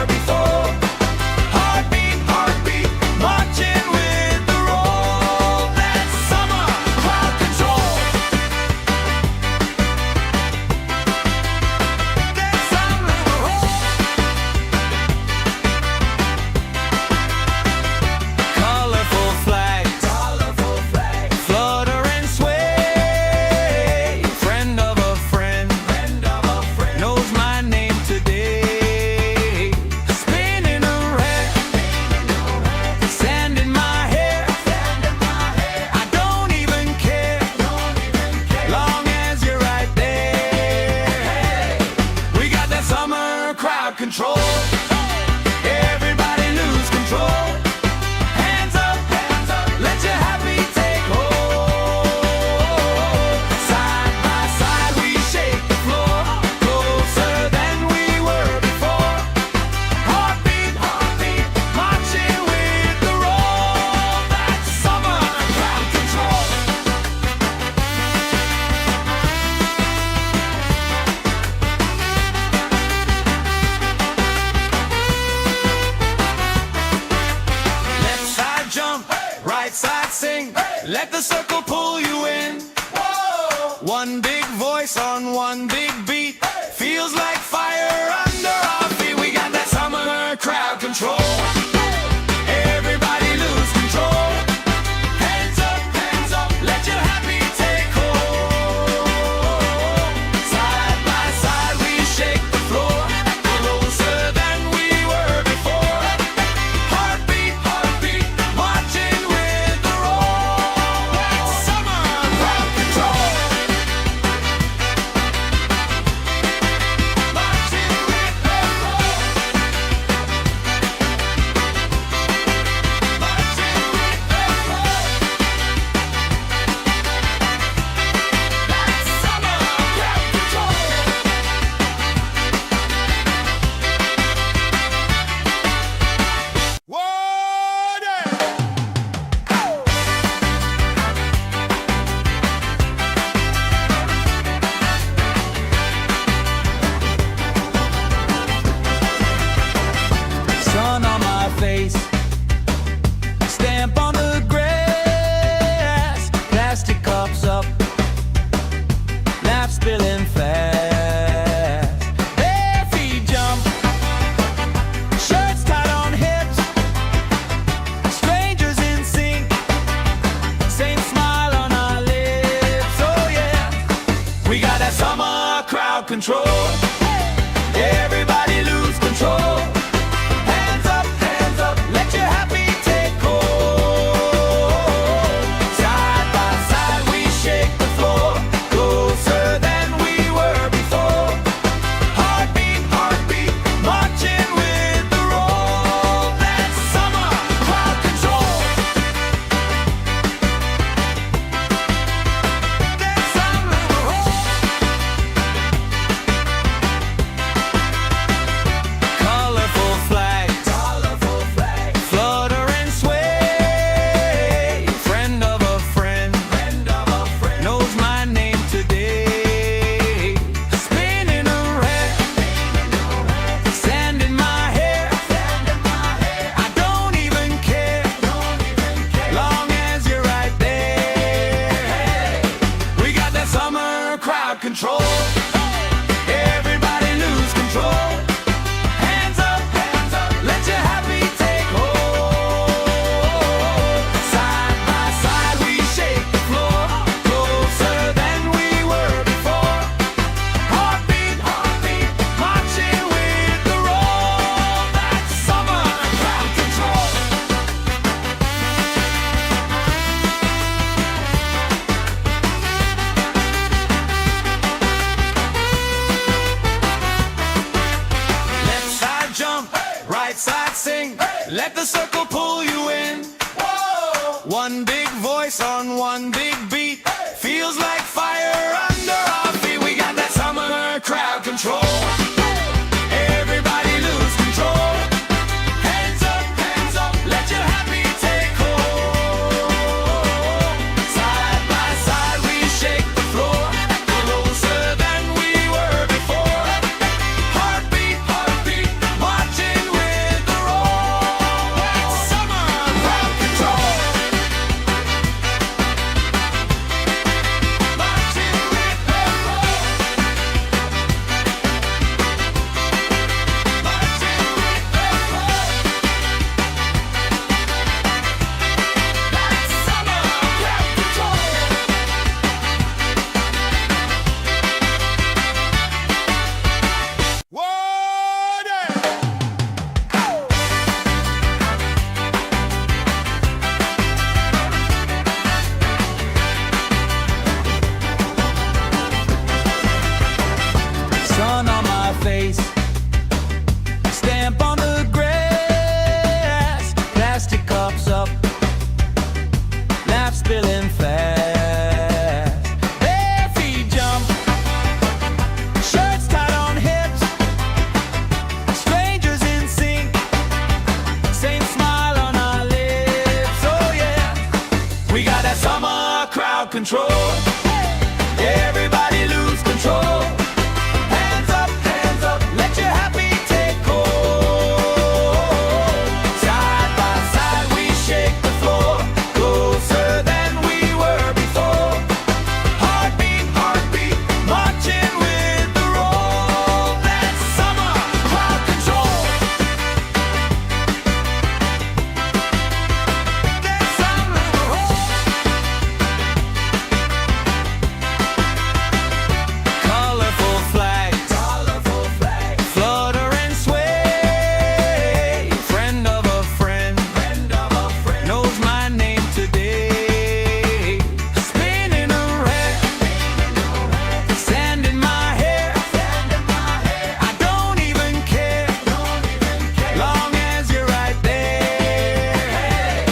right side sing. Let the circle pull you in. One big voice on one big beat. Feels like fire under our feet. We got that summer crowd control. Everybody lose control. Hands up, let your happy take hold. Side by side we shake the floor, closer than we were before. Heartbeat, marching with the roll. That's summer crowd control. Marching with the roll. Marching with the roll. That's summer crowd control. Sun on my face, stamp on the grass, plastic cups up, laugh spilling fast. Bare feet jump, shirts tied on hips, strangers in sync, same smile on our lips. Oh yeah, we got that summer crowd control. Everybody lose control. Hands up, let your happy take hold. Side by side we shake the floor, closer than we were before. Heartbeat, marching with the roll. That's summer crowd control. That's summer colorful flags, flutter and sway. Friend of a friend, knows my name today. Spinning around, sand in my hair. I don't even care, long as you're right there.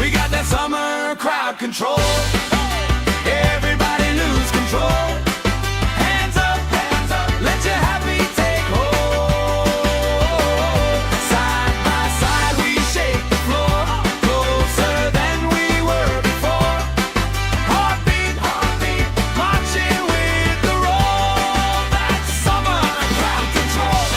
We got that summer crowd control. Everybody lose control. Hands up, let your happy take hold. Side by side we shake the floor, closer than we were before. Heartbeat, marching with the roll. That's summer crowd control.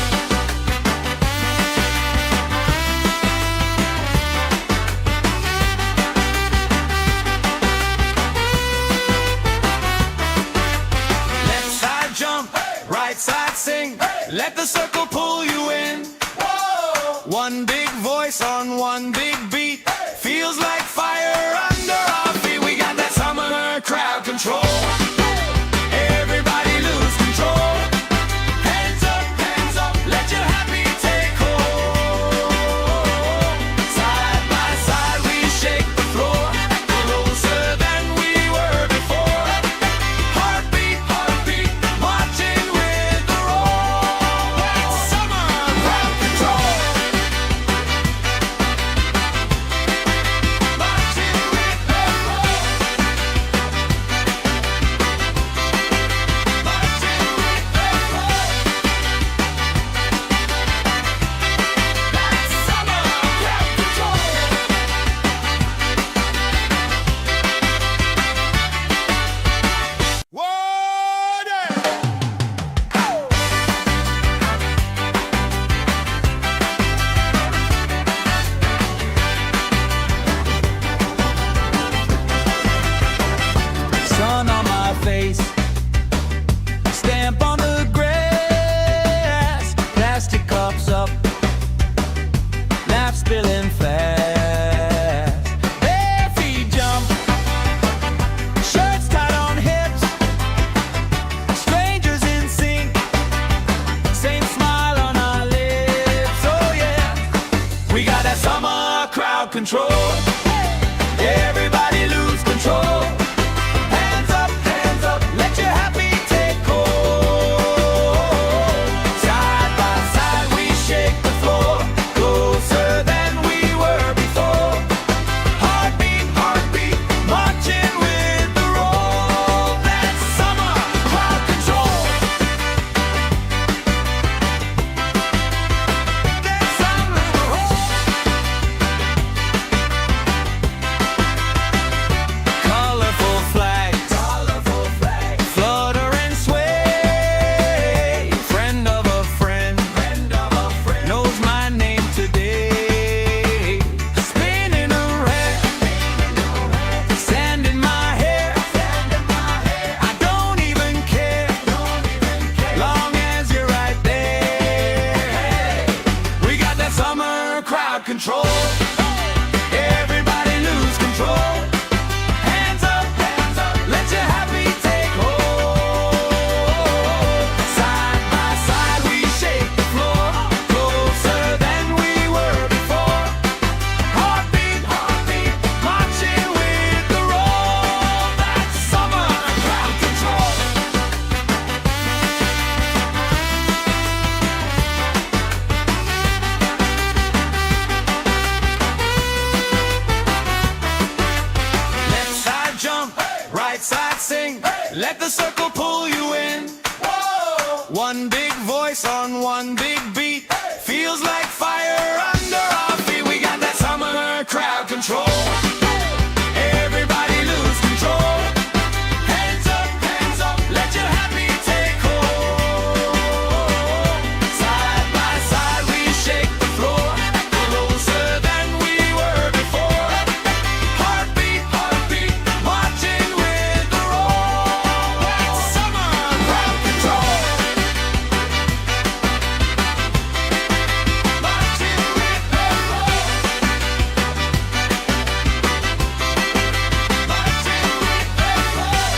Left side jump, right side sing. Let the circle pull you in. One big voice on one big beat. Feels like fire under our feet. We got that summer crowd control. Everybody lose control. Hands up, let your happy take hold. Side by side we shake the floor, closer than we were before. Heartbeat, marching with the roll. That's summer crowd control. Marching with the roll. Marching with the roll. That's summer crowd control. Sun on my face, stamp on the grass, plastic cups up, laugh spilling fast. Bare feet jump, shirts tied on hips, strangers in sync, same smile on our lips. Oh yeah, we got that summer crowd control. Everybody lose control. Hands up, let your happy take hold. Side by side we shake the floor, crowd control. Everybody lose control. Hands up, let your happy take hold. Side by side we shake the floor, closer than we were before. Heartbeat, marching with the roll. That's summer crowd control. Left side jump, right side sing. Let the circle pull you in. One big voice on one big beat. Feels like fire under our feet. We got that summer crowd control. Everybody lose control. Hands up, let your happy take hold. Side by side we shake the floor, closer than we were before. Heartbeat, marching with the roll. That's summer crowd control. Marching with the roll. Marching with the roll.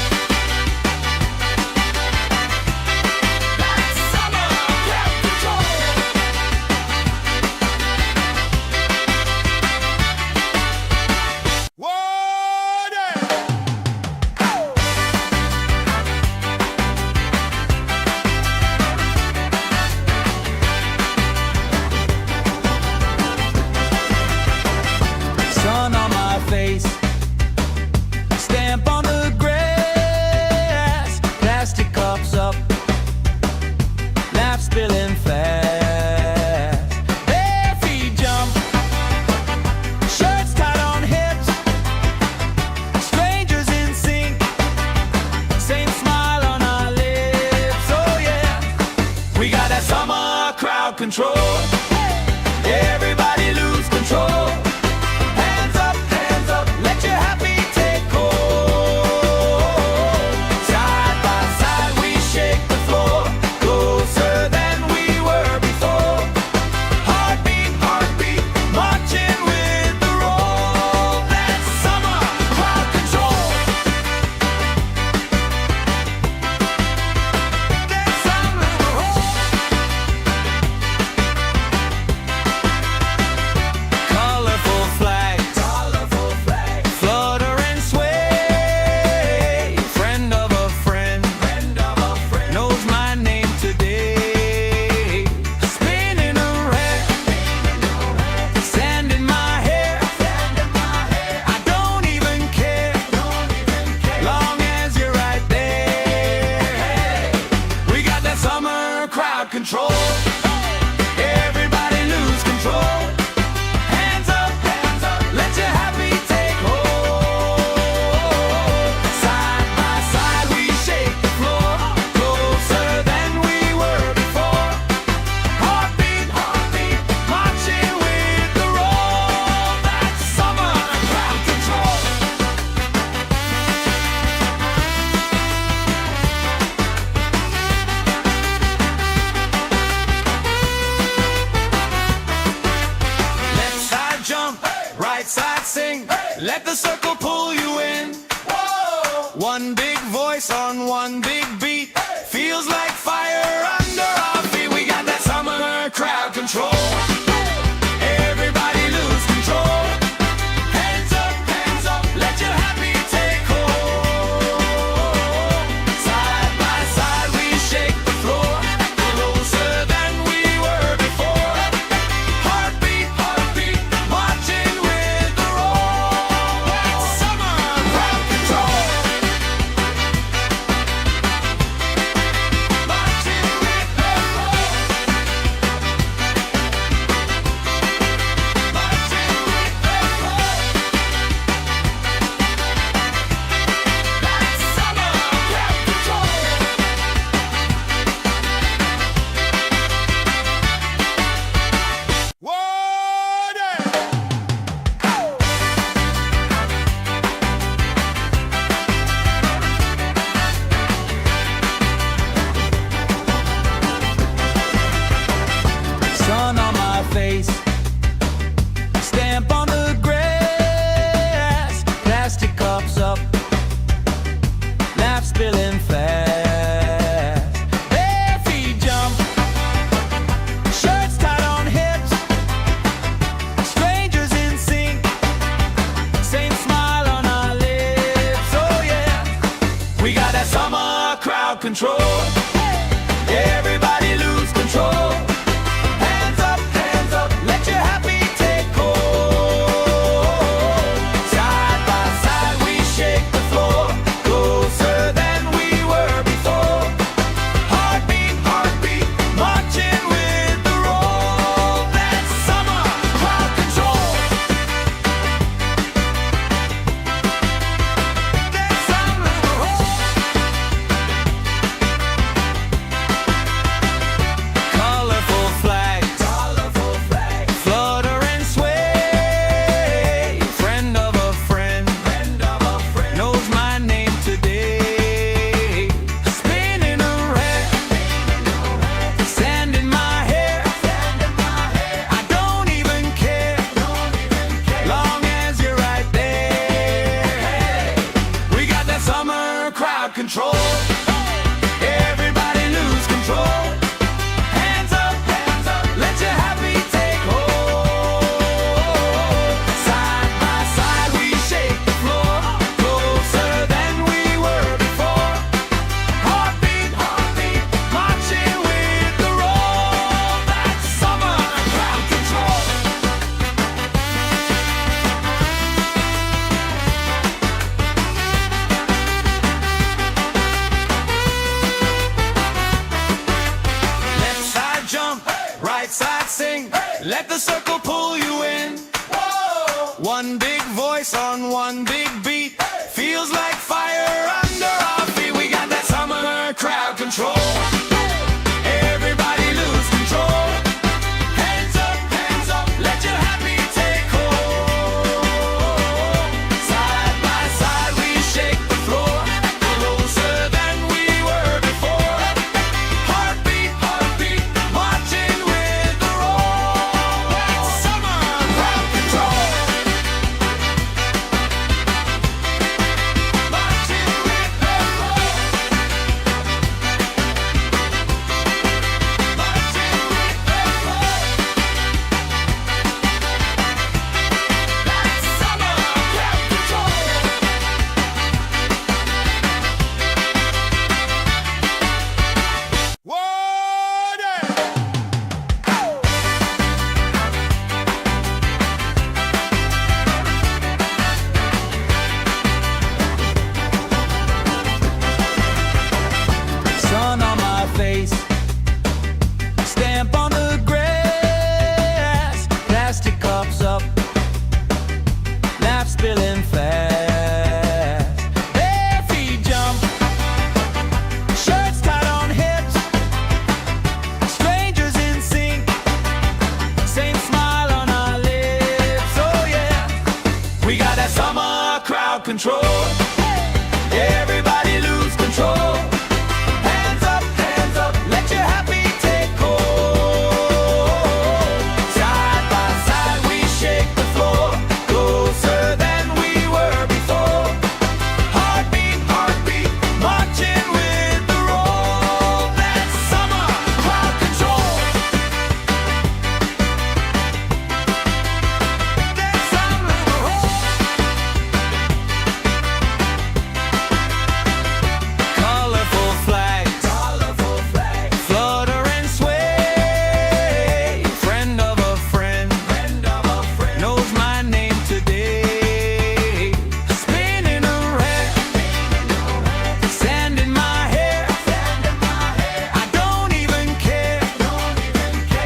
That's summer crowd control. Sun on my face, stamp on the grass, plastic cups up, laugh spilling fast. Bare feet jump, shirts tied on hips, strangers in sync, same smile on our lips. Oh yeah, we got that summer crowd control. Everybody lose control. Hands up, let your happy take hold. Side by side we shake the floor, closer than we were before. Heartbeat, marching with the roll. That's summer crowd control. That's summer control. Colorful flags, flutter and sway. Friend of a friend, knows my name today. Spinning around, sand in my hair. I don't even care, long as you're right there. We got that summer crowd control. Everybody lose control. Hands up, let your happy take hold. Side by side we shake the floor, closer than we were before. Heartbeat, marching with the roll. That's summer crowd control. Left side jump, right side sing. Let the circle pull you in. One big voice on one big beat. Feels like fire under our feet. We got that summer crowd control. Everybody lose control. Hands up, let your happy take hold. Side by side we shake the floor, closer than we were before. Heartbeat, marching with the roll. That's control. Everybody lose control. Hands up, let your happy take hold. Side by side we shake the floor, closer than we were before. Heartbeat, heartbeat, marching with the roll. That's summer crowd control. That's summer roll. Colorful flags, flutter and sway. Friend of a friend, knows my name today. Spinning around, sand in my hair. I don't even care, long as you're right there. We got that summer crowd control. Everybody lose control. Hands up, let your happy take hold. Side by side we shake the floor, closer than we were before. Heartbeat, heartbeat, marching with the roll. That's summer crowd control. Left side jump, right side sing. Let the circle pull you in. One big voice on one big beat. Feels like fire under our feet. We got that summer crowd control. Everybody lose control. Hands up, let your happy take hold. Side by side we shake the floor, closer than we were before. Heartbeat, heartbeat, marching with the roll. That's summer crowd control. Marching with the roll. Marching with the roll. That's summer crowd control. Sun on my face, stamp on the grass, plastic cups up, laugh spilling fast. Bare feet jump, shirts tied on hips, strangers in sync, same smile on our lips. Oh yeah, we got that summer crowd control. Everybody lose control. Hands up, let your happy take hold. Side by side we shake the floor, closer than we were before. Heartbeat, heartbeat, marching with the roll. That's summer crowd control. That's summer roll. Colorful flags, flutter and sway. Friend of a friend, knows my name today. Spinning around, sand in my hair. I don't even care,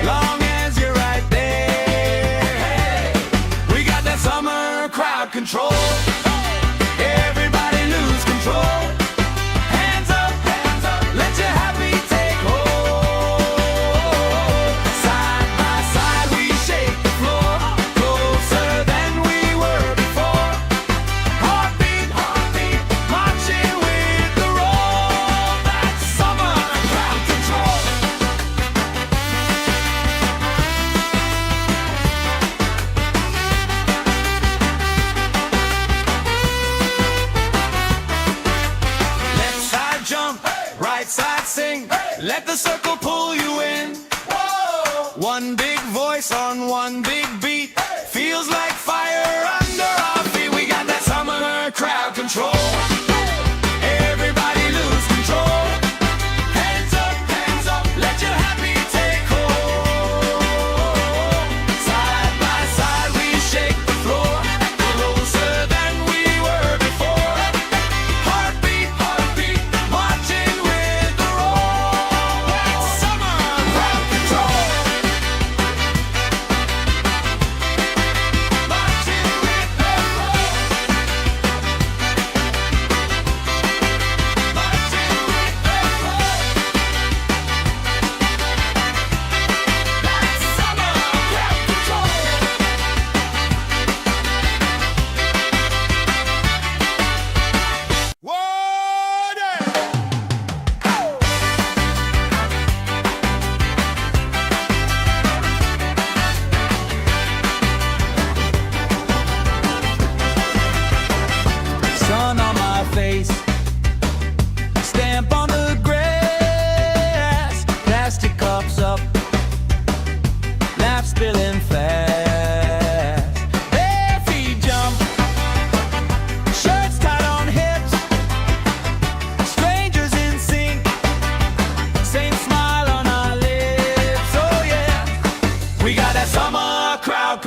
long as you're right there. We got that summer crowd control. Everybody lose control. Hands up, let your happy take hold. Side by side we shake the floor, closer than we were before. Heartbeat, heartbeat, marching with the roll. That's summer crowd control. Left side jump, right side sing. Let the circle pull you in. One big voice on one big beat. Feels like fire under our feet. We got that summer crowd control. Everybody lose control.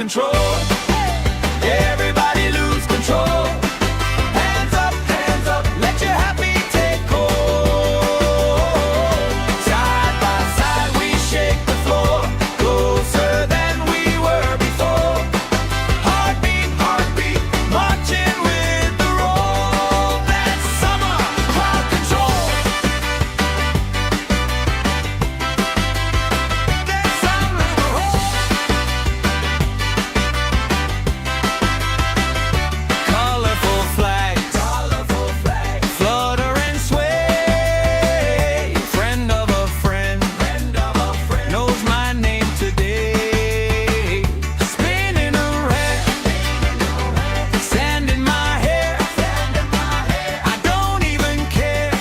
control. Everybody lose control. Hands up, let your happy take hold. Side by side we shake the floor, closer than we were before. Heartbeat, heartbeat, marching with the roll. That's summer crowd control. That's summer colorful flags, flutter and sway. Friend of a friend, knows my name today. Spinning around, sand in my hair. I don't even care,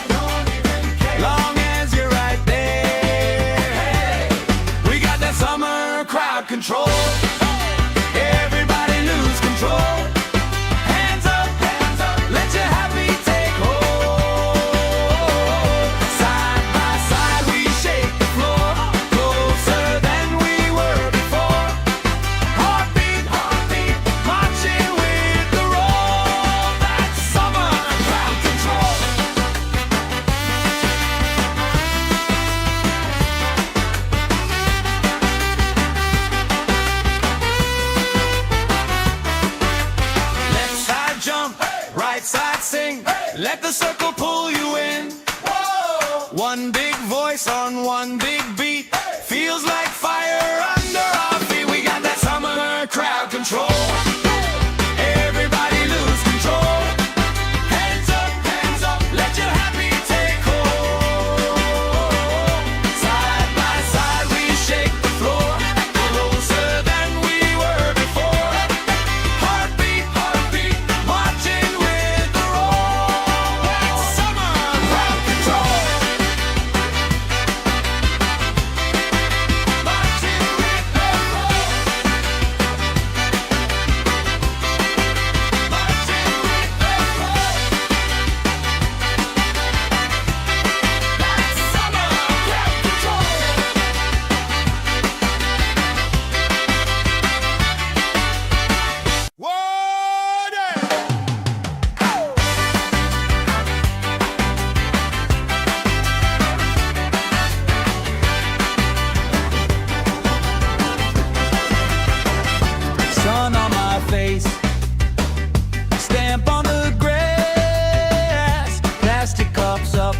long as you're right there. We got that summer crowd control. Everybody lose control. Hands up, let your happy take hold. Side by side we shake the floor, closer than we were before. Heartbeat, heartbeat, marching with the roll. That's summer crowd control. Left side jump, right side sing. Let the circle pull you in. One big voice on one big beat. Feels like fire under our feet. We got that summer crowd control. Everybody lose control. Hands up, let your happy take hold. Side by side we shake the floor, closer than we were before. Heartbeat, heartbeat, marching with the roll. That's summer crowd control. Marching with the roll. Marching with the roll. That's summer crowd control. Sun on my face, stamp on the grass, plastic cups up,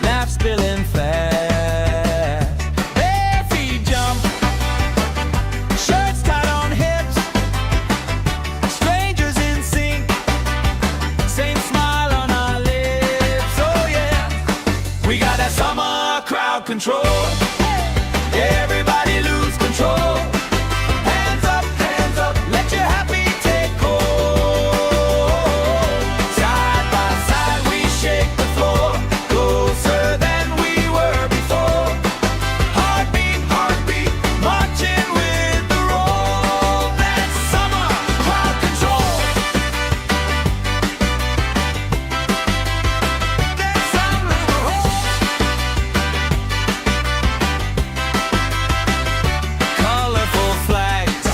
laugh spilling fast. Bare feet jump, shirts tied on hips, strangers in sync, same smile on our lips. Oh yeah, we got that summer crowd control. Everybody lose control. Hands up, let your happy take hold. Side by side we shake the floor, closer than we were before. Heartbeat, heartbeat, marching with the roll. That's summer crowd control. That's summer colorful flags,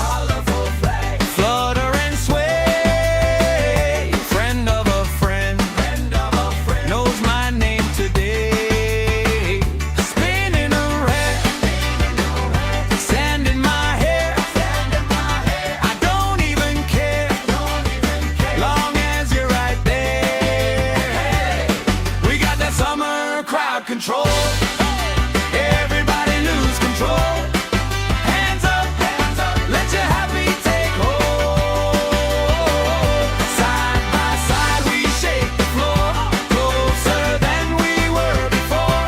flutter and sway. Friend of a friend, knows my name today. Spinning around, sand in my hair. I don't even care, long as you're right there. We got that summer crowd control. Everybody lose control. Hands up, let your happy take hold. Side by side we shake the floor, closer than we were before.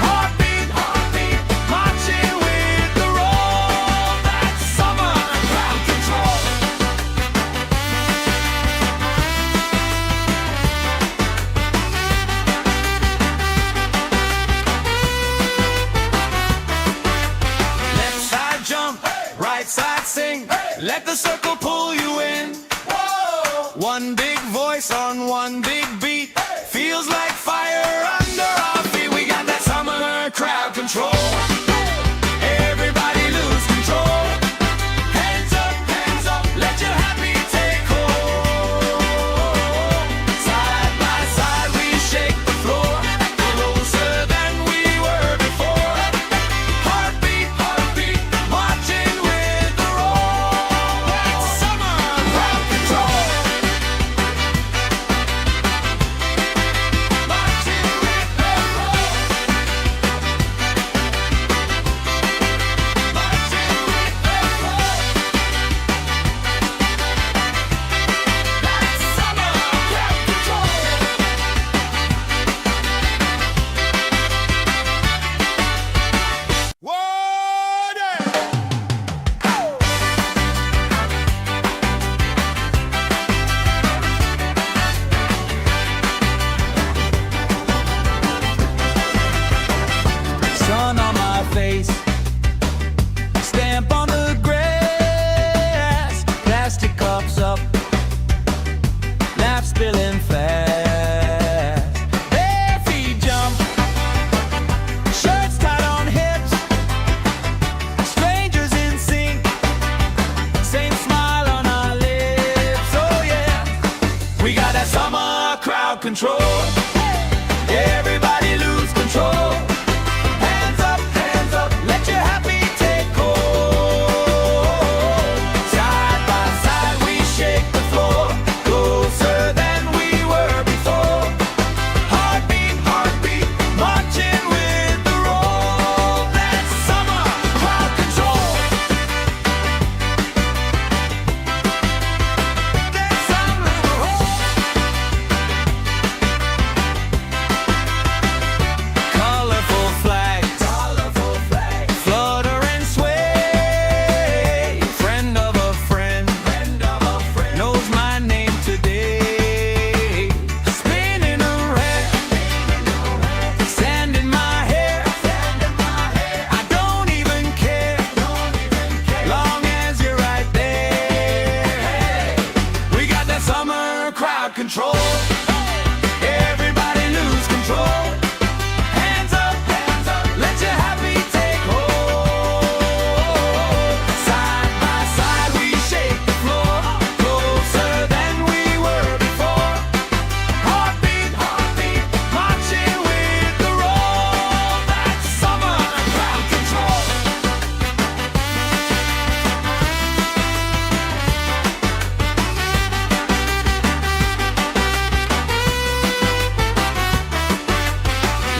Heartbeat, heartbeat, marching with the roll. That's summer crowd control. Left side jump, right side sing. Let the circle pull you in. One big voice on one big beat. Feels like fire under our feet. We got that summer crowd control. Everybody lose control. crowd control. Everybody lose control. Hands up, let your happy take hold. Side by side we shake the floor, closer than we were before. Heartbeat, heartbeat, marching with the roll. That's summer crowd control. That's summer colorful flags, flutter and sway. Friend of a friend, knows my name today. Spinning around, sand in my hair. I don't even care, long as you're right there. We got that summer crowd control. Everybody lose control. Hands up, let your happy take hold. Side by side we shake the floor, closer than we were before. Heartbeat, heartbeat, marching with the roll. That's summer crowd control.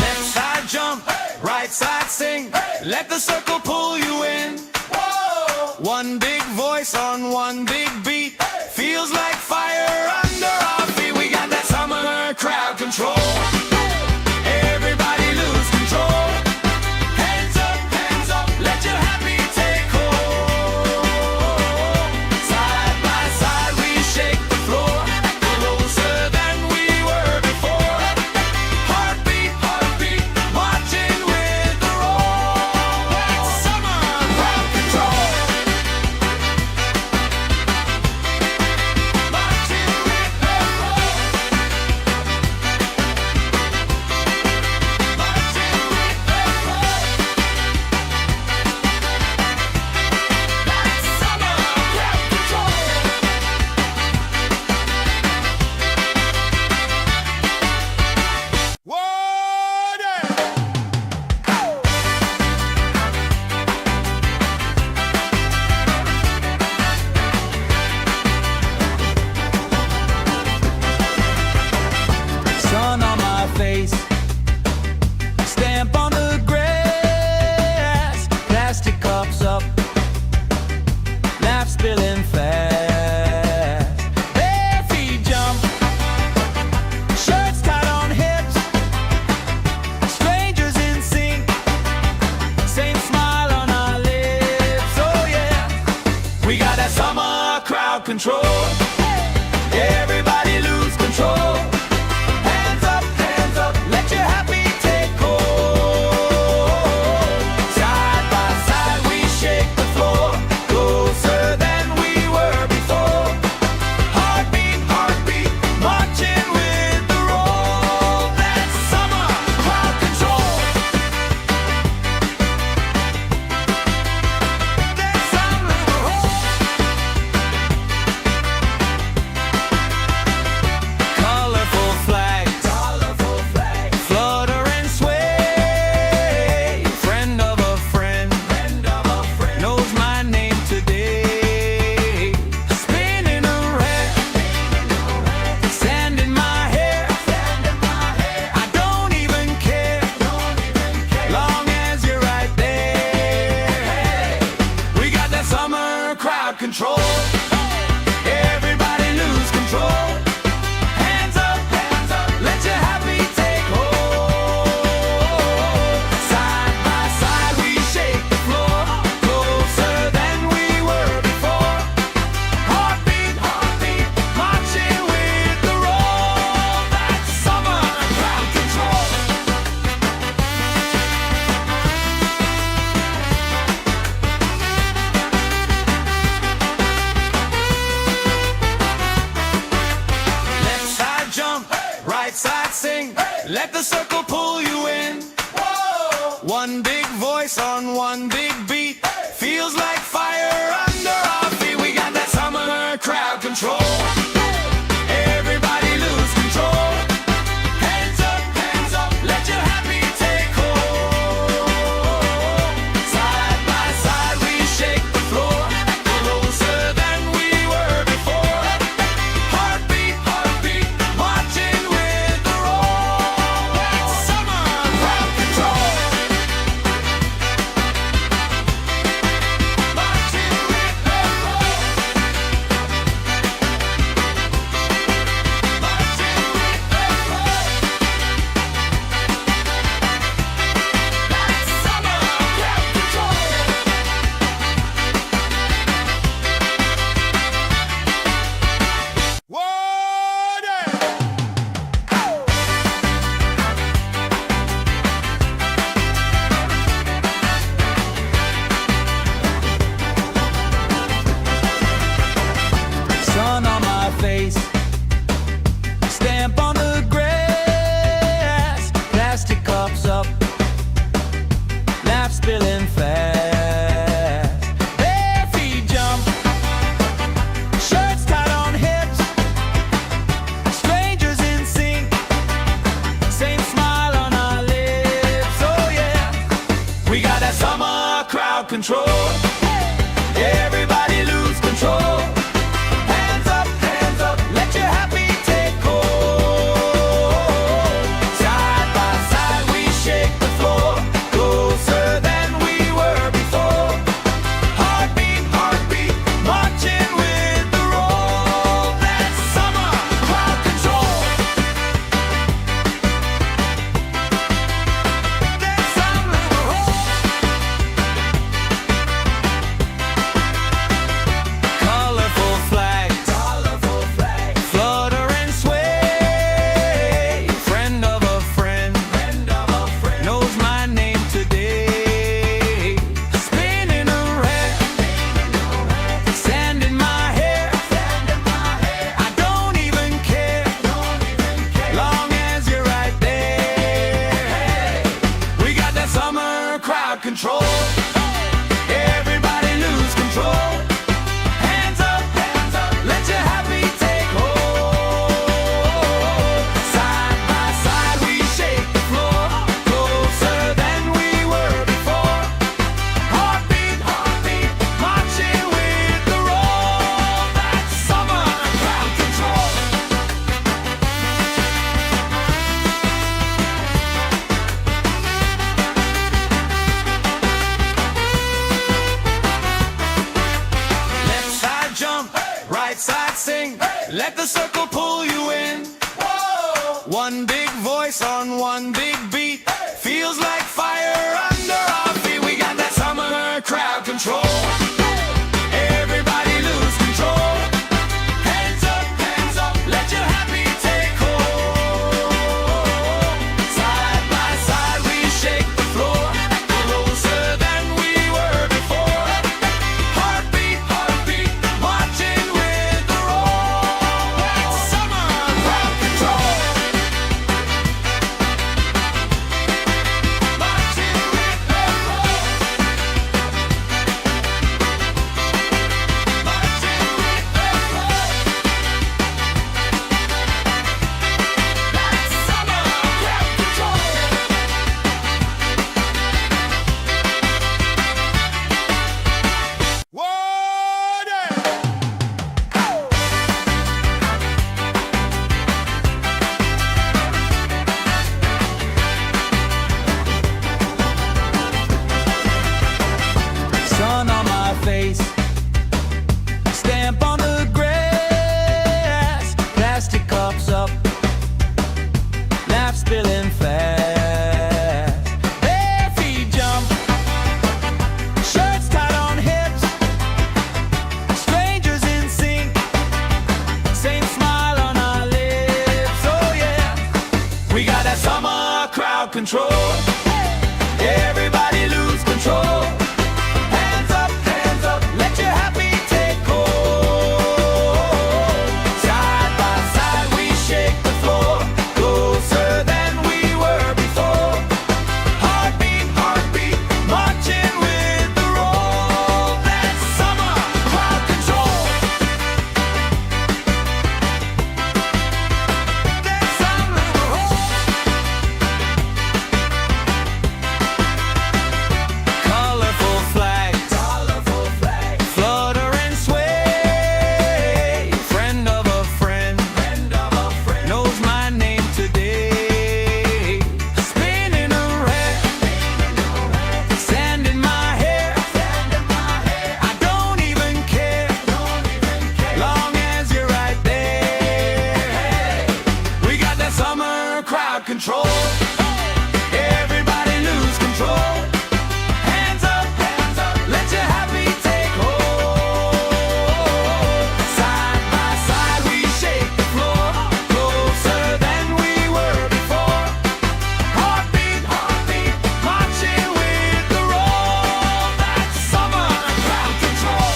Left side jump, right side sing. Let the circle pull you in. One big voice on one big beat. Feels like fire under our feet. We got that summer crowd control. Everybody lose control. Hands up, let your happy take hold. Side by side we shake the floor, closer than we were before. Heartbeat, heartbeat, marching with the roll. That's summer crowd control. Marching with the roll. Marching with the roll. That's summer crowd control. Sun on my face, stamp on the grass, plastic cups up, laugh spilling fast. Bare feet jump, shirts tied on hips, strangers in sync, same smile on our lips. Oh yeah, we got that summer crowd control. Everybody lose control. Hands up, let your happy take hold. Side by side we shake the floor, closer than we were before. Heartbeat, heartbeat, marching with the roll. That's summer crowd control. That's summer colorful flags, flutter and sway. Friend of a friend, knows my name today. Spinning around, sand in my hair. I don't even care, long as you're right there. We got that summer crowd control. Everybody lose control. Hands up, let your happy take hold. Side by side we shake the floor, closer than we were before. Heartbeat, heartbeat, marching with the roll. That's summer crowd control. Left side jump, right side sing. Let the circle pull you in. One big voice on one big beat. Feels like fire under our feet. We got that summer crowd control. Everybody lose control. let the circle pull you in. Whoa! One big voice on one big beat, feels like fire under our feet. We got that summer crowd control. Everybody lose control. Hands up, let your happy take hold. Side by side we shake the floor, closer than we were before. Heartbeat, heartbeat, marching with the roll. That's summer crowd control. Marching with the roll. Marching with the roll. That's summer crowd control. Water! Sun on my face, stamp on the grass, plastic cups up, laugh spilling fast. Bare feet jump, shirts tied on hips, strangers in sync, same smile on our lips. Oh yeah, we got that summer crowd control. Everybody lose control. Hands up, let your happy take hold. Side by side we shake the floor, closer than we were before. Heartbeat, heartbeat, marching with the roll. That's summer crowd control. That's summer crowd. Colorful flags, flutter and sway. Friend of a friend, knows my name today. Spinning around, sand in my hair. I don't even care, long as you're right there. We got that summer crowd control. Everybody lose control. Hands up, let your happy take hold. Side by side we shake the floor, closer than we were before. Heartbeat, heartbeat, marching with the roll. That's summer crowd control.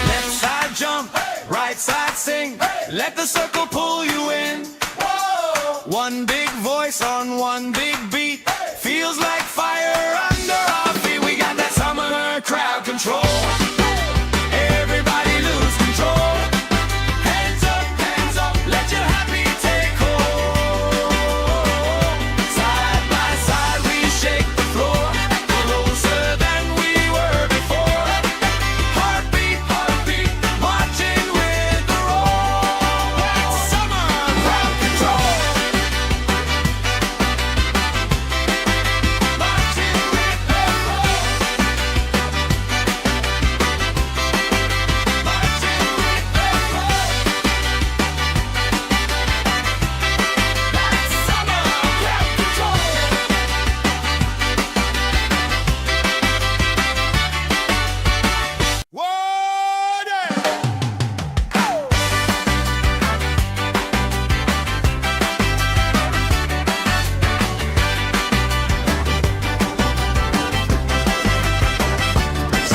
Left side jump, right side sing, let the circle pull you in. Whoa! One big voice on one big beat, feels like fire under our feet. We got that summer crowd control. Everybody lose control. Hands up, let your happy take hold. Side by side we shake the floor, closer than we were before. Heartbeat, heartbeat, marching with the roll. That's summer crowd control. Marching with the roll. Marching with the roll. That's summer crowd control. Water!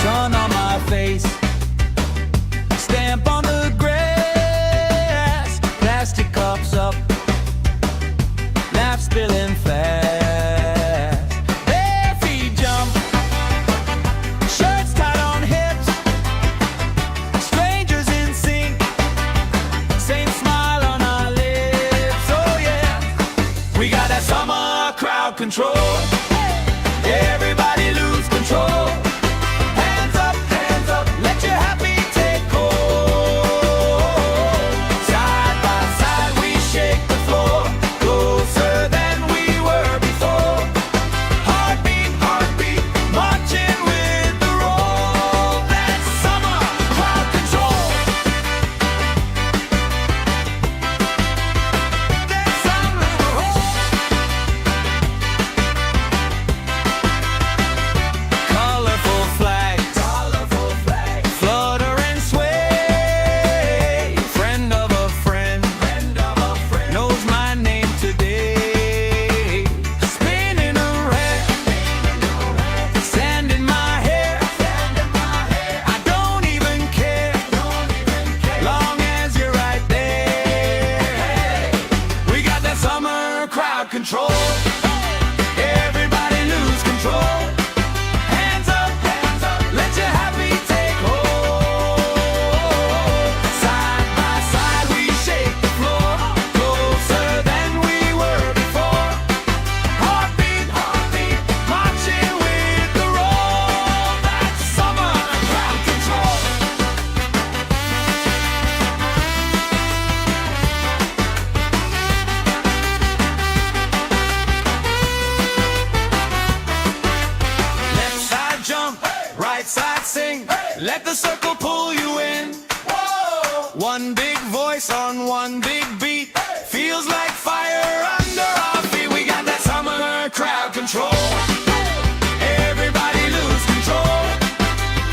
Sun on my face, stamp on the grass, plastic cups up, laugh spilling fast. Bare feet jump, shirts tied on hips, strangers in sync, same smile on our lips. Oh yeah, we got that summer crowd control. Everybody lose control. Hands up, let your happy take hold. Side by side we shake the floor, closer than we control. Everybody lose control. Hands up, let your happy take hold. Side by side we shake the floor, closer than we were before. Heartbeat, marching with the roll. That's summer crowd control. Left side jump, right side sing. Let the circle pull you in. One big voice on one big beat. Feels like fire under our feet. We got that summer crowd control. Everybody lose control.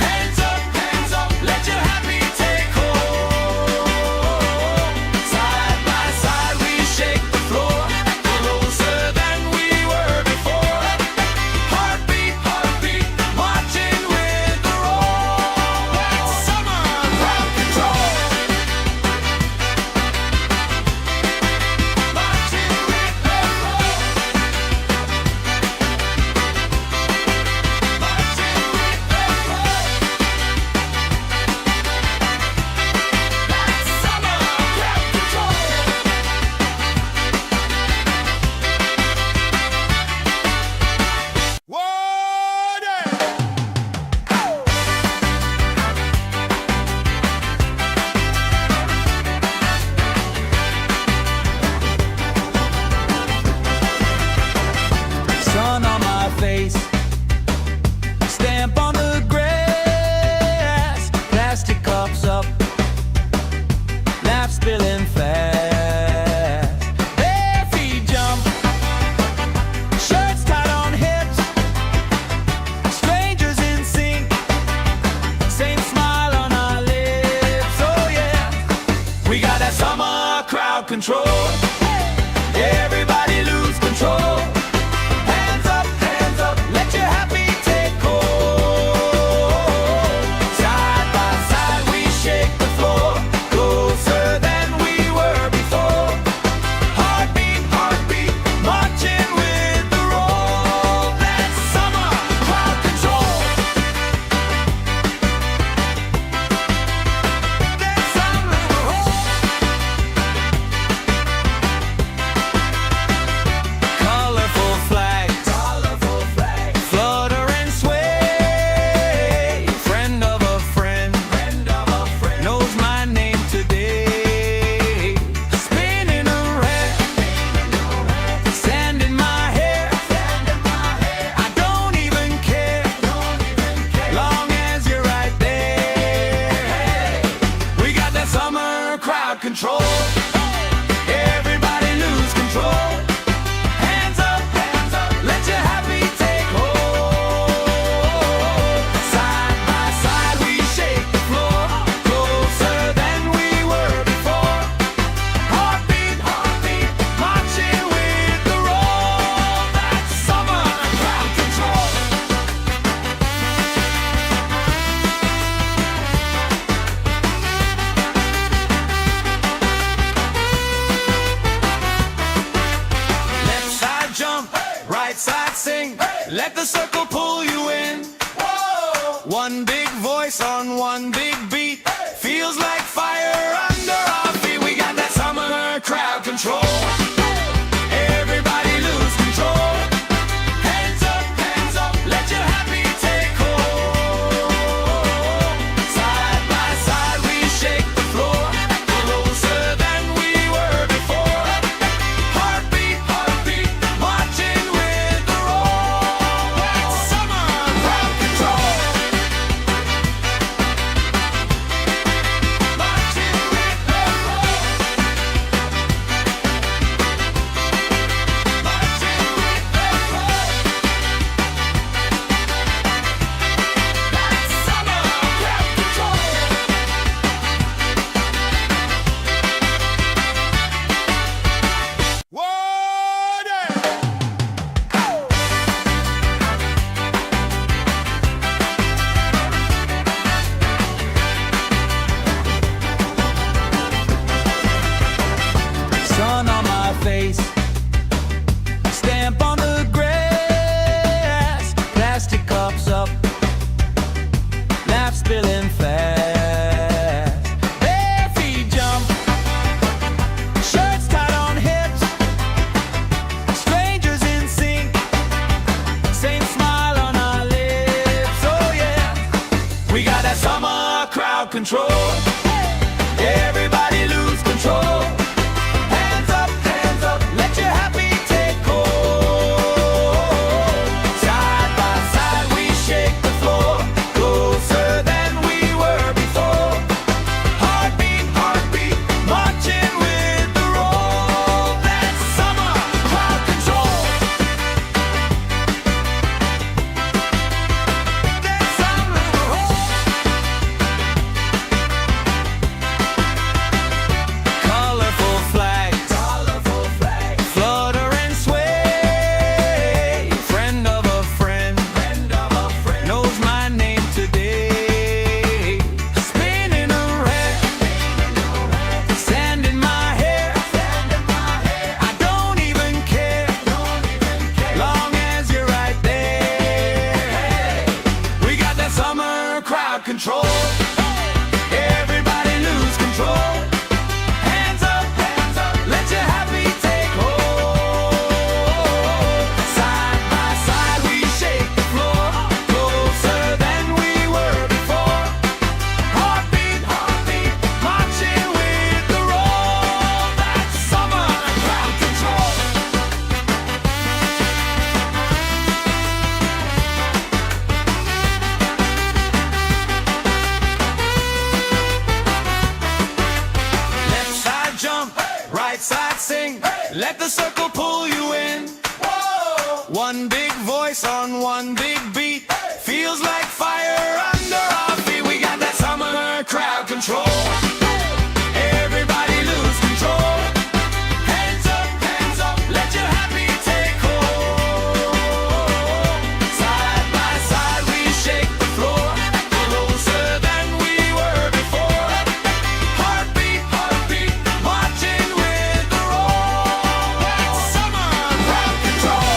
Hands up, let your happy take hold. Side by side we shake the floor, closer than we were before. Heartbeat, marching with the roll. That's summer crowd control. Marching with the roll. Marching with the roll. That's summer crowd control. Sun on my face, stamp on the grass, plastic cups up, laugh spilling fast. Bare feet jump, shirts tied on hips, strangers in sync, same smile on our lips. Oh yeah, we got that summer crowd control. Everybody lose control. Hands up, let your happy take hold. Side by side we shake the floor, closer than we were before. Heartbeat, marching with the roll. That's summer crowd control. That's summer control. Colorful flags, flutter and sway. Friend of a friend, knows my name today. Spinning around, sand in my hair. I don't even care, long as you're right there. We got that summer crowd control. Everybody lose control. Hands up, let your happy take hold. Side by side we shake the floor, closer than we were before. Heartbeat, marching with the roll. That's summer crowd control. Left side jump, right side sing. Let the circle pull you in. One big voice on one big beat. Feels like fire under our feet. We got that summer crowd control. Everybody lose control. Hands up, let your happy take hold. Side by side we shake the floor, closer than we were before. Heartbeat, marching with the roll. That's summer crowd control. Marching with the roll. control. Everybody lose control. Hands up, let your happy take hold. Side by side we shake the floor, closer than we were before. Heartbeat, marching with the roll. That's summer crowd control. That's summer colorful flags, flutter and sway. Friend of a friend, knows my name today. Spinning around, sand in my hair. I don't even care, long as you're right there. We got that summer crowd control. Everybody lose control. Hands up, let your happy take hold. Side by side we shake the floor, closer than we were before. Heartbeat, marching with the roll. That's summer crowd control. Left side jump, right side sing. Let the circle pull you in. One big voice on one big beat. Feels like fire under our feet. We got that summer crowd control. Everybody lose control. Hands up, let your happy take hold. Side by side we shake the floor, closer than we were before. Heartbeat, marching with the roll. That's summer crowd control.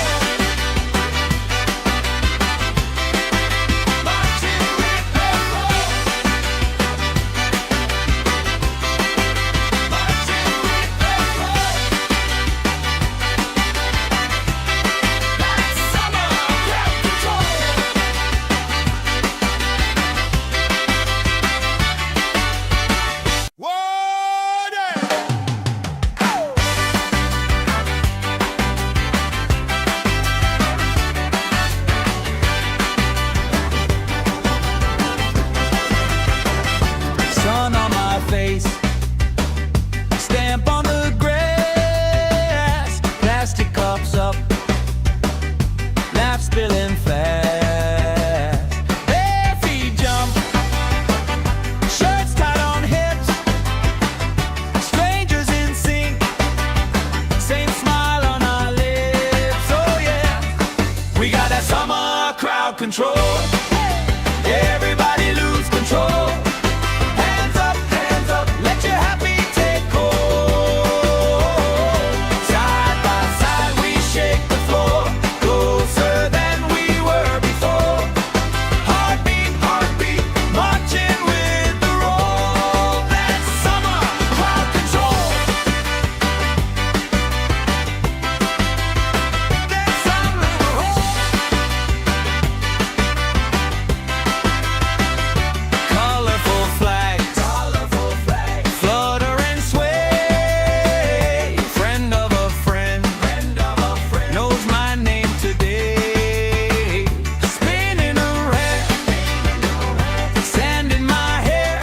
Marching with the roll. Marching with the roll. That's summer crowd control. Sun on my face, stamp on the grass, plastic cups up, laugh spilling fast. Bare feet jump, shirts tied on hips, strangers in sync, same smile on our lips. Oh yeah, we got that summer crowd control. Everybody lose control. Hands up, let your happy take hold. Side by side we shake the floor, closer than we were before. Heartbeat, marching with the roll. That's summer crowd control. That's summer. Colorful flags, flutter and sway. Friend of a friend, knows my name today. Spinning around, sand in my hair.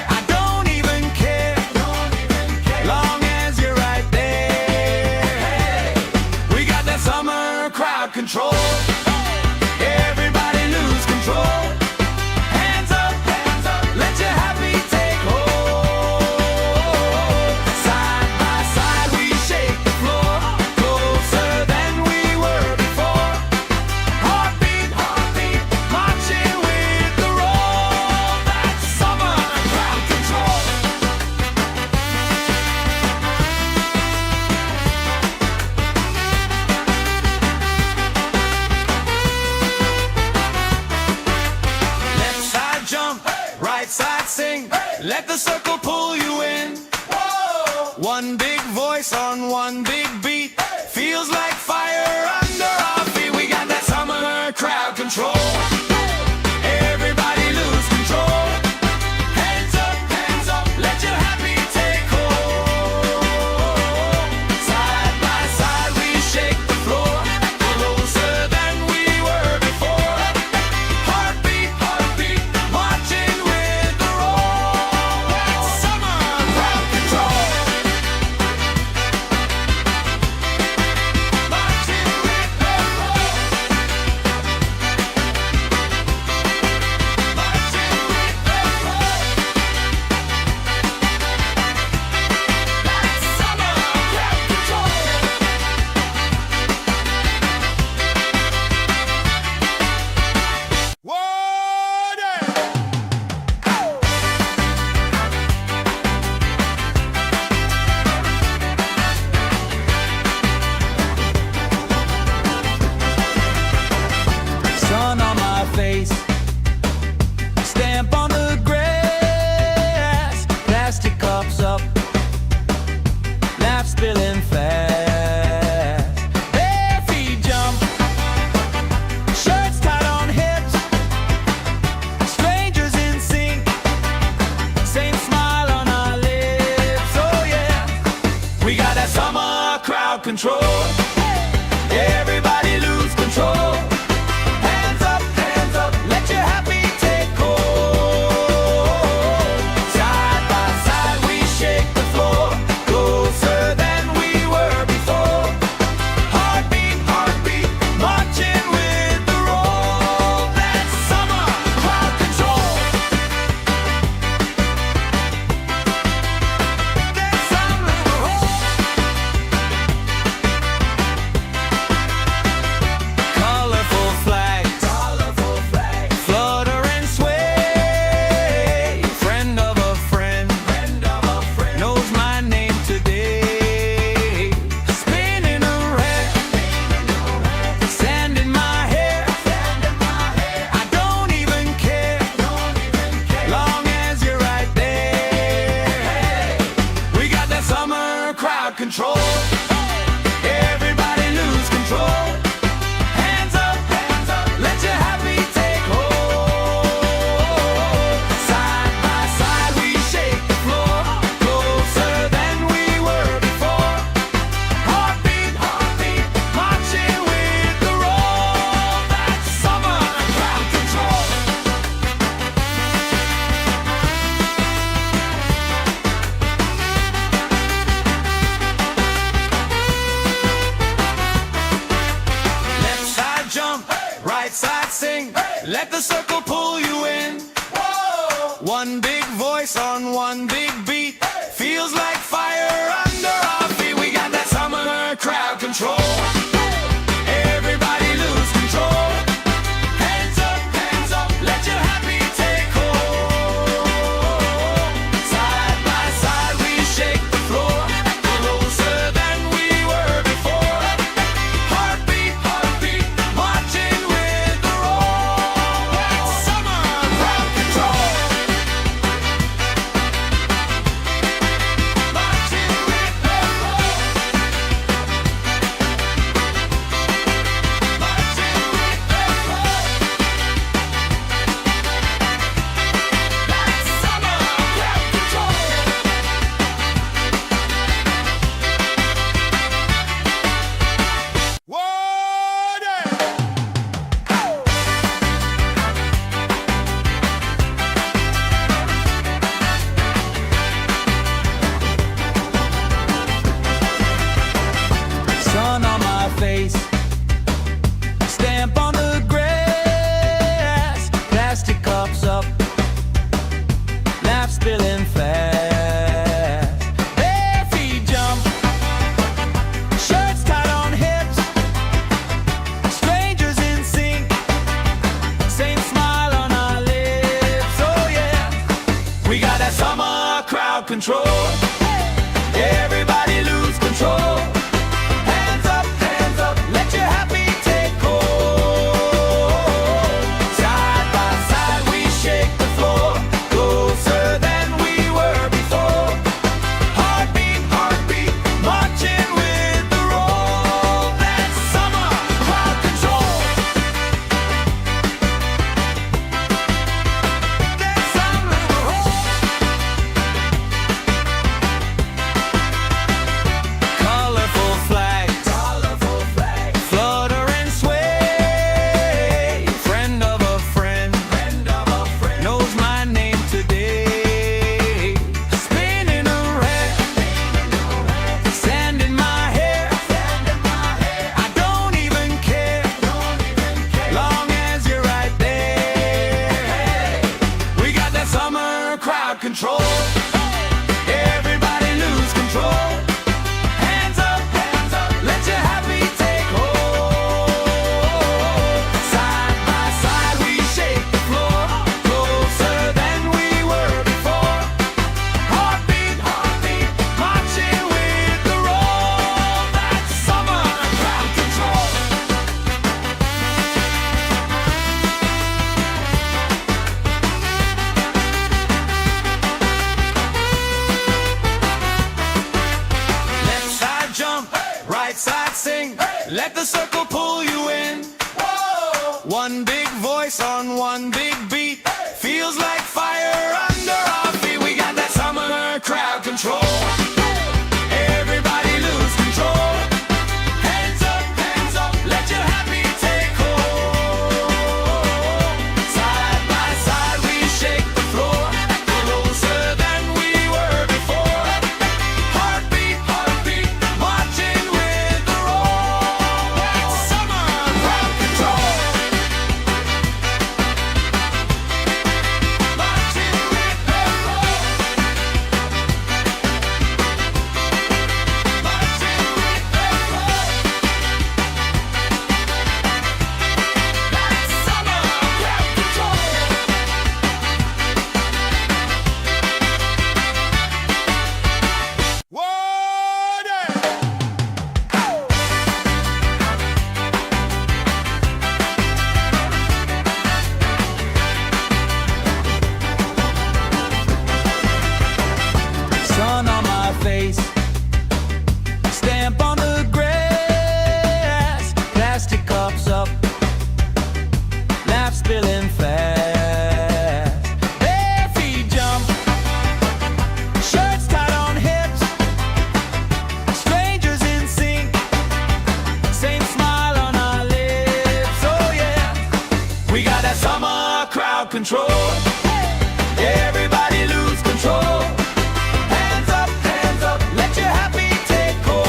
I don't even care, long as you're right there. We got that summer crowd control. Everybody lose control. Hands up, let your happy take hold. Side by side we shake the floor, closer than we were before. Heartbeat, marching with the roll. That's summer crowd control. Left side jump, right side sing. Let the circle pull you in. One big voice on one big beat. Feels like fire under our feet. We got that summer crowd control. Everybody lose control. spilling fast. Bare feet jump, shirts tied on hips, strangers in sync, same smile on our lips. Oh yeah, we got that summer crowd control. Everybody lose control. Hands up, let your happy take hold. Side by side we shake the floor, closer than we were before. Heartbeat, marching with the roll. That's summer crowd control. That's summer control. Colorful flags, flutter and sway. Friend of a friend, knows my name today. Spinning around, sand in my hair. I don't even care, long as you're right there. We got that summer crowd control. Everybody lose control. Hands up, let your happy take hold. Side by side we shake the floor, closer than we were before. Heartbeat, marching with the roll. That's summer crowd control. Left side jump, right side sing. Let the circle pull you in. One big voice on one big beat. Feels like fire under our feet. We got that summer crowd control. Everybody lose control. Hands up, let your happy take hold. Side by side we shake the floor, closer than we were before. Heartbeat, marching with the roll. That's summer crowd control. Marching with the roll. Marching with the roll. That's summer crowd control. Sun on my face, stamp on the grass, plastic cups up, laugh spilling fast. Bare feet jump, shirts tied on hips, strangers in sync, same smile on our lips. Oh yeah, we got that summer crowd control. Everybody lose control. Hands up, let your happy take hold. Side by side we shake the floor, closer than we were before. Heartbeat, marching with the roll. That's summer crowd control. That's summer control. right side sing. Let the circle pull you in. One big voice on one big beat. Feels like fire under our feet. We got that summer crowd control. Everybody lose control. Hands up, let your happy take hold. Side by side we shake the floor, closer than we were before. Heartbeat, marching with the roll. That's summer crowd control. Marching with the roll. Marching with the roll. That's summer crowd control. Sun on my face, stamp on the grass, plastic cups up, laugh spilling fast. Bare feet jump, shirts tied on hips, strangers in sync, same smile on our lips. Oh yeah, we got that summer crowd control. Everybody lose control. Hands up, let your happy take hold.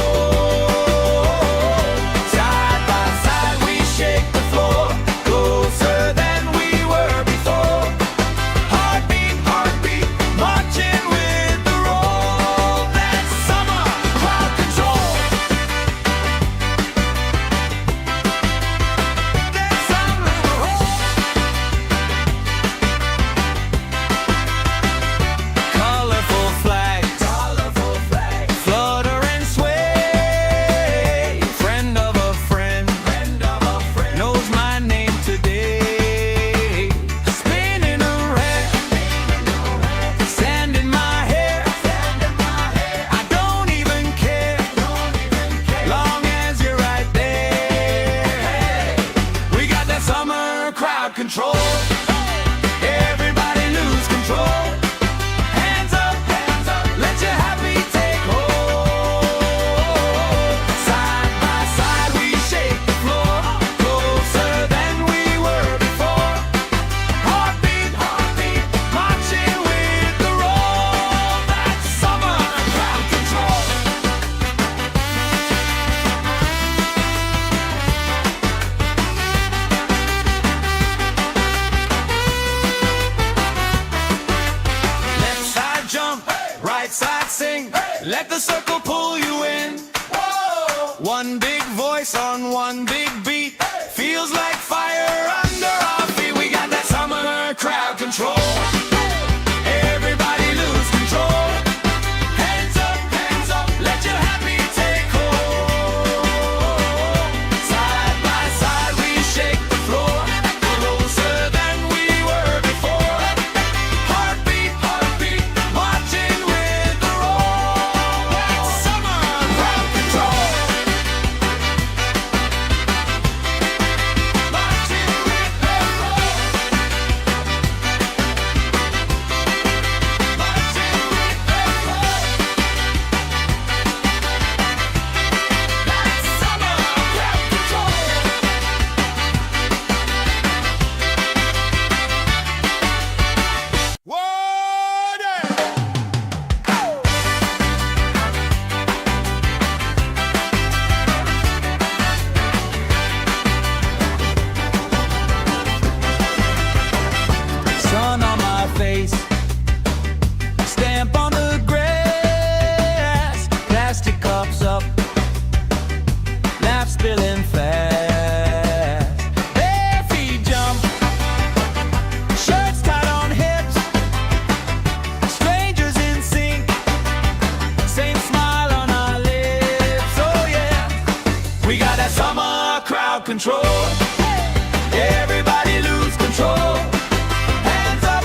Side by side we shake the floor, closer than we were before. Heartbeat, marching with the roll. That's summer crowd control. That's summer crowd. Colorful flags, flutter and sway. Friend of a friend, knows my name today. Spinning around, sand in my hair. I don't even care, long as you're right there. We got that summer crowd control. Everybody lose control. Hands up, let your happy take hold. Side by side we shake the floor, closer than we were before. Heartbeat, marching with the roll. That's summer crowd control. Left side jump, right side sing. Let the circle pull you in. One big voice on one big beat. Feels like fire under our feet. We got that summer crowd control. Everybody lose control. Hands up, let your happy take hold. Side by side we shake the floor, closer than we were before. Heartbeat, marching with the roll. That's summer crowd control. Marching with the roll. Marching with the roll. That's summer crowd control. Sun on my face, stamp on the grass, plastic cups up, laugh spilling fast. Bare feet jump, shirts tied on hips, strangers in sync, same smile on our lips. Oh yeah, we got that summer crowd control. Everybody lose control. Hands up,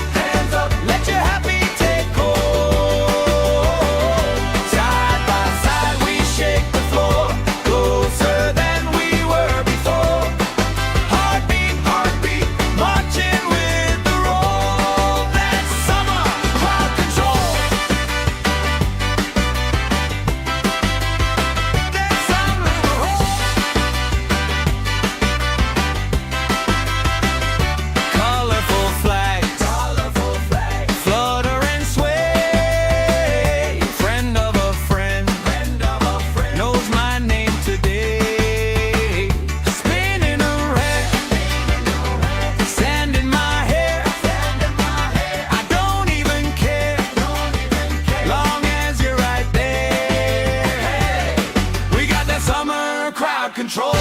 let your happy take hold. Side by side we shake the floor, control.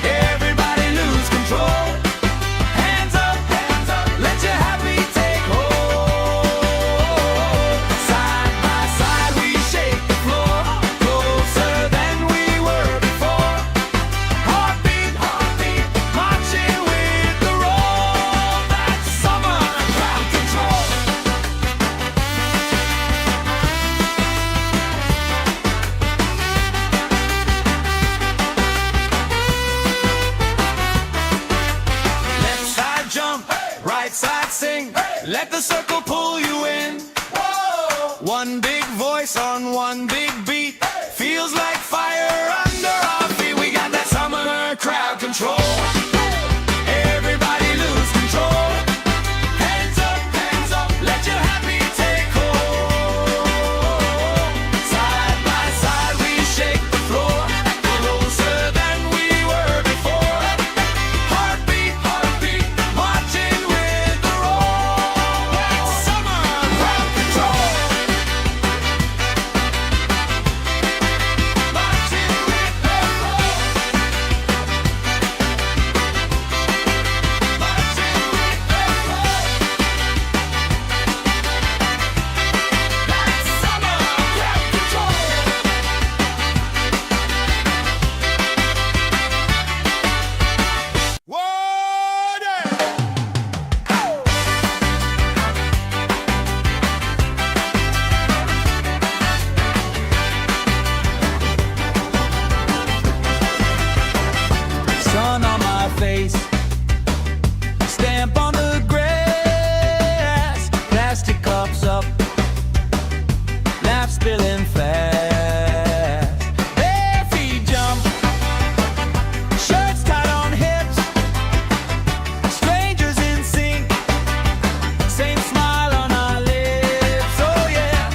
Everybody lose control. Hands up, let your happy take hold. Side by side we shake the floor, closer than we were before. Heartbeat, marching with the roll. That's summer crowd control. Left side jump, right side sing. Let the circle pull you in. One big voice on one big beat. Feels like fire under our feet. We got that summer crowd control. Everybody lose control. Hands up, let your happy take hold. Side by side we shake the floor, closer than we were before. Heartbeat, marching with the roll. That's summer crowd control. Marching with the roll. Marching with the roll. That's summer crowd control. Sun on my face, stamp on the grass, plastic cups up, laugh spilling fast. Bare feet jump, shirts tied on hips, strangers in sync, same smile on our lips. Oh yeah,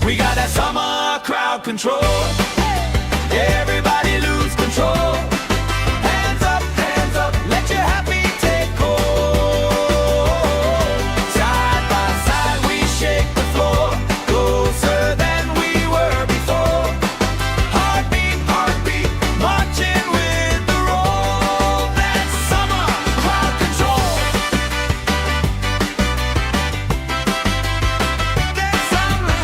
we got that summer crowd control. Everybody lose control. Hands up, let your happy take hold. Side by side we shake the floor, closer than we were before. Heartbeat, marching with the roll. That's summer crowd control. That's summer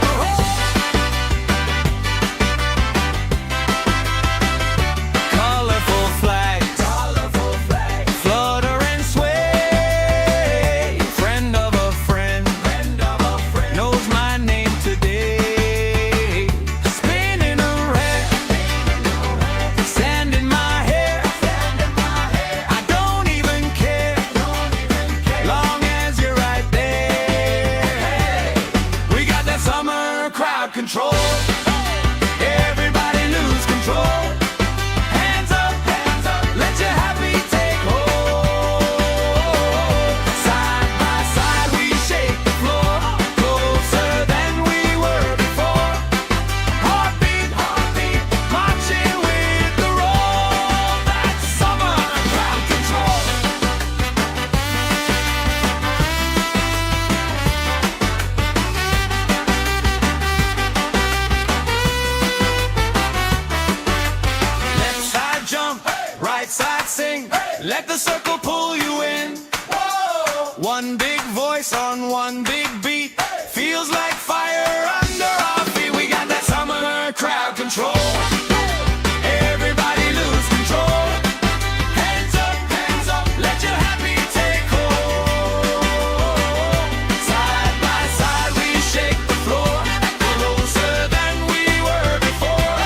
colorful flags, flutter and sway. Friend of a friend knows my name today. Spinning around, sand in my hair. I don't even care, long as you're right there. We got that summer crowd control. Everybody lose control. Hands up, let your happy take hold. Side by side we shake the floor, closer than we were before. Heartbeat, marching with the roll. That's summer crowd control. Left side jump, right side sing. Let the circle pull you in. One big voice on one big beat. Feels like fire under our feet. We got that summer crowd control. Everybody lose control. Hands up, let your happy take hold. Side by side we shake the floor, closer than we were before.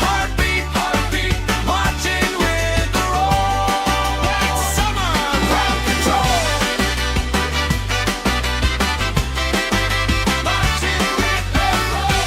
Heartbeat, marching with the roll. That's summer crowd control. Marching with the roll.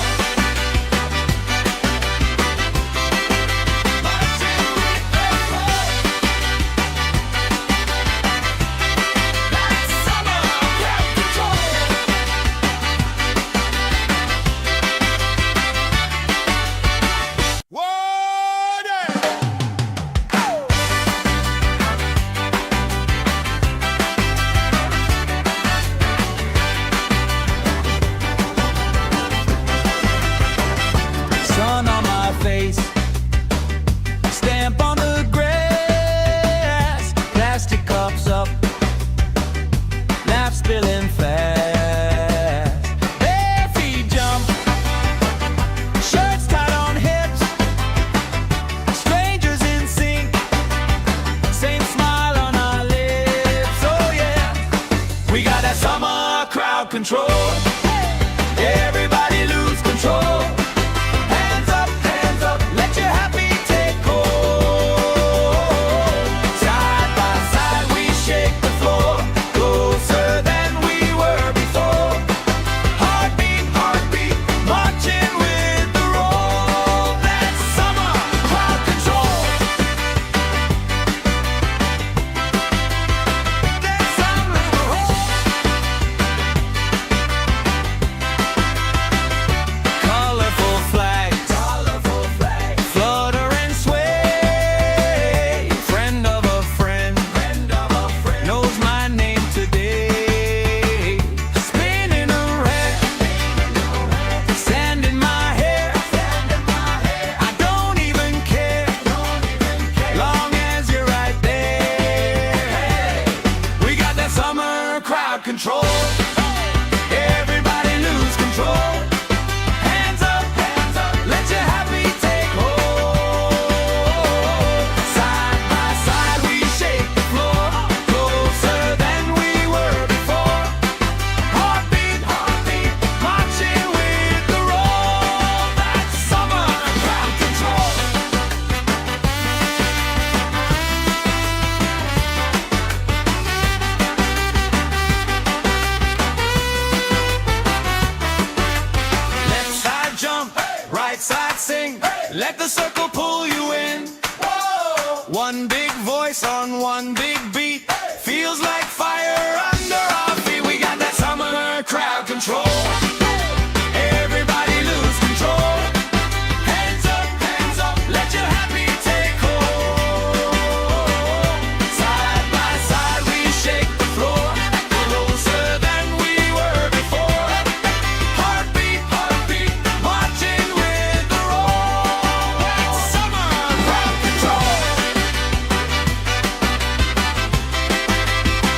sing. Let the circle pull you in. One big voice on one big beat. Feels like fire under our feet. We got that summer crowd control. Everybody lose control. Hands up, let your happy take hold. Side by side we shake the floor, closer than we were before. Heartbeat, marching with the roll. That's summer crowd control.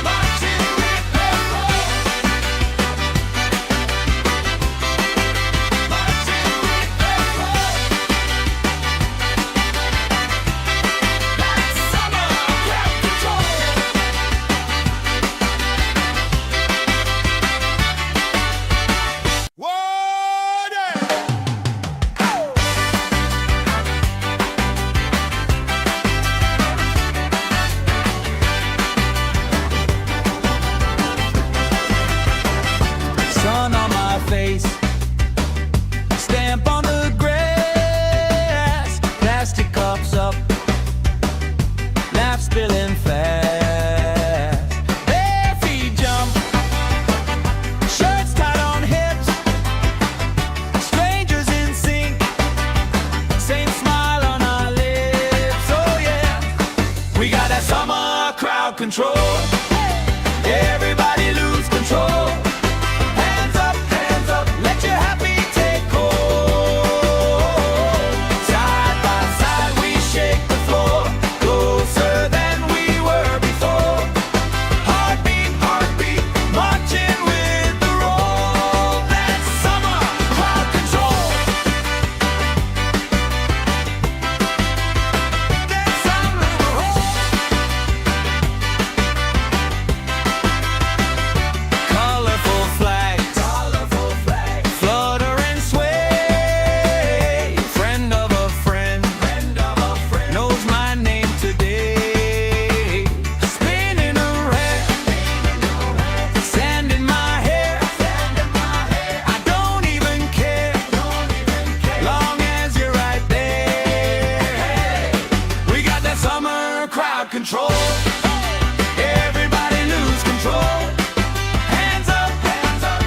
Marching with the roll. Marching with the roll. That's summer crowd control. Sun on my face, stamp on the grass, plastic cups up, laugh spilling fast. Bare feet jump, shirts tied on hips, strangers in sync, same smile on our lips. Oh yeah, we got that summer crowd control. Everybody lose control. Hands up, let your happy take hold. Side by side we shake the floor, closer than we were before. Heartbeat, marching with the roll. That's summer crowd control. That's summer roll. Colorful flags, flutter and sway. Friend of a friend, knows my name today. Spinning around, sand in my hair. I don't even care, long as you're right there. We got that summer crowd control. Everybody lose control. Hands up,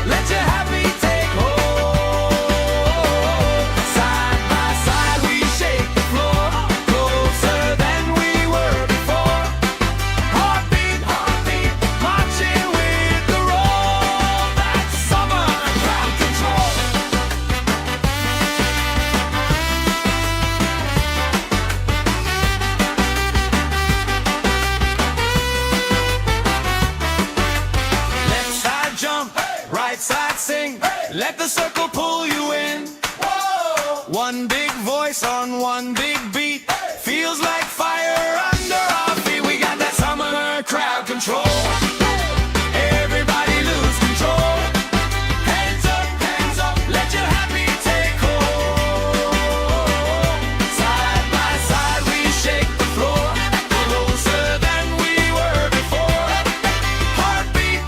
let your happy take hold. Side by side we shake the floor, closer than we were before. Heartbeat, marching with the roll. That's summer crowd control. Left side jump, right side sing. Let the circle pull you in. One big voice on one big beat. Feels like fire under our feet. We got that summer crowd control. Everybody lose control. Hands up, let your happy take hold. Side by side we shake the floor, closer than we were before. Heartbeat,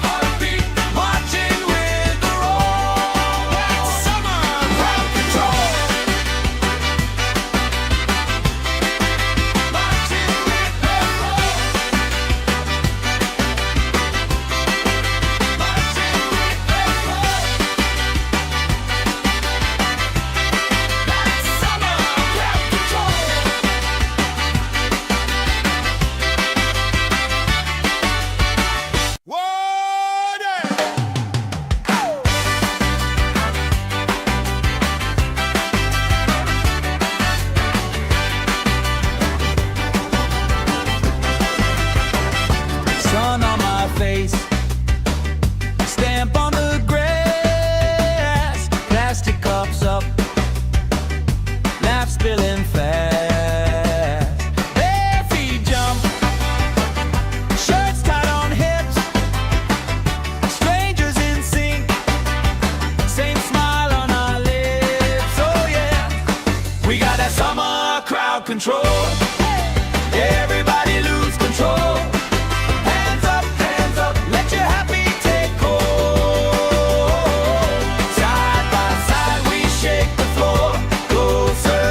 marching with the roll. That's summer crowd control. Marching with the roll. Marching with the roll. That's summer crowd control. Sun on my face, stamp on the grass, plastic cups up, laugh spilling fast. Bare feet jump, shirts tied on hips, strangers in sync, same smile on our lips. Oh yeah, we got that summer crowd control. Everybody lose control. Hands up, let your happy take hold. Side by side we shake the floor, closer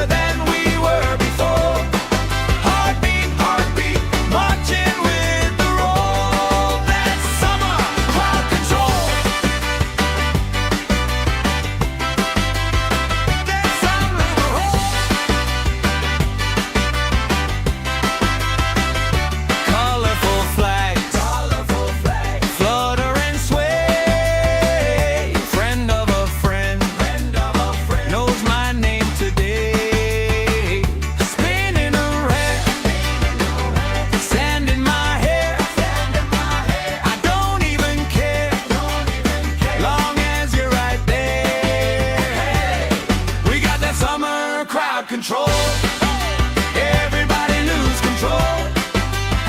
Everybody lose control.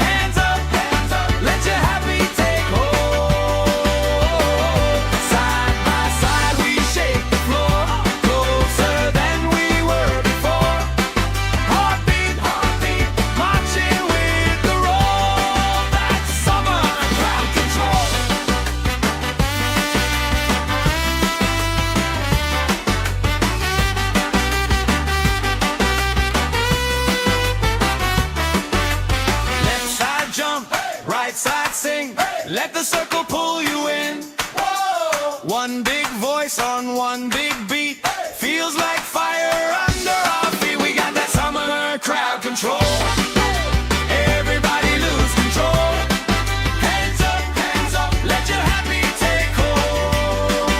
Hands up, let your happy take hold. Side by side we shake the floor, closer than we were before. Heartbeat, marching with the roll. That's summer crowd control. Left side jump, right side sing. Let the circle pull you in. One big voice on one big beat. Feels like fire under our feet. We got that summer crowd control. Everybody lose control. Hands up, let your happy take hold.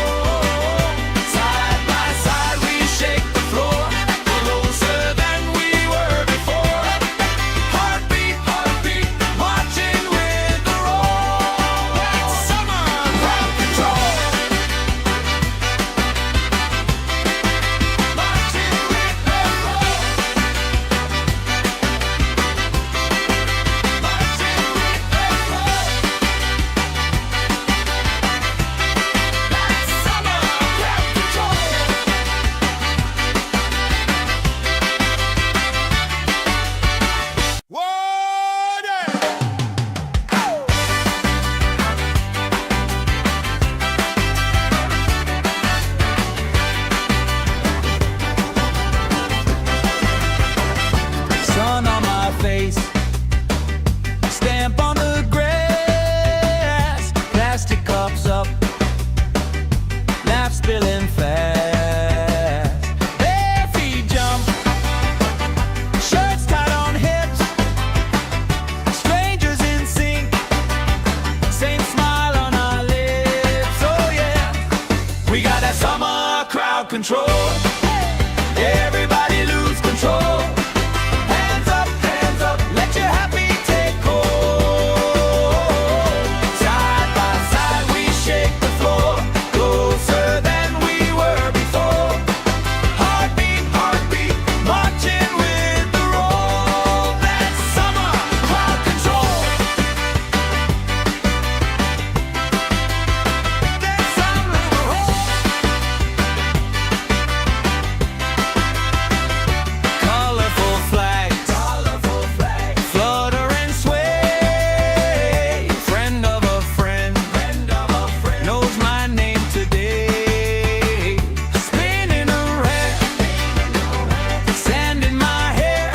Side by side we shake the floor, closer than we were before. Heartbeat, marching with the roll. That's summer crowd control. Marching with the roll. Marching with the roll. That's summer crowd control. Sun on my face, stamp on the grass, plastic cups up, laugh spilling fast. Bare feet jump, shirts tied on hips, strangers in sync, same smile on our lips. Oh yeah, we got that summer crowd control. Everybody lose control. Hands up, let your happy take hold. Side by side we shake the floor, closer than we were before. Heartbeat, marching with the roll. That's summer crowd control. That's summer crowd. Colorful flags, flutter and sway. Friend of a friend, knows my name today. Spinning around, sand in my hair.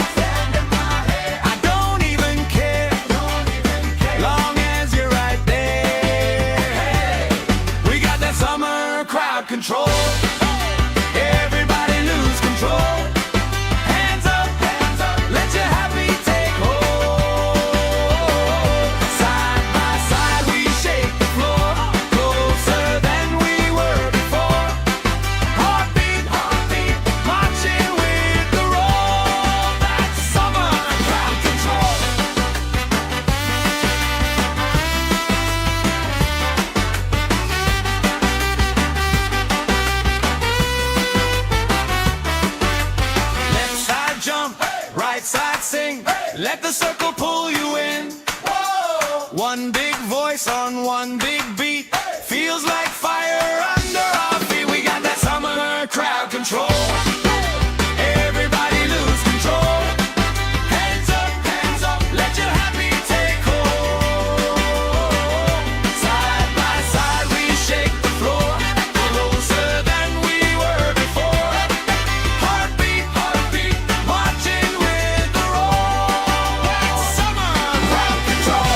I don't even care, long as you're right there. We got that summer crowd control. Everybody lose control. Hands up, let your happy take hold. Side by side we shake the floor, closer than we were before. Heartbeat, marching with the roll. That's summer crowd control. Left side jump, right side sing. Let the circle pull you in. One big voice on one big beat. Feels like fire under our feet. We got that summer crowd control. Everybody lose control. Hands up, let your happy take hold. Side by side we shake the floor, closer than we were before. Heartbeat, marching with the roll. That's summer crowd control.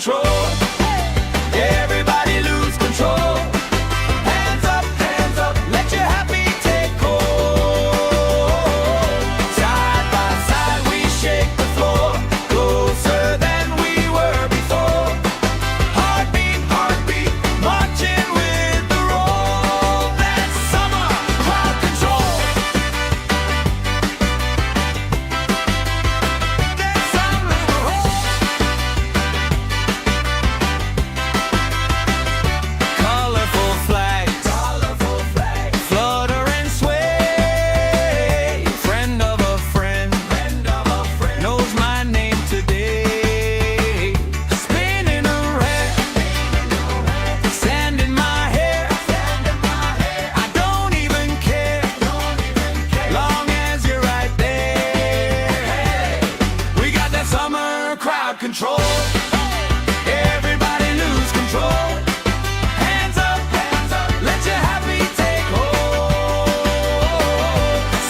control. Everybody lose control. Hands up, let your happy take hold. Side by side we shake the floor, closer than we were before. Heartbeat, marching with the roll. That's summer crowd control. That's summer colorful flags, flutter and sway. Friend of a friend, knows my name today. Spinning around, sand in my hair. I don't even care, long as you're right there. We got that summer crowd control. Everybody lose control. Hands up, let your happy take hold.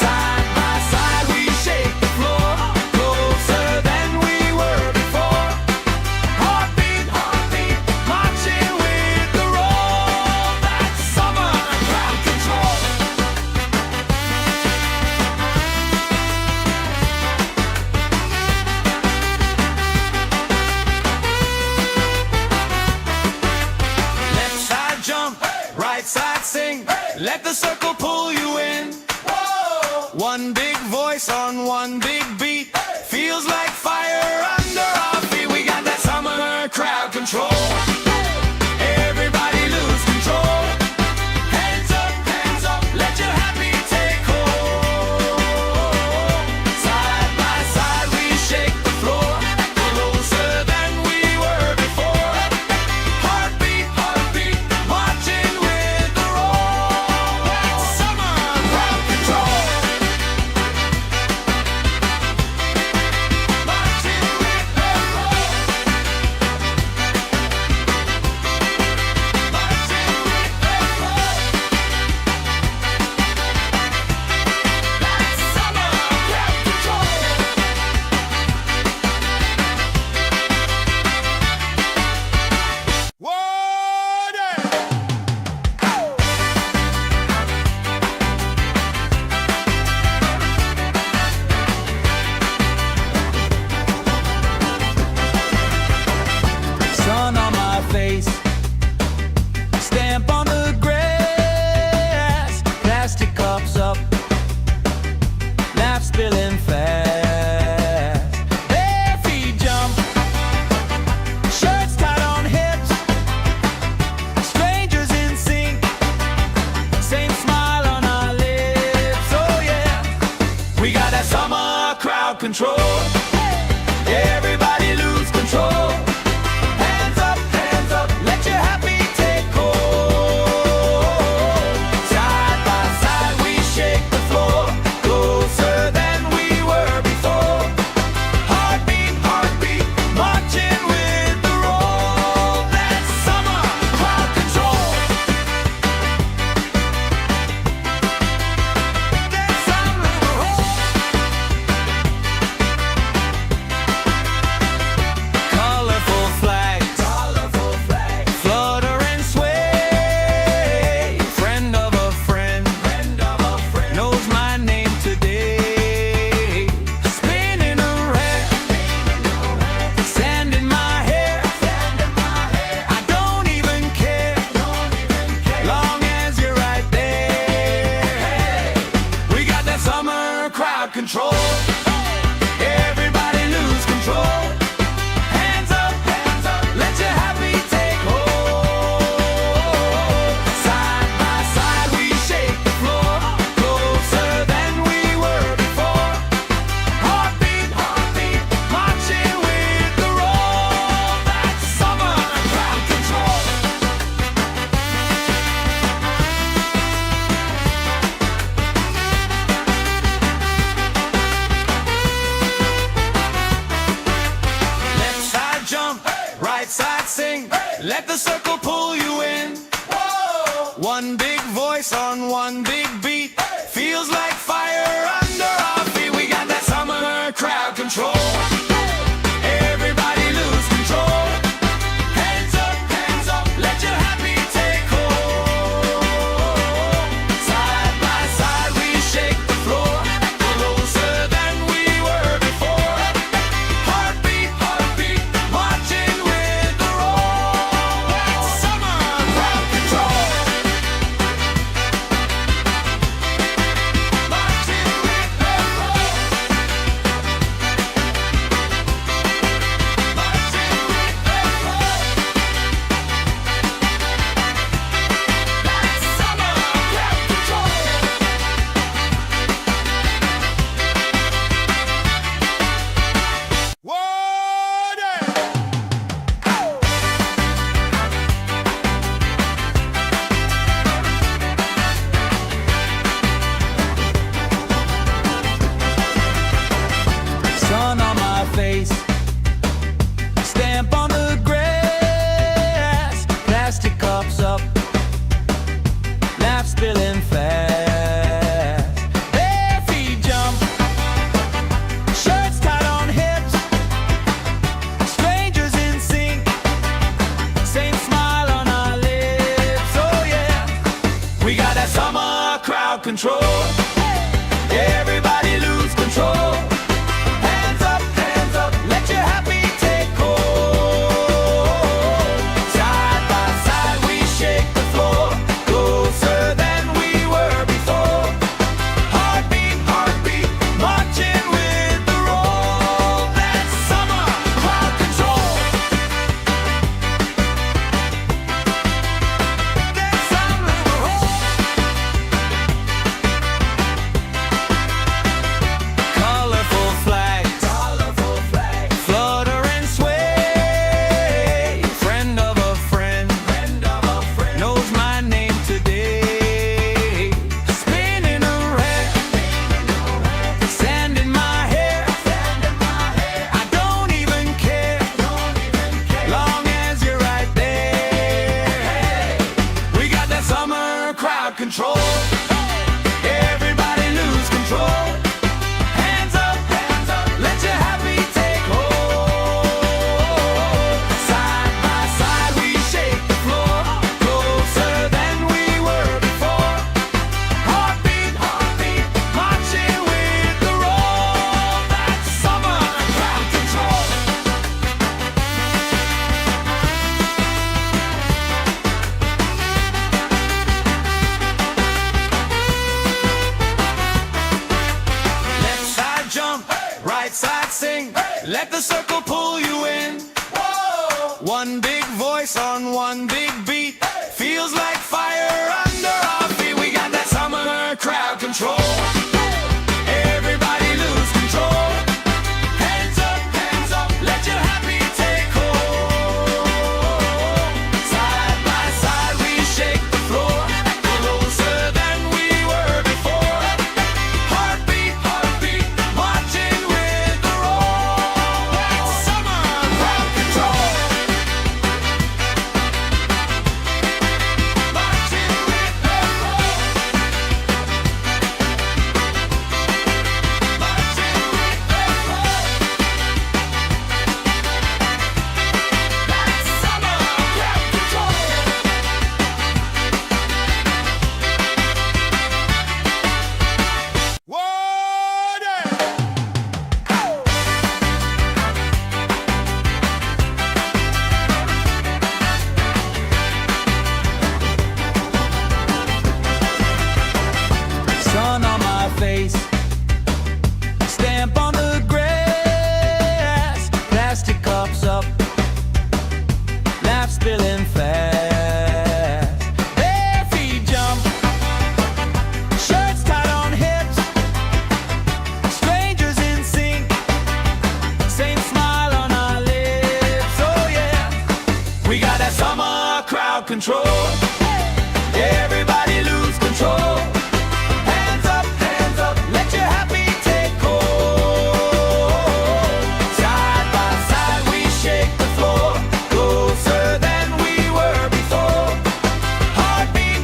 Side by side we shake the floor, closer than we were before. Heartbeat, marching with the roll. That's summer crowd control. Left side jump, right side sing. Let the circle pull you in. One big voice on one big beat. Feels like fire under our feet. We got that summer crowd control. Everybody lose control. Hands up, let your happy take hold. Side by side we shake the floor, closer than we were before. Heartbeat, marching with the roll. That's summer crowd control. Marching with the roll. Marching with the roll. That's summer crowd control. Sun on my face, stamp on the grass, plastic cups up, laugh spilling fast. Bare feet jump, shirts tied on hips, strangers in sync, same smile on our lips. Oh yeah, we got that summer crowd control. Everybody lose control. Hands up, let your happy take hold. Side by side we shake the floor, closer than we were before. Heartbeat, marching with the roll. That's summer crowd control. That's summer colorful flags, flutter and sway. Friend of a friend, knows my name today. Spinning around, sand in my hair. I don't even care, long as you're right there. We got that summer crowd control. Everybody lose control. Hands up, let your happy take hold. Side by side we shake the floor, closer than we were before. Heartbeat, marching with the roll. That's summer crowd control. right side sing. Let the circle pull you in. One big voice on one big beat. Feels like fire under our feet. We got that summer crowd control. Everybody lose control. Hands up, let your happy take hold. Side by side we shake the floor, closer than we were before. Heartbeat, marching with the roll. That's summer crowd control. Marching with the roll. Marching with the roll. That's summer crowd control. Sun on my face, stamp on the grass, plastic cups up, laugh spilling fast. Bare feet jump, shirts tied on hips, strangers in sync, same smile on our lips. Oh yeah, we got that summer crowd control. Everybody lose control. Hands up, let your happy take hold. Side by side we shake the floor, closer than we were before. Heartbeat,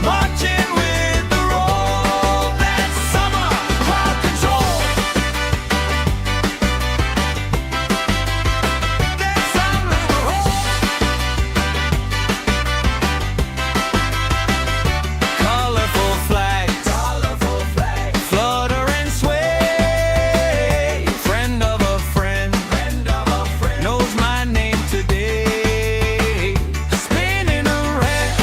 marching with the roll. That's summer crowd control. That's summer roll. Colorful flags, flutter and sway. Friend of a friend, knows my name today. Spinning around,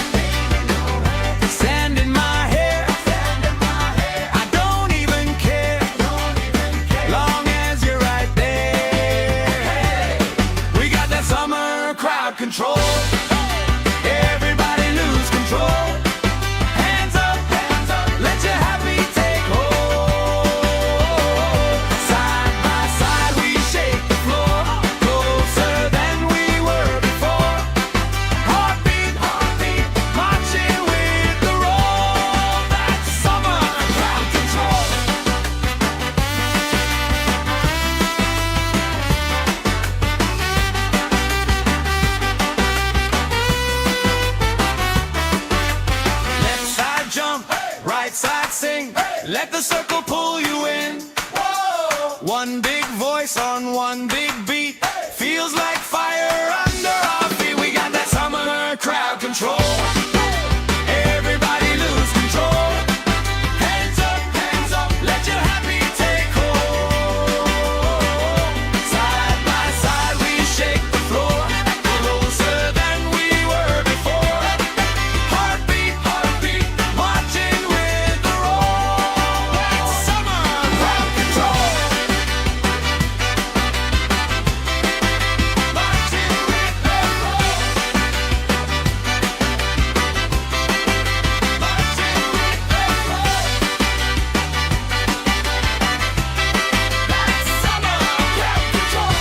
sand in my hair. I don't even care, long as you're right there. We got that summer crowd control. Everybody lose control. Hands up, let your happy take hold. Side by side we shake the floor, closer than we were before. Heartbeat, marching with the roll. That's summer crowd control. Left side jump, right side sing. Let the circle pull you in. One big voice on one big beat. Feels like fire under our feet. We got that summer crowd control. Everybody lose control. Hands up, let your happy take hold. Side by side we shake the floor, closer than we were before. Heartbeat, marching with the roll. That's summer crowd control. Marching with the roll. Marching with the roll. That's summer crowd control.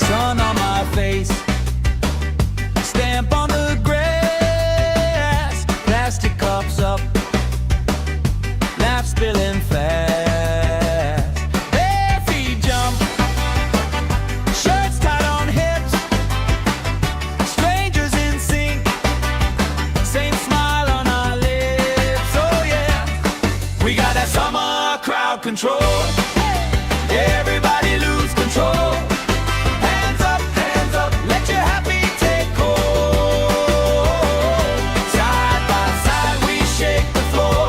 Sun on my face, stamp on the grass, plastic cups up, laugh spilling fast. Bare feet jump, shirts tied on hips, strangers in sync, same smile on our lips. Oh yeah, we got that summer crowd control. Everybody lose control. Hands up, let your happy take hold. Side by side we shake the floor,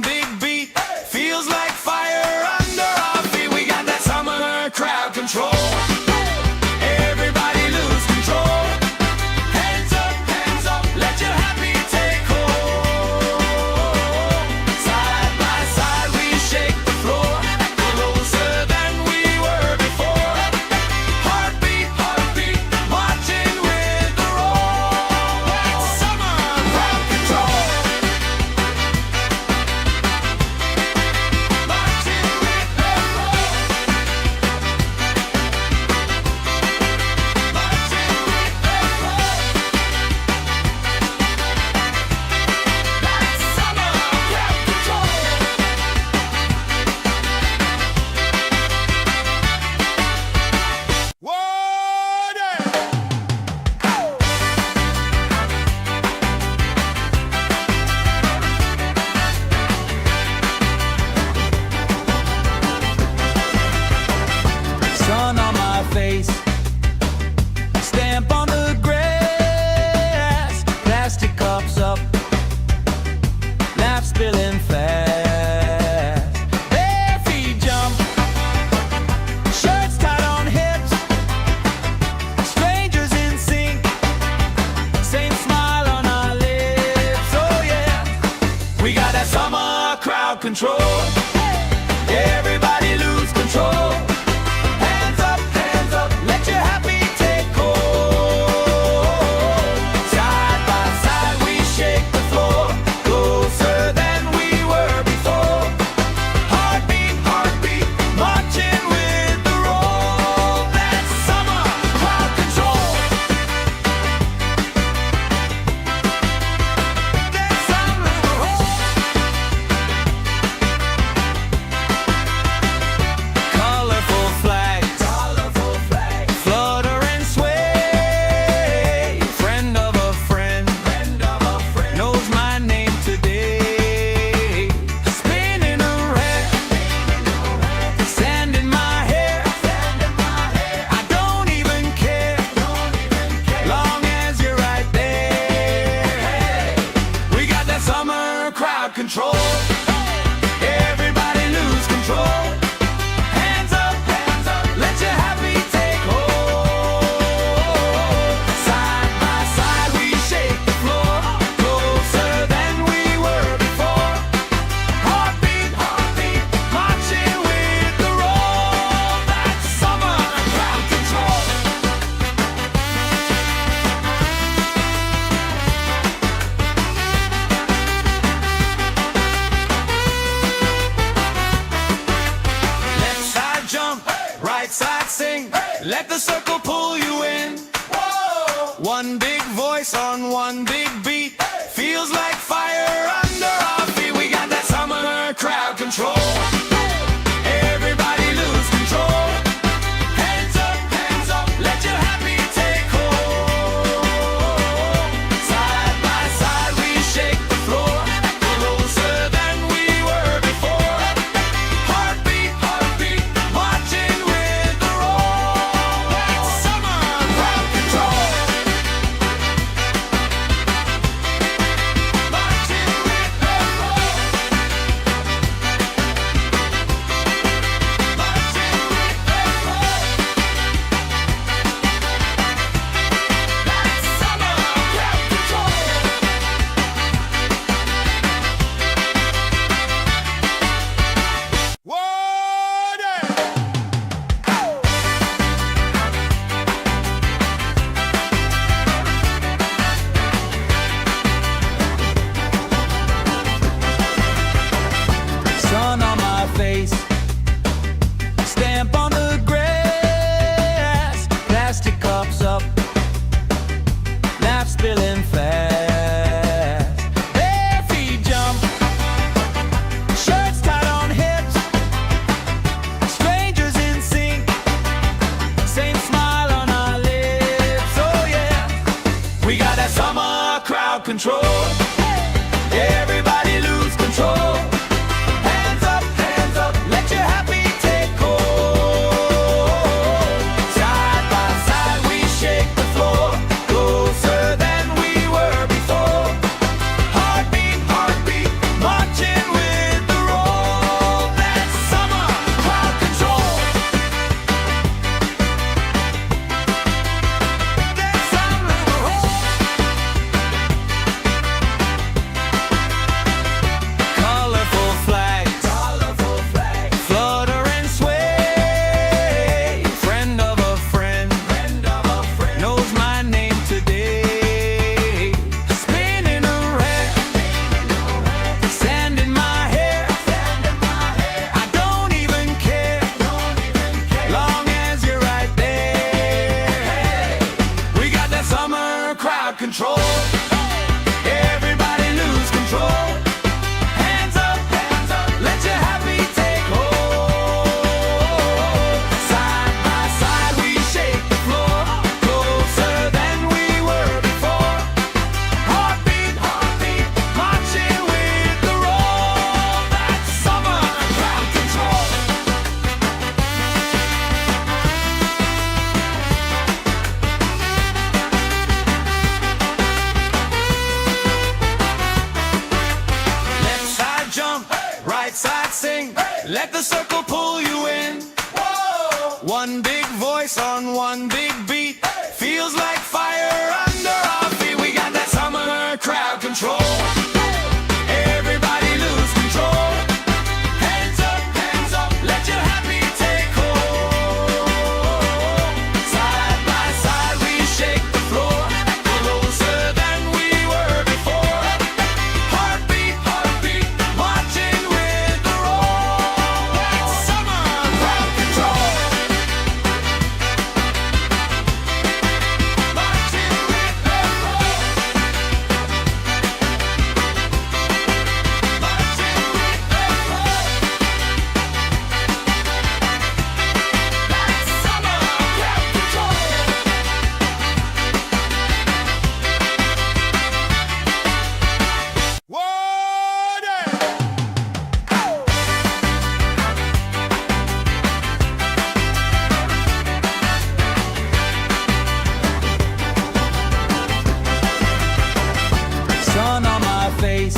one big beat. Feels like fire under our feet. We got that summer crowd control. Everybody lose control. Hands up, let your happy take hold. Side by side we shake the floor, closer than we were before. Heartbeat, marching with the roll. That's summer crowd control. Marching with the roll. Marching with the roll. That's summer crowd control. Sun on my face, stamp on the grass, plastic cups up, laugh spilling fast. Bare feet jump, shirts tied on hips, strangers in sync, same smile on our lips. Oh yeah, we got that summer crowd control. Everybody lose control. Hands up, let your happy take hold. Side by side we shake the floor, closer than we were before. Heartbeat, marching with the roll. That's summer crowd control. That's summer control. Colorful flags, flutter and sway. Friend of a friend, knows my name today. Spinning around, sand in my hair. I don't even care, long as you're right there. We got that summer crowd control. Everybody lose control. Hands up, let your happy take hold. Side by side we shake the floor, closer than we were before. Heartbeat, marching with the roll. That's summer crowd control. Left side jump, right side sing. Let the circle pull you in. One big voice on one big beat. Feels like fire under our feet. We got that summer crowd control. Everybody lose control. Hands up, let your happy take hold. Side by side we shake the floor, closer than we were before. Heartbeat, marching with the roll. That's summer crowd control. Marching right side sing. Let the circle pull you in. One big voice on one big beat. Feels like fire under our feet. We got that summer crowd control. Everybody lose control. Hands up, let your happy take hold. Side by side we shake the floor, closer than we were before. Heartbeat, marching with the roll. That's summer crowd control. Marching with the roll. Marching with the roll. That's summer crowd control. Sun on my face,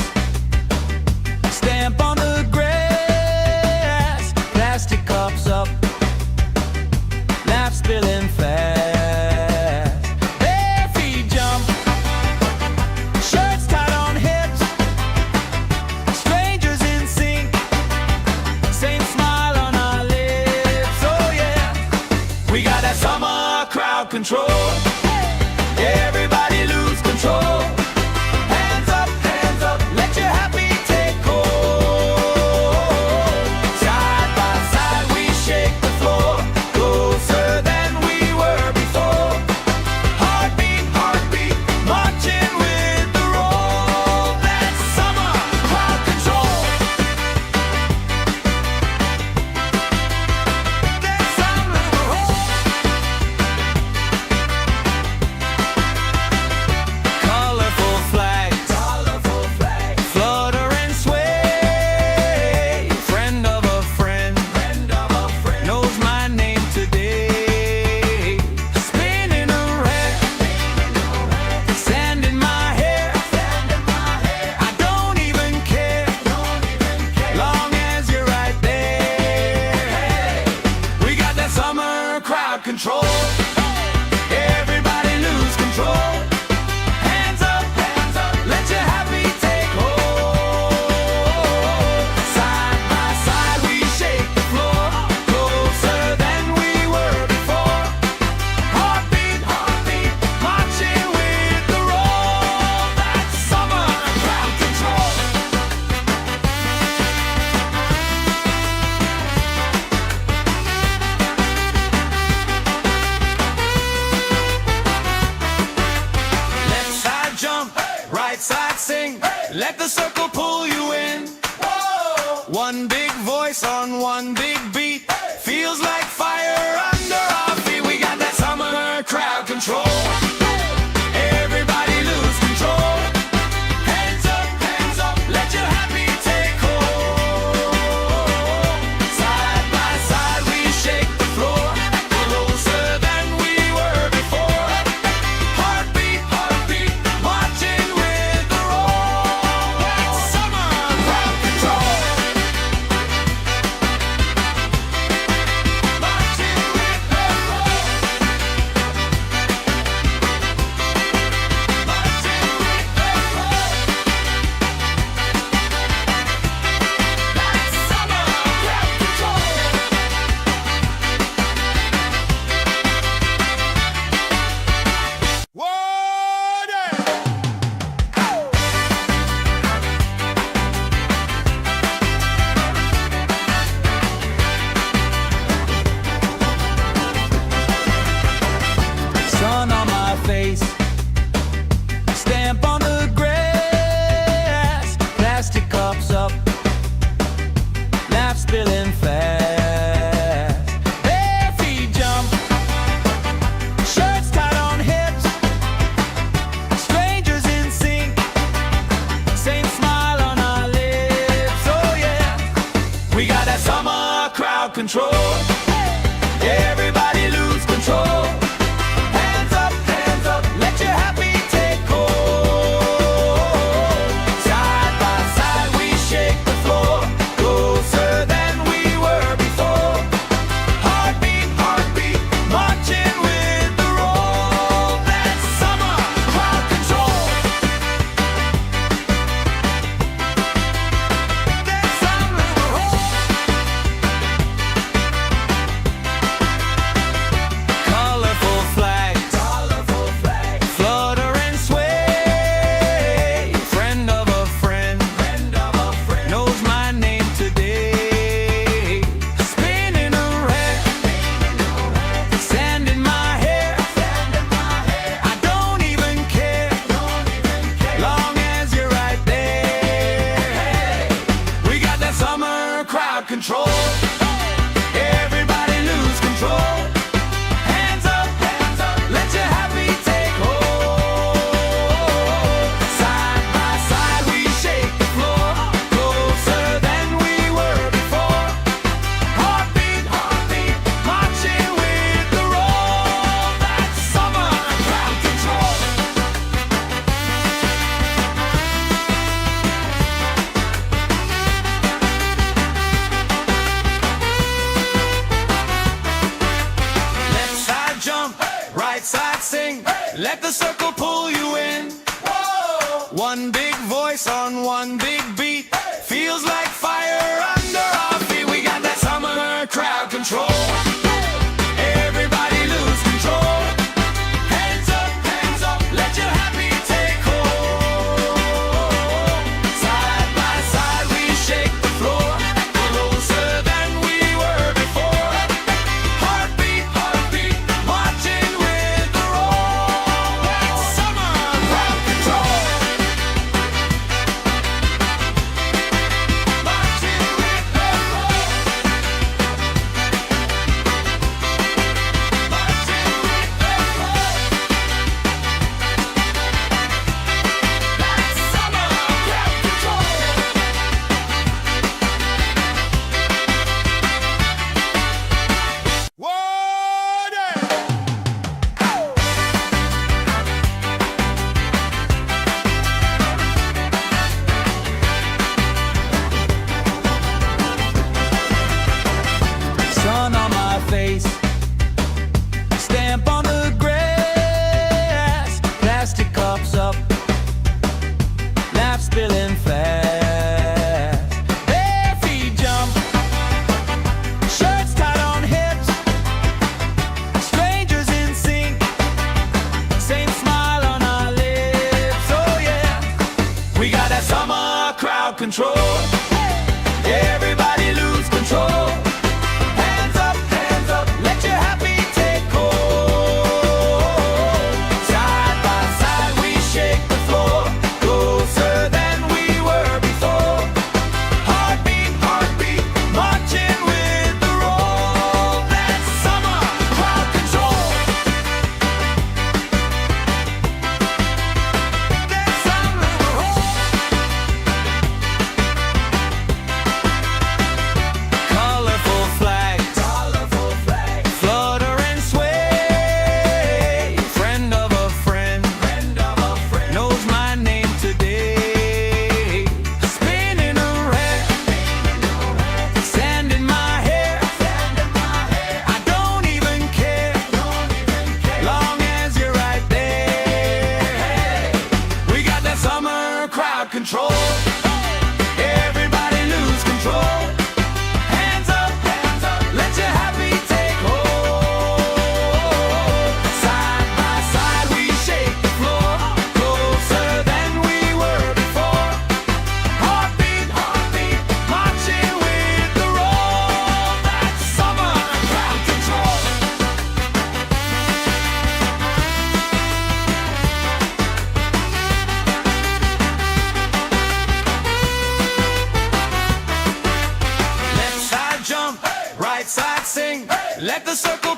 stamp on the grass, plastic cups up, laugh spilling fast. Bare feet jump, shirts tied on hips, strangers in sync, same smile on our lips. Oh yeah, we got that summer crowd control. Everybody lose control. Hands up, let your happy take hold. Side by side we shake the floor, closer than we were before. Heartbeat, marching with the roll. That's summer crowd control. That's summer crowd. Colorful flags, flutter and sway. Friend of a friend, knows my name today. Spinning around, sand in my hair. I don't even care, long as you're right there. We got that summer crowd control. Everybody lose control. Hands up, let your happy take hold. Side by side we shake the floor, closer than we were before. Heartbeat, marching with the roll. That's summer crowd control. Left side jump, right side sing. Let the circle pull you in. One big voice on one big beat. Feels like fire under our feet. We got that summer crowd control. Everybody lose control. Hands up, let your happy take hold. Side by side we shake the floor, closer than we were before. Heartbeat, marching with the roll. That's summer crowd control. Marching with the roll. Marching with the roll. That's summer crowd control. Sun on my face, stamp on the grass, plastic cups up, laugh spilling fast. Bare feet jump, shirts tied on hips, strangers in sync, same smile on our lips. Oh yeah, we got that summer crowd control. Everybody lose control. Hands up, let your happy take hold. Side by side we shake the floor, summer crowd control. Everybody lose control. Hands up, let your happy take hold. Side by side we shake the floor, closer than we were before. Heartbeat, marching with the roll. That's summer crowd control. Left side jump, right side sing. Let the circle pull you in. One big voice on one big beat. Feels like fire under our feet. We got that summer crowd control. Everybody lose control. Hands up, let your happy take hold. Side by side we shake the floor, closer than we were before. Heartbeat, marching with the roll. That's summer crowd control. Marching with the roll. Marching with the roll. That's summer crowd control. Sun on my face, stamp on the grass, plastic cups up, laugh spilling fast. Bare feet jump, shirts tied on hips, strangers in sync, same smile on our lips. Oh yeah, we got that summer crowd control. Everybody lose control. Hands up, let your happy take hold. Side by side we shake the floor, closer than we were before. Heartbeat, marching with the roll. That's summer crowd control. That's summer colorful flags, flutter and sway. Friend of a friend, knows my name today. Spinning around, sand in my hair. I don't even care, long as you're right there. We got that summer crowd control. Everybody lose control. Hands up, let your happy take hold. Side by side we shake the floor, closer than we were before. Heartbeat, marching with the roll. That's summer crowd control. Left side jump, right side sing. Let the circle